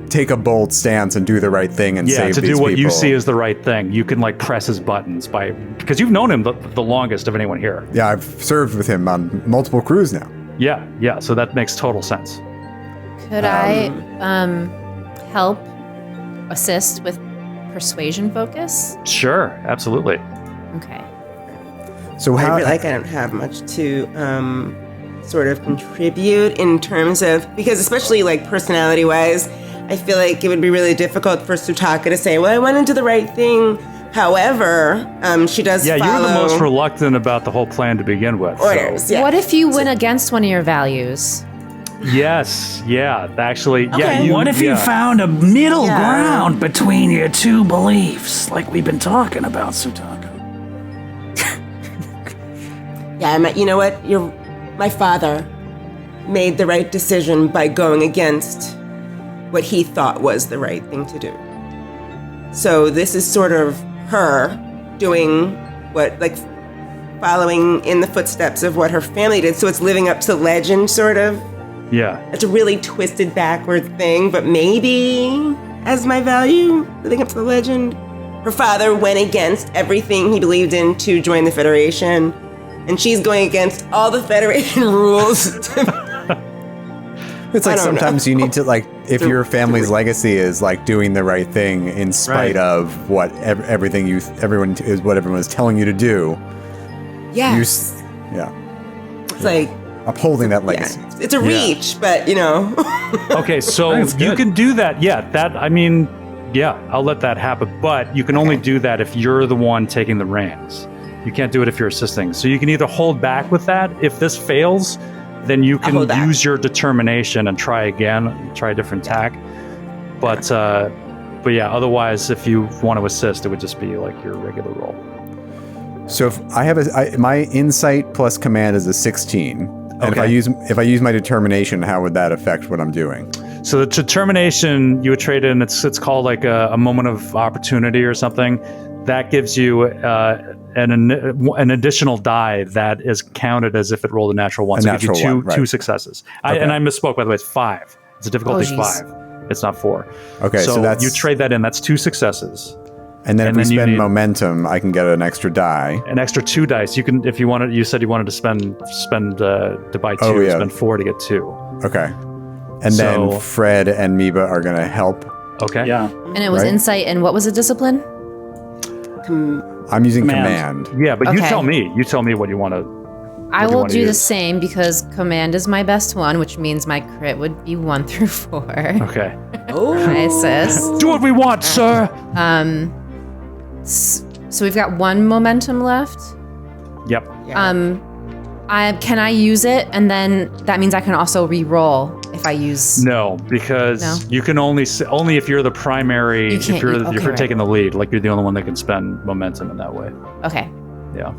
take a bold stance and do the right thing and save to these do what you people. see as the right thing. You can like press his buttons because you've known him the longest of anyone here. Yeah, I've served with him on multiple crews now. Yeah. So that makes total sense. Could I help assist with persuasion focus? Sure, absolutely. Okay. So I how? feel like I don't have much to sort of contribute in terms of, because especially like personality wise, I feel like it would be really difficult for Sutaka to say, well, I went into the right thing. However, she does Yeah, follow you were the most reluctant about the whole plan to begin with. orders. So. Yeah. What if you went against one of your values? Yes, yeah, actually, yeah. Okay. What if you yeah. found a middle Yeah. ground between your two beliefs, like we've been talking about, Sutaka? Yeah, you know what? My father made the right decision by going against what he thought was the right thing to do. So this is sort of her doing what, like, following in the footsteps of what her family did. So it's living up to legend, sort of. Yeah. It's a really twisted backward thing, but maybe as my value, living up to the legend. Her father went against everything he believed in to join the Federation, and she's going against all the Federation rules. It's like I don't sometimes know. you need to like if your family's legacy is like doing the right thing in spite Right. of what everything everyone is telling you to do. Yeah, It's like upholding that legacy. yeah, it's a reach, but you know. Okay, so That's you good. can do that. Yeah, I'll let that happen. But you can only do that if you're the one taking the reins. You can't do it if you're assisting. So you can either hold back with that. If this fails, then you can hold back. use your determination and try again, try a different tack. But yeah, otherwise, if you want to assist, it would just be like your regular roll. So if I have my insight plus command is a 16, and if Okay. I use my determination, how would that affect what I'm doing? So the determination you would trade in, it's called like a moment of opportunity or something. That gives you an additional die that is counted as if it rolled a natural one. A So it gives natural you one, right. two successes. Okay. And I misspoke, by the way, it's 5. It's a difficulty Oh, geez. 5. It's not 4. Okay, so that's you trade that in. That's 2 successes. And then and if we then you spend need- momentum, I can get an extra die. An extra 2 dice. You can, if you wanted. You said you wanted to spend to buy 2. Oh, yeah. Spend 4 to get 2. Okay. And So- then Fred and Miba are going to help. Okay. Yeah. And it was Right. insight, and what was the discipline? I'm using Command. command. Yeah, but you Okay. tell me. You tell me what you want to. I do you will wanna do the use? same because command is my best one, which means my crit would be 1 through 4. Okay. I assist. Do what we want, sir. So we've got 1 momentum left. Yep. Can I use it, and then that means I can also re-roll if I use. No, because No? you can only if you're the primary. You If can't- you're okay, if you're right. taking the lead, like you're the only one that can spend momentum in that way. Okay, Yeah.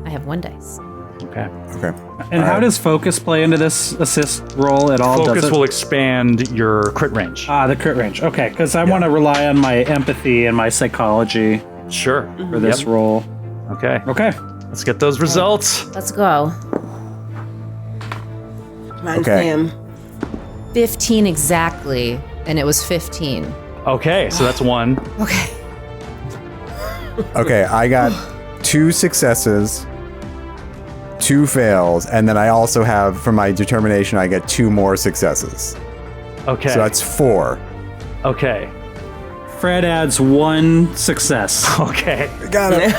I have 1 dice. Okay. Okay. And how does focus play into this assist roll at all? Focus does it? will expand your crit range. The crit range. Okay, because I want to rely on my empathy and my psychology Sure. for this Yep. roll. Okay. Okay. Let's get those results. Let's go. Come on, Okay. Sam. 15 exactly, and it was 15. Okay, so that's 1. Okay. Okay, I got 2 successes, 2 fails, and then I also have, for my determination, I get 2 more successes. Okay. So that's 4. Okay. Fred adds 1 success. Okay. Got it.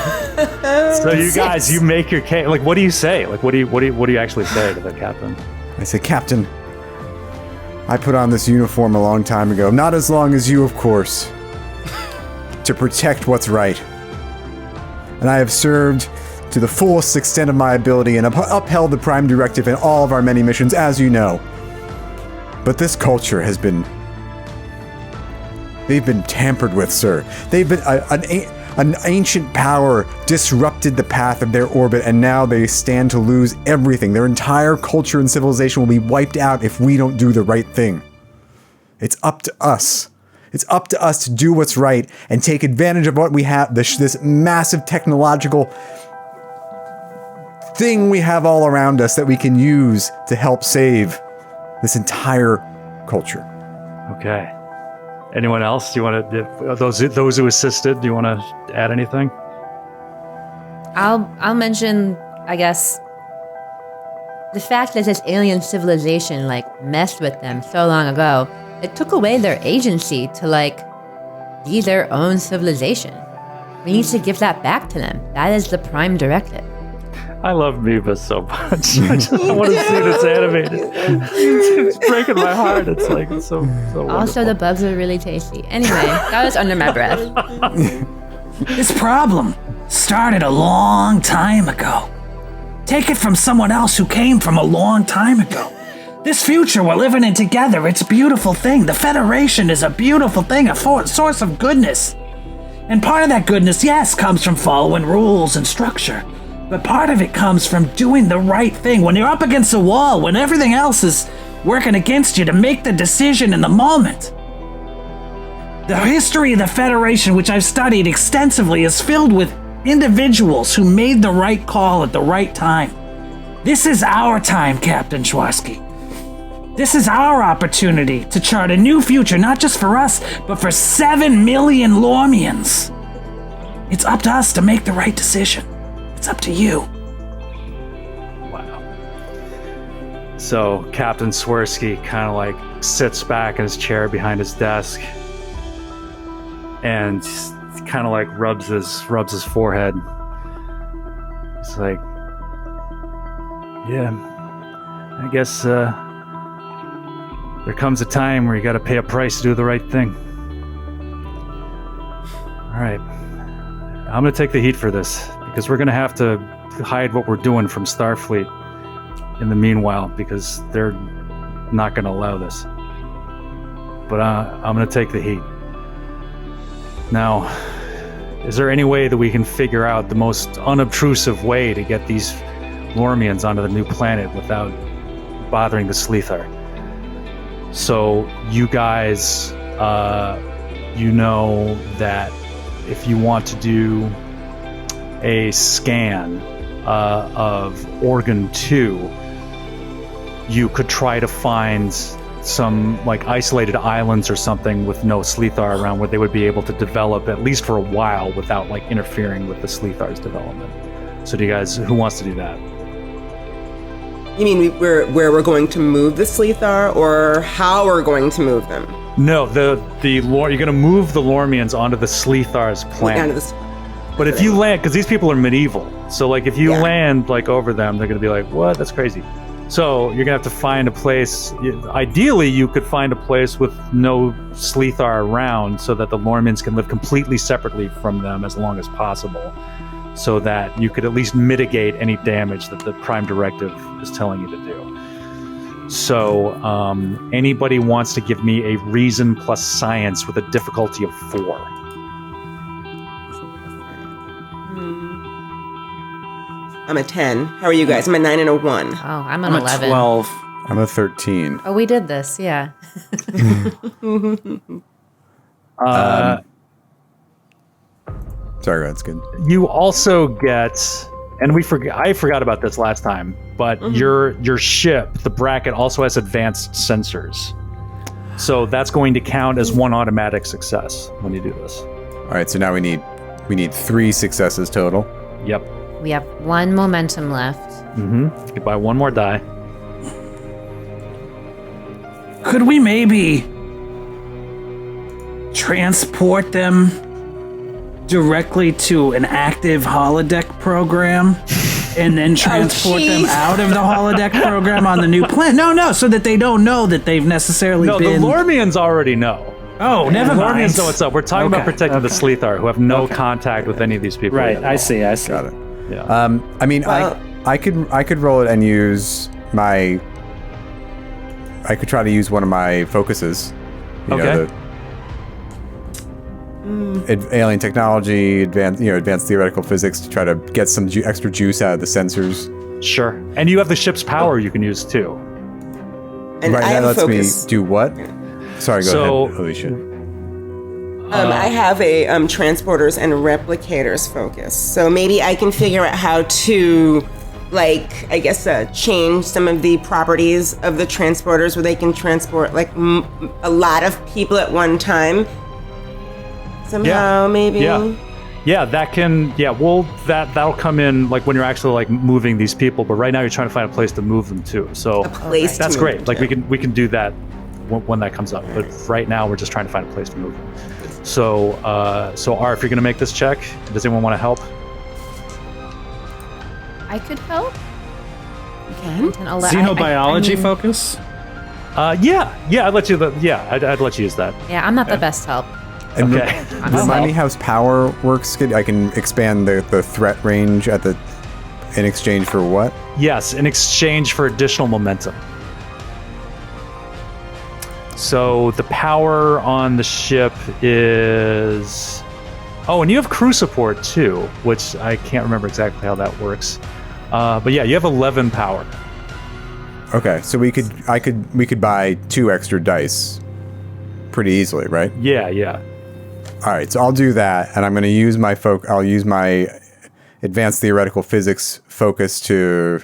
So you guys, you make your case. Like, what do you say? Like, what do you actually say to the captain? I say, Captain, I put on this uniform a long time ago. Not as long as you, of course. To protect what's right. And I have served to the fullest extent of my ability and upheld the Prime Directive in all of our many missions, as you know. But this culture has been... They've been tampered with, sir. They've been... An ancient power disrupted the path of their orbit, and now they stand to lose everything. Their entire culture and civilization will be wiped out if we don't do the right thing. It's up to us. It's up to us to do what's right and take advantage of what we have, this massive technological thing we have all around us that we can use to help save this entire culture. Okay. Anyone else? Do you want to? Those who assisted. Do you want to add anything? I'll mention, I guess, the fact that this alien civilization messed with them so long ago. It took away their agency to be their own civilization. We need to give that back to them. That is the Prime Directive. I love Miva so much. I just want to see this animated. It's breaking my heart. It's so wonderful. Also, the bugs are really tasty. Anyway, that was under my breath. This problem started a long time ago. Take it from someone else who came from a long time ago. This future we're living in together, it's a beautiful thing. The Federation is a beautiful thing, a source of goodness. And part of that goodness, yes, comes from following rules and structure. But part of it comes from doing the right thing. When you're up against a wall, when everything else is working against you, to make the decision in the moment. The history of the Federation, which I've studied extensively, is filled with individuals who made the right call at the right time. This is our time, Captain Schwarsky. This is our opportunity to chart a new future, not just for us, but for 7 million Lormians. It's up to us to make the right decision. It's up to you. Wow. So Captain Swirsky kind of sits back in his chair behind his desk and kind of rubs his forehead. It's like, yeah, I guess there comes a time where you got to pay a price to do the right thing. All right, I'm gonna take the heat for this. Because we're going to have to hide what we're doing from Starfleet in the meanwhile, because they're not going to allow this. But I'm going to take the heat. Now, is there any way that we can figure out the most unobtrusive way to get these Lormians onto the new planet without bothering the Slethar? So you guys, you know that if you want to do a scan of Orgun II, you could try to find some isolated islands or something with no Slethar around where they would be able to develop at least for a while without interfering with the Slethar's development. So do you guys, who wants to do that? You mean where we're going to move the Slethar, or how we're going to move them? No, you're going to move the Lormians onto the Slethar's planet. But if you land, because these people are medieval, so if you land over them, they're going to be like, what? That's crazy. So you're going to have to find a place. Ideally, you could find a place with no Slethar around so that the Lormians can live completely separately from them as long as possible, so that you could at least mitigate any damage that the Prime Directive is telling you to do. So anybody wants to give me a reason plus science with a difficulty of 4. I'm a 10. How are you guys? I'm a 9 and a 1. Oh, I'm an 11. 12. I'm a 13. Oh, we did this, yeah. Sorry, that's good. You also get, and I forgot about this last time, but your ship, the Bracket, also has advanced sensors. So that's going to count as 1 automatic success when you do this. All right, so now we need 3 successes total. Yep. We have 1 momentum left. You can buy 1 more die. Could we maybe transport them directly to an active holodeck program and then transport them out of the holodeck program on the new planet. No, so that they don't know that they've necessarily been... No, the Lormians already know. Oh, never mind. Lormians know what's up. We're talking about protecting the Slethar, who have no contact with any of these people. Right, I see. Got it. Yeah. I mean, I could roll it and use my... I could try to use one of my focuses. You know, alien technology, advanced theoretical physics to try to get some extra juice out of the sensors. Sure. And you have the ship's power you can use too. And right, I that have a lets focus. me do what? Sorry, go ahead, Alicia. I have a transporters and replicators focus. So maybe I can figure out how to, like, I guess, change some of the properties of the transporters where they can transport, like, a lot of people at one time. Somehow, maybe. Yeah, that can. Yeah, well, that'll come in like when you're actually like moving these people. But right now, you're trying to find a place to move them to. So that's great. Like we can do that when that comes up. But right now, we're just trying to find a place to move them. So, R, if you're gonna make this check, does anyone want to help? I could help. You can. Xenobiology focus? Yeah, I'd let you. I'd let you use that. Yeah, I'm not the best help. And Okay. remind me how power works. I can expand the threat range in exchange for what? Yes, in exchange for additional momentum. So the power on the ship is... Oh, and you have crew support too, which I can't remember exactly how that works. But yeah, you have 11 power. Okay, so we could buy 2 extra dice pretty easily, right? Yeah. All right, so I'll do that, and I'm going to use I'll use my advanced theoretical physics focus to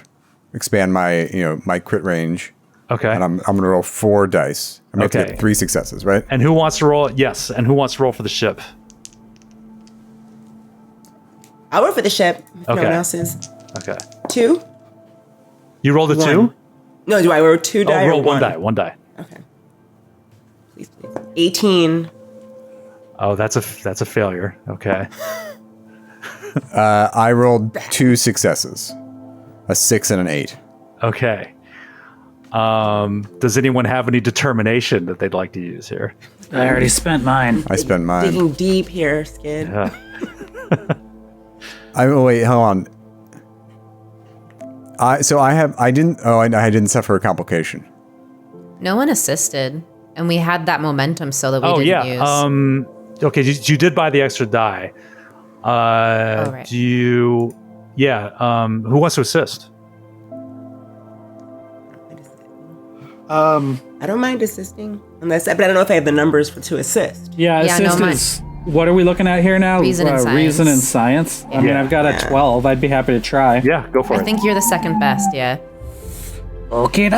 expand my my crit range. Okay. And I'm going to roll 4 dice. I'm going to get 3 successes, right? And who wants to roll? Yes, and who wants to roll for the ship? I'll roll for the ship. If Okay. No one else is. Okay. 2? You rolled a 2? No, do I roll 2 die? Oh, or roll one die. Okay. Please. 18. Oh, that's a failure. Okay. I rolled 2 successes, a 6 and an 8. Okay. Does anyone have any determination that they'd like to use here? I already spent mine. I spent mine. Digging deep here, Skid. Yeah. Wait, hold on. I didn't suffer a complication. No one assisted, and we had that momentum so that we didn't use. Okay, you did buy the extra die. Right. Do you... Yeah, who wants to assist? I don't mind assisting, but I don't know if I have the numbers to assist. Yeah, Yeah, no, assist mine- is... What are we looking at here now? Reason and science. Reason and science? I mean, Yeah. I've got a 12. I'd be happy to try. Yeah, go for I it. think you're the second best, yeah. Okay.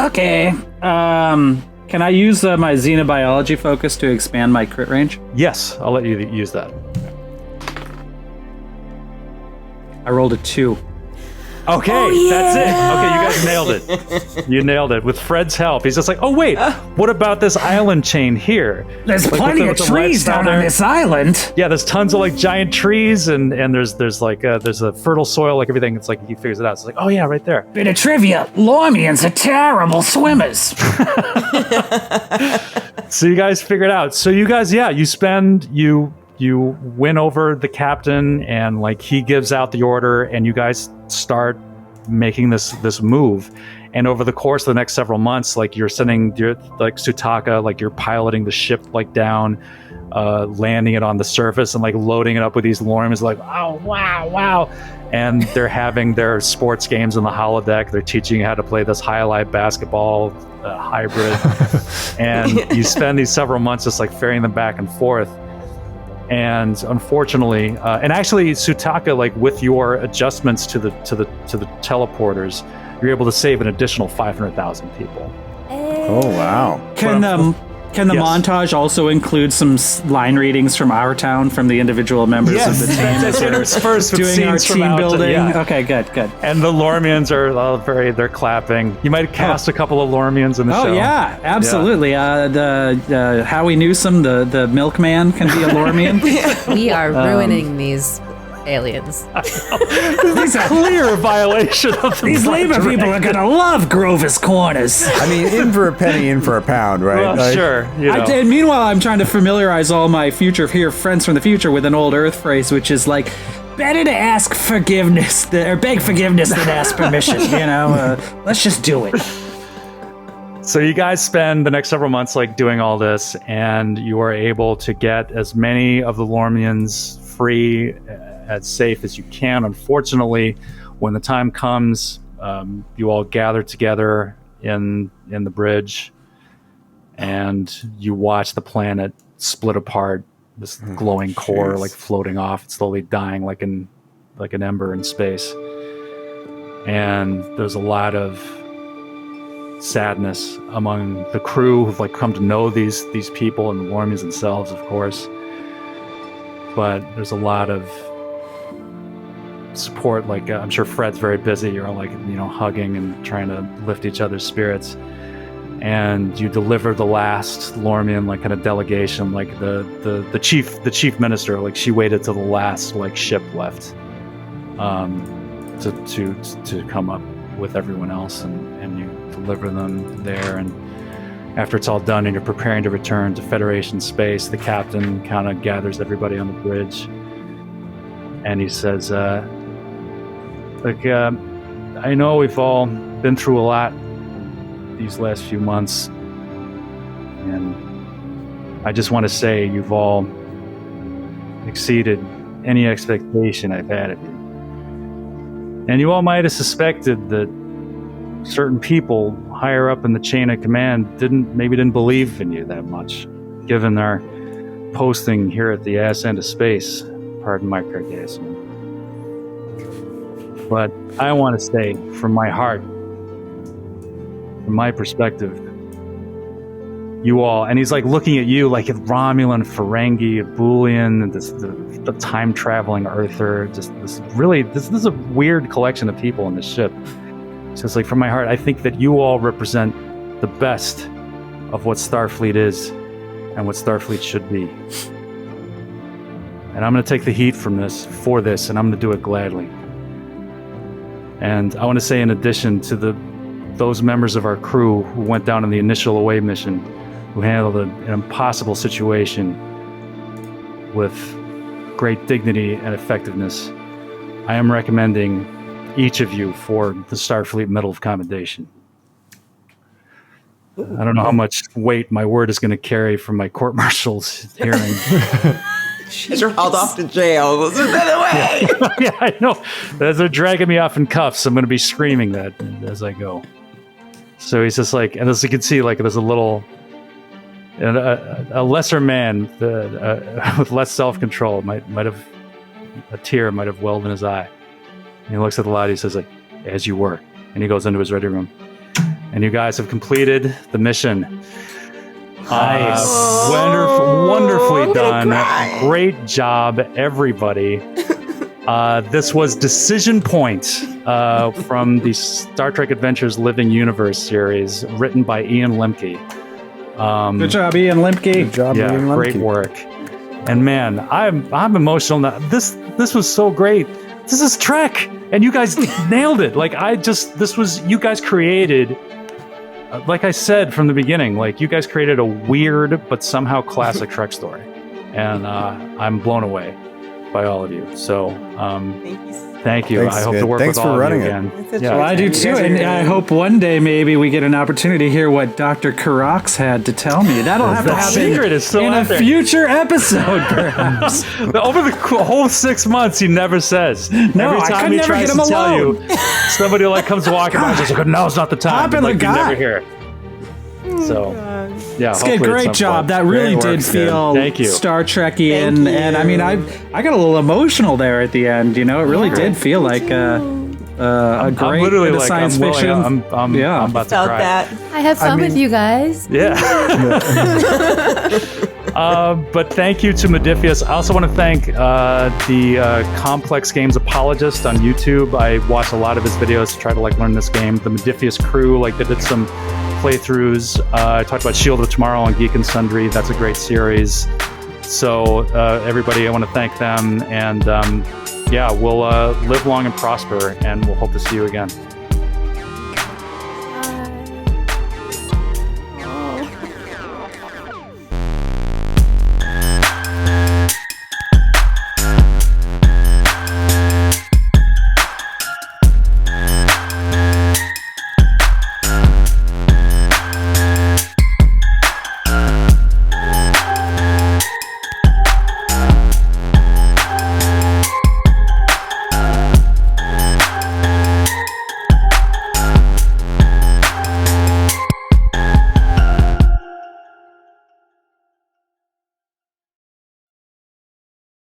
Can I use my xenobiology focus to expand my crit range? Yes, I'll let you use that. I rolled a 2. Okay, that's it. Okay, you guys nailed it. You nailed it. With Fred's help, he's just like, oh wait, what about this island chain here? There's Like, plenty with of the red trees stuff down there. on this island. Yeah, there's tons of like giant trees and there's a fertile soil, like everything. It's like he figures it out. It's like, oh yeah, right there. Bit of trivia: Lormians are terrible swimmers. So you guys figured out. So you guys, yeah, you win over the captain and like he gives out the order and you guys start making this move. And over the course of the next several months, like you're like Sutaka, like you're piloting the ship like down, landing it on the surface and like loading it up with these Lormians, like, oh wow. And they're having their sports games in the holodeck. They're teaching you how to play this highlight basketball hybrid. And you spend these several months just like ferrying them back and forth. And unfortunately, and actually, Sutaka, like with your adjustments to the teleporters, you're able to save an additional 500,000 people. Oh wow! Can Can the Yes. montage also include some line readings from our town, from the individual members of the team? That's interspersed with doing our scenes from team out to- building. yeah. Okay, good. And the Lormians are all they're clapping. You might cast a couple of Lormians in the show. Oh yeah, absolutely. The Howie Newsom, the milkman, can be a Lormian. We are ruining these aliens. This is a clear violation of the These Prime labor people are Directive. gonna love Grover's Corners. I mean, in for a penny, in for a pound, right? Well, Like, sure. You know. And meanwhile, I'm trying to familiarize all my future friends from the future with an old Earth phrase, which is like, Better to ask forgiveness or beg forgiveness than ask permission. Let's just do it. So you guys spend the next several months like doing all this, and you are able to get as many of the Lormians free, as safe as you can. Unfortunately, when the time comes, you all gather together in the bridge, and you watch the planet split apart. This glowing core, like floating off, it's slowly dying, like an ember in space. And there's a lot of sadness among the crew who've like come to know these people and the Lormians themselves, of course. But there's a lot of support. Like I'm sure Fred's very busy. You're all like hugging and trying to lift each other's spirits. And you deliver the last Lormian like kind of delegation, like the chief minister. Like she waited till the last like ship left, to come up with everyone else, and you deliver them there. And after it's all done and you're preparing to return to Federation space, the captain kind of gathers everybody on the bridge, and he says, I know we've all been through a lot these last few months, and I just want to say you've all exceeded any expectation I've had of you. And you all might have suspected that certain people higher up in the chain of command didn't believe in you that much, given our posting here at the ass end of space. Pardon my sarcasm. But I want to say, from my heart, from my perspective, you all, and he's like looking at you like Romulan, Ferengi, Boolean, and the time-traveling Earther, just this is a weird collection of people in this ship. So it's like, from my heart, I think that you all represent the best of what Starfleet is and what Starfleet should be. And I'm going to take the heat for this, and I'm going to do it gladly. And I want to say, in addition to those members of our crew who went down on the initial away mission, who handled an impossible situation with great dignity and effectiveness, I am recommending each of you for the Starfleet Medal of Commendation. I don't know how much weight my word is going to carry from my court-martial's hearing. You're hauled off to jail. Let's put that away. Yeah, I know. As they're dragging me off in cuffs, I'm going to be screaming that as I go. So he's just like, and as you can see, like there's a little, a lesser man with less self-control might have, a tear might have welled in his eye. And he looks at the lot. He says, like, as you were. And he goes into his ready room. And you guys have completed the mission. Nice. Wonderfully I'm gonna done. cry. Great job, everybody. This was Decision Point from the Star Trek Adventures Living Universe series, written by Ian Lemke. good job, Ian Lemke. Good job, Yeah, Ian great Lemke. work. And man, I'm emotional now. This was so great. This is Trek, and you guys nailed it. Like you guys created. Like I said from the beginning, like you guys created a weird but somehow classic Trek story, and I'm blown away by all of you. So thank you. Thanks, I hope Skid. to work Thanks with for all of running you it. again. That's Yeah. Well, I do too, and I hope one day maybe we get an opportunity to hear what Dr. Karox had to tell me. That'll have to The happen secret is still in a out there. future episode, perhaps. Over the whole 6 months, he never says. No, Every I time could he never tries get to him tell alone. you, somebody like comes walking by and says, like, "Now's not the time." Popular Like, you guy. never hear it. So, yeah, Skid, hopefully at great some job. point. That really Great work, did Skid. feel Thank you. Star Trek-y, Thank and I mean, I got a little emotional there at the end. You know, it really did feel like a great I'm literally bit of like, science I'm willing, fiction. I'm about to Felt cry. that. I have fun with you guys. Yeah. But thank you to Modifius. I also want to thank the Complex Games Apologist on YouTube. I watched a lot of his videos to try to learn this game. The Modifius crew, they did some playthroughs. I talked about Shield of Tomorrow on Geek and Sundry. That's a great series. So everybody, I want to thank them. And we'll live long and prosper, and we'll hope to see you again.